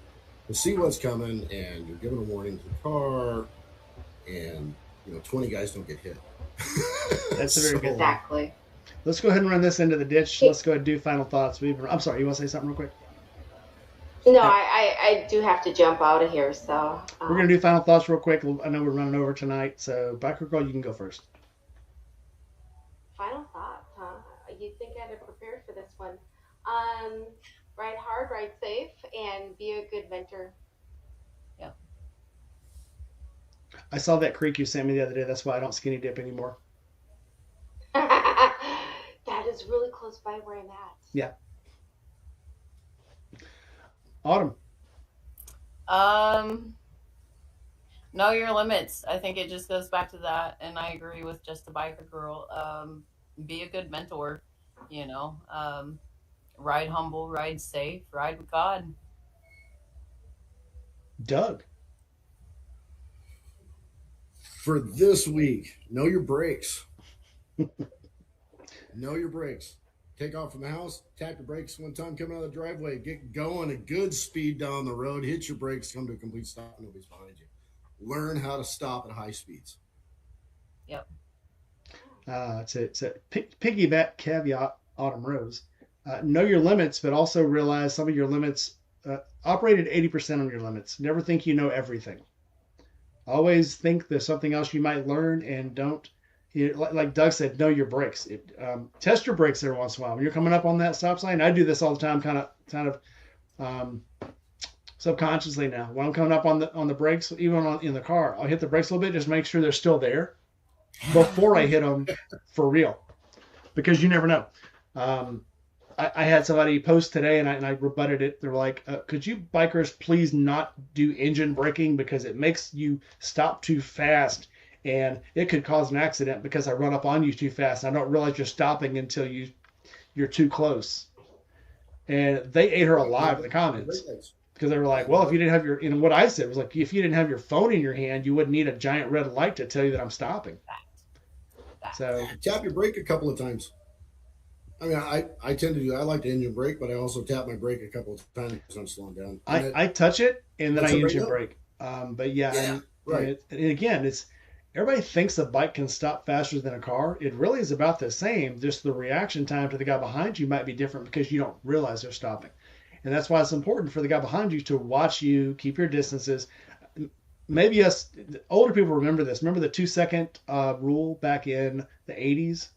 see what's coming, and you're giving a warning to the car, and 20 guys don't get hit. That's a very good. Exactly. Let's go ahead and run this into the ditch. Let's go ahead and do final thoughts. I'm sorry, you want to say something real quick? No, I do have to jump out of here, so. We're going to do final thoughts real quick. I know we're running over tonight, so Biker Girl, you can go first. Final thoughts, huh? You'd think I'd have prepared for this one. Ride hard, ride safe, and be a good mentor. Yep. I saw that creek you sent me the other day. That's why I don't skinny dip anymore. That is really close by where I'm at. Yeah. Autumn. Um, know your limits. I think it just goes back to that, and I agree with just a biker girl. Be a good mentor. You know, ride humble, ride safe, ride with God. Doug. For this week, know your brakes. Know your brakes. Take off from the house, tap your brakes one time, coming out of the driveway, get going a good speed down the road, hit your brakes, come to a complete stop, nobody's behind you. Learn how to stop at high speeds. Yep. It's a piggyback caveat, Autumn Rose. Know your limits, but also realize some of your limits. Operate at 80% on your limits. Never think you know everything. Always think there's something else you might learn, and don't. Like Doug said, know your brakes. Test your brakes every once in a while. When you're coming up on that stop sign, I do this all the time, kind of subconsciously now. When I'm coming up on the brakes, even in the car, I'll hit the brakes a little bit, just make sure they're still there before I hit them for real, because you never know. I had somebody post today, and I rebutted it. They're like, could you bikers please not do engine braking because it makes you stop too fast, and it could cause an accident because I run up on you too fast. And I don't realize you're stopping until you're too close. And they ate her alive in the comments because they were like, well, if you didn't have your, what I said was like, if you didn't have your phone in your hand, you wouldn't need a giant red light to tell you that I'm stopping. So tap your brake a couple of times. I mean, I tend to do. I like to engine brake, but I also tap my brake a couple of times because I'm slowing down. I touch it and then I engine brake. But yeah, right. And again, it's everybody thinks a bike can stop faster than a car. It really is about the same. Just the reaction time to the guy behind you might be different because you don't realize they're stopping. And that's why it's important for the guy behind you to watch you, keep your distances. Maybe us older people remember this. Remember the 2-second rule back in the 80s?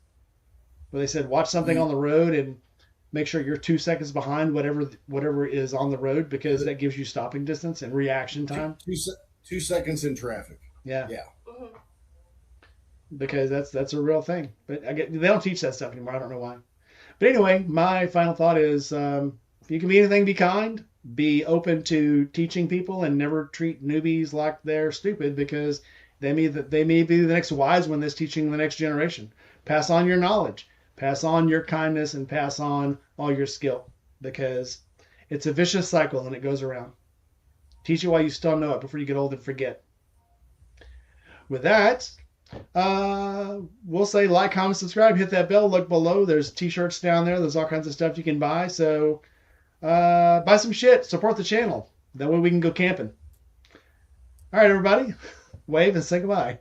Where they said watch something on the road and make sure you're 2 seconds behind whatever is on the road, because that gives you stopping distance and reaction time. 2 seconds in traffic. Yeah. Mm-hmm. Because that's a real thing. But they don't teach that stuff anymore. I don't know why. But anyway, my final thought is if you can be anything, be kind. Be open to teaching people and never treat newbies like they're stupid, because they may be the next wise one that's teaching the next generation. Pass on your knowledge. Pass on your kindness and pass on all your skill, because it's a vicious cycle and it goes around. Teach it while you still know it before you get old and forget. With that, we'll say like, comment, subscribe, hit that bell, look below. There's t-shirts down there. There's all kinds of stuff you can buy. So buy some shit, support the channel. That way we can go camping. All right, everybody, wave and say goodbye.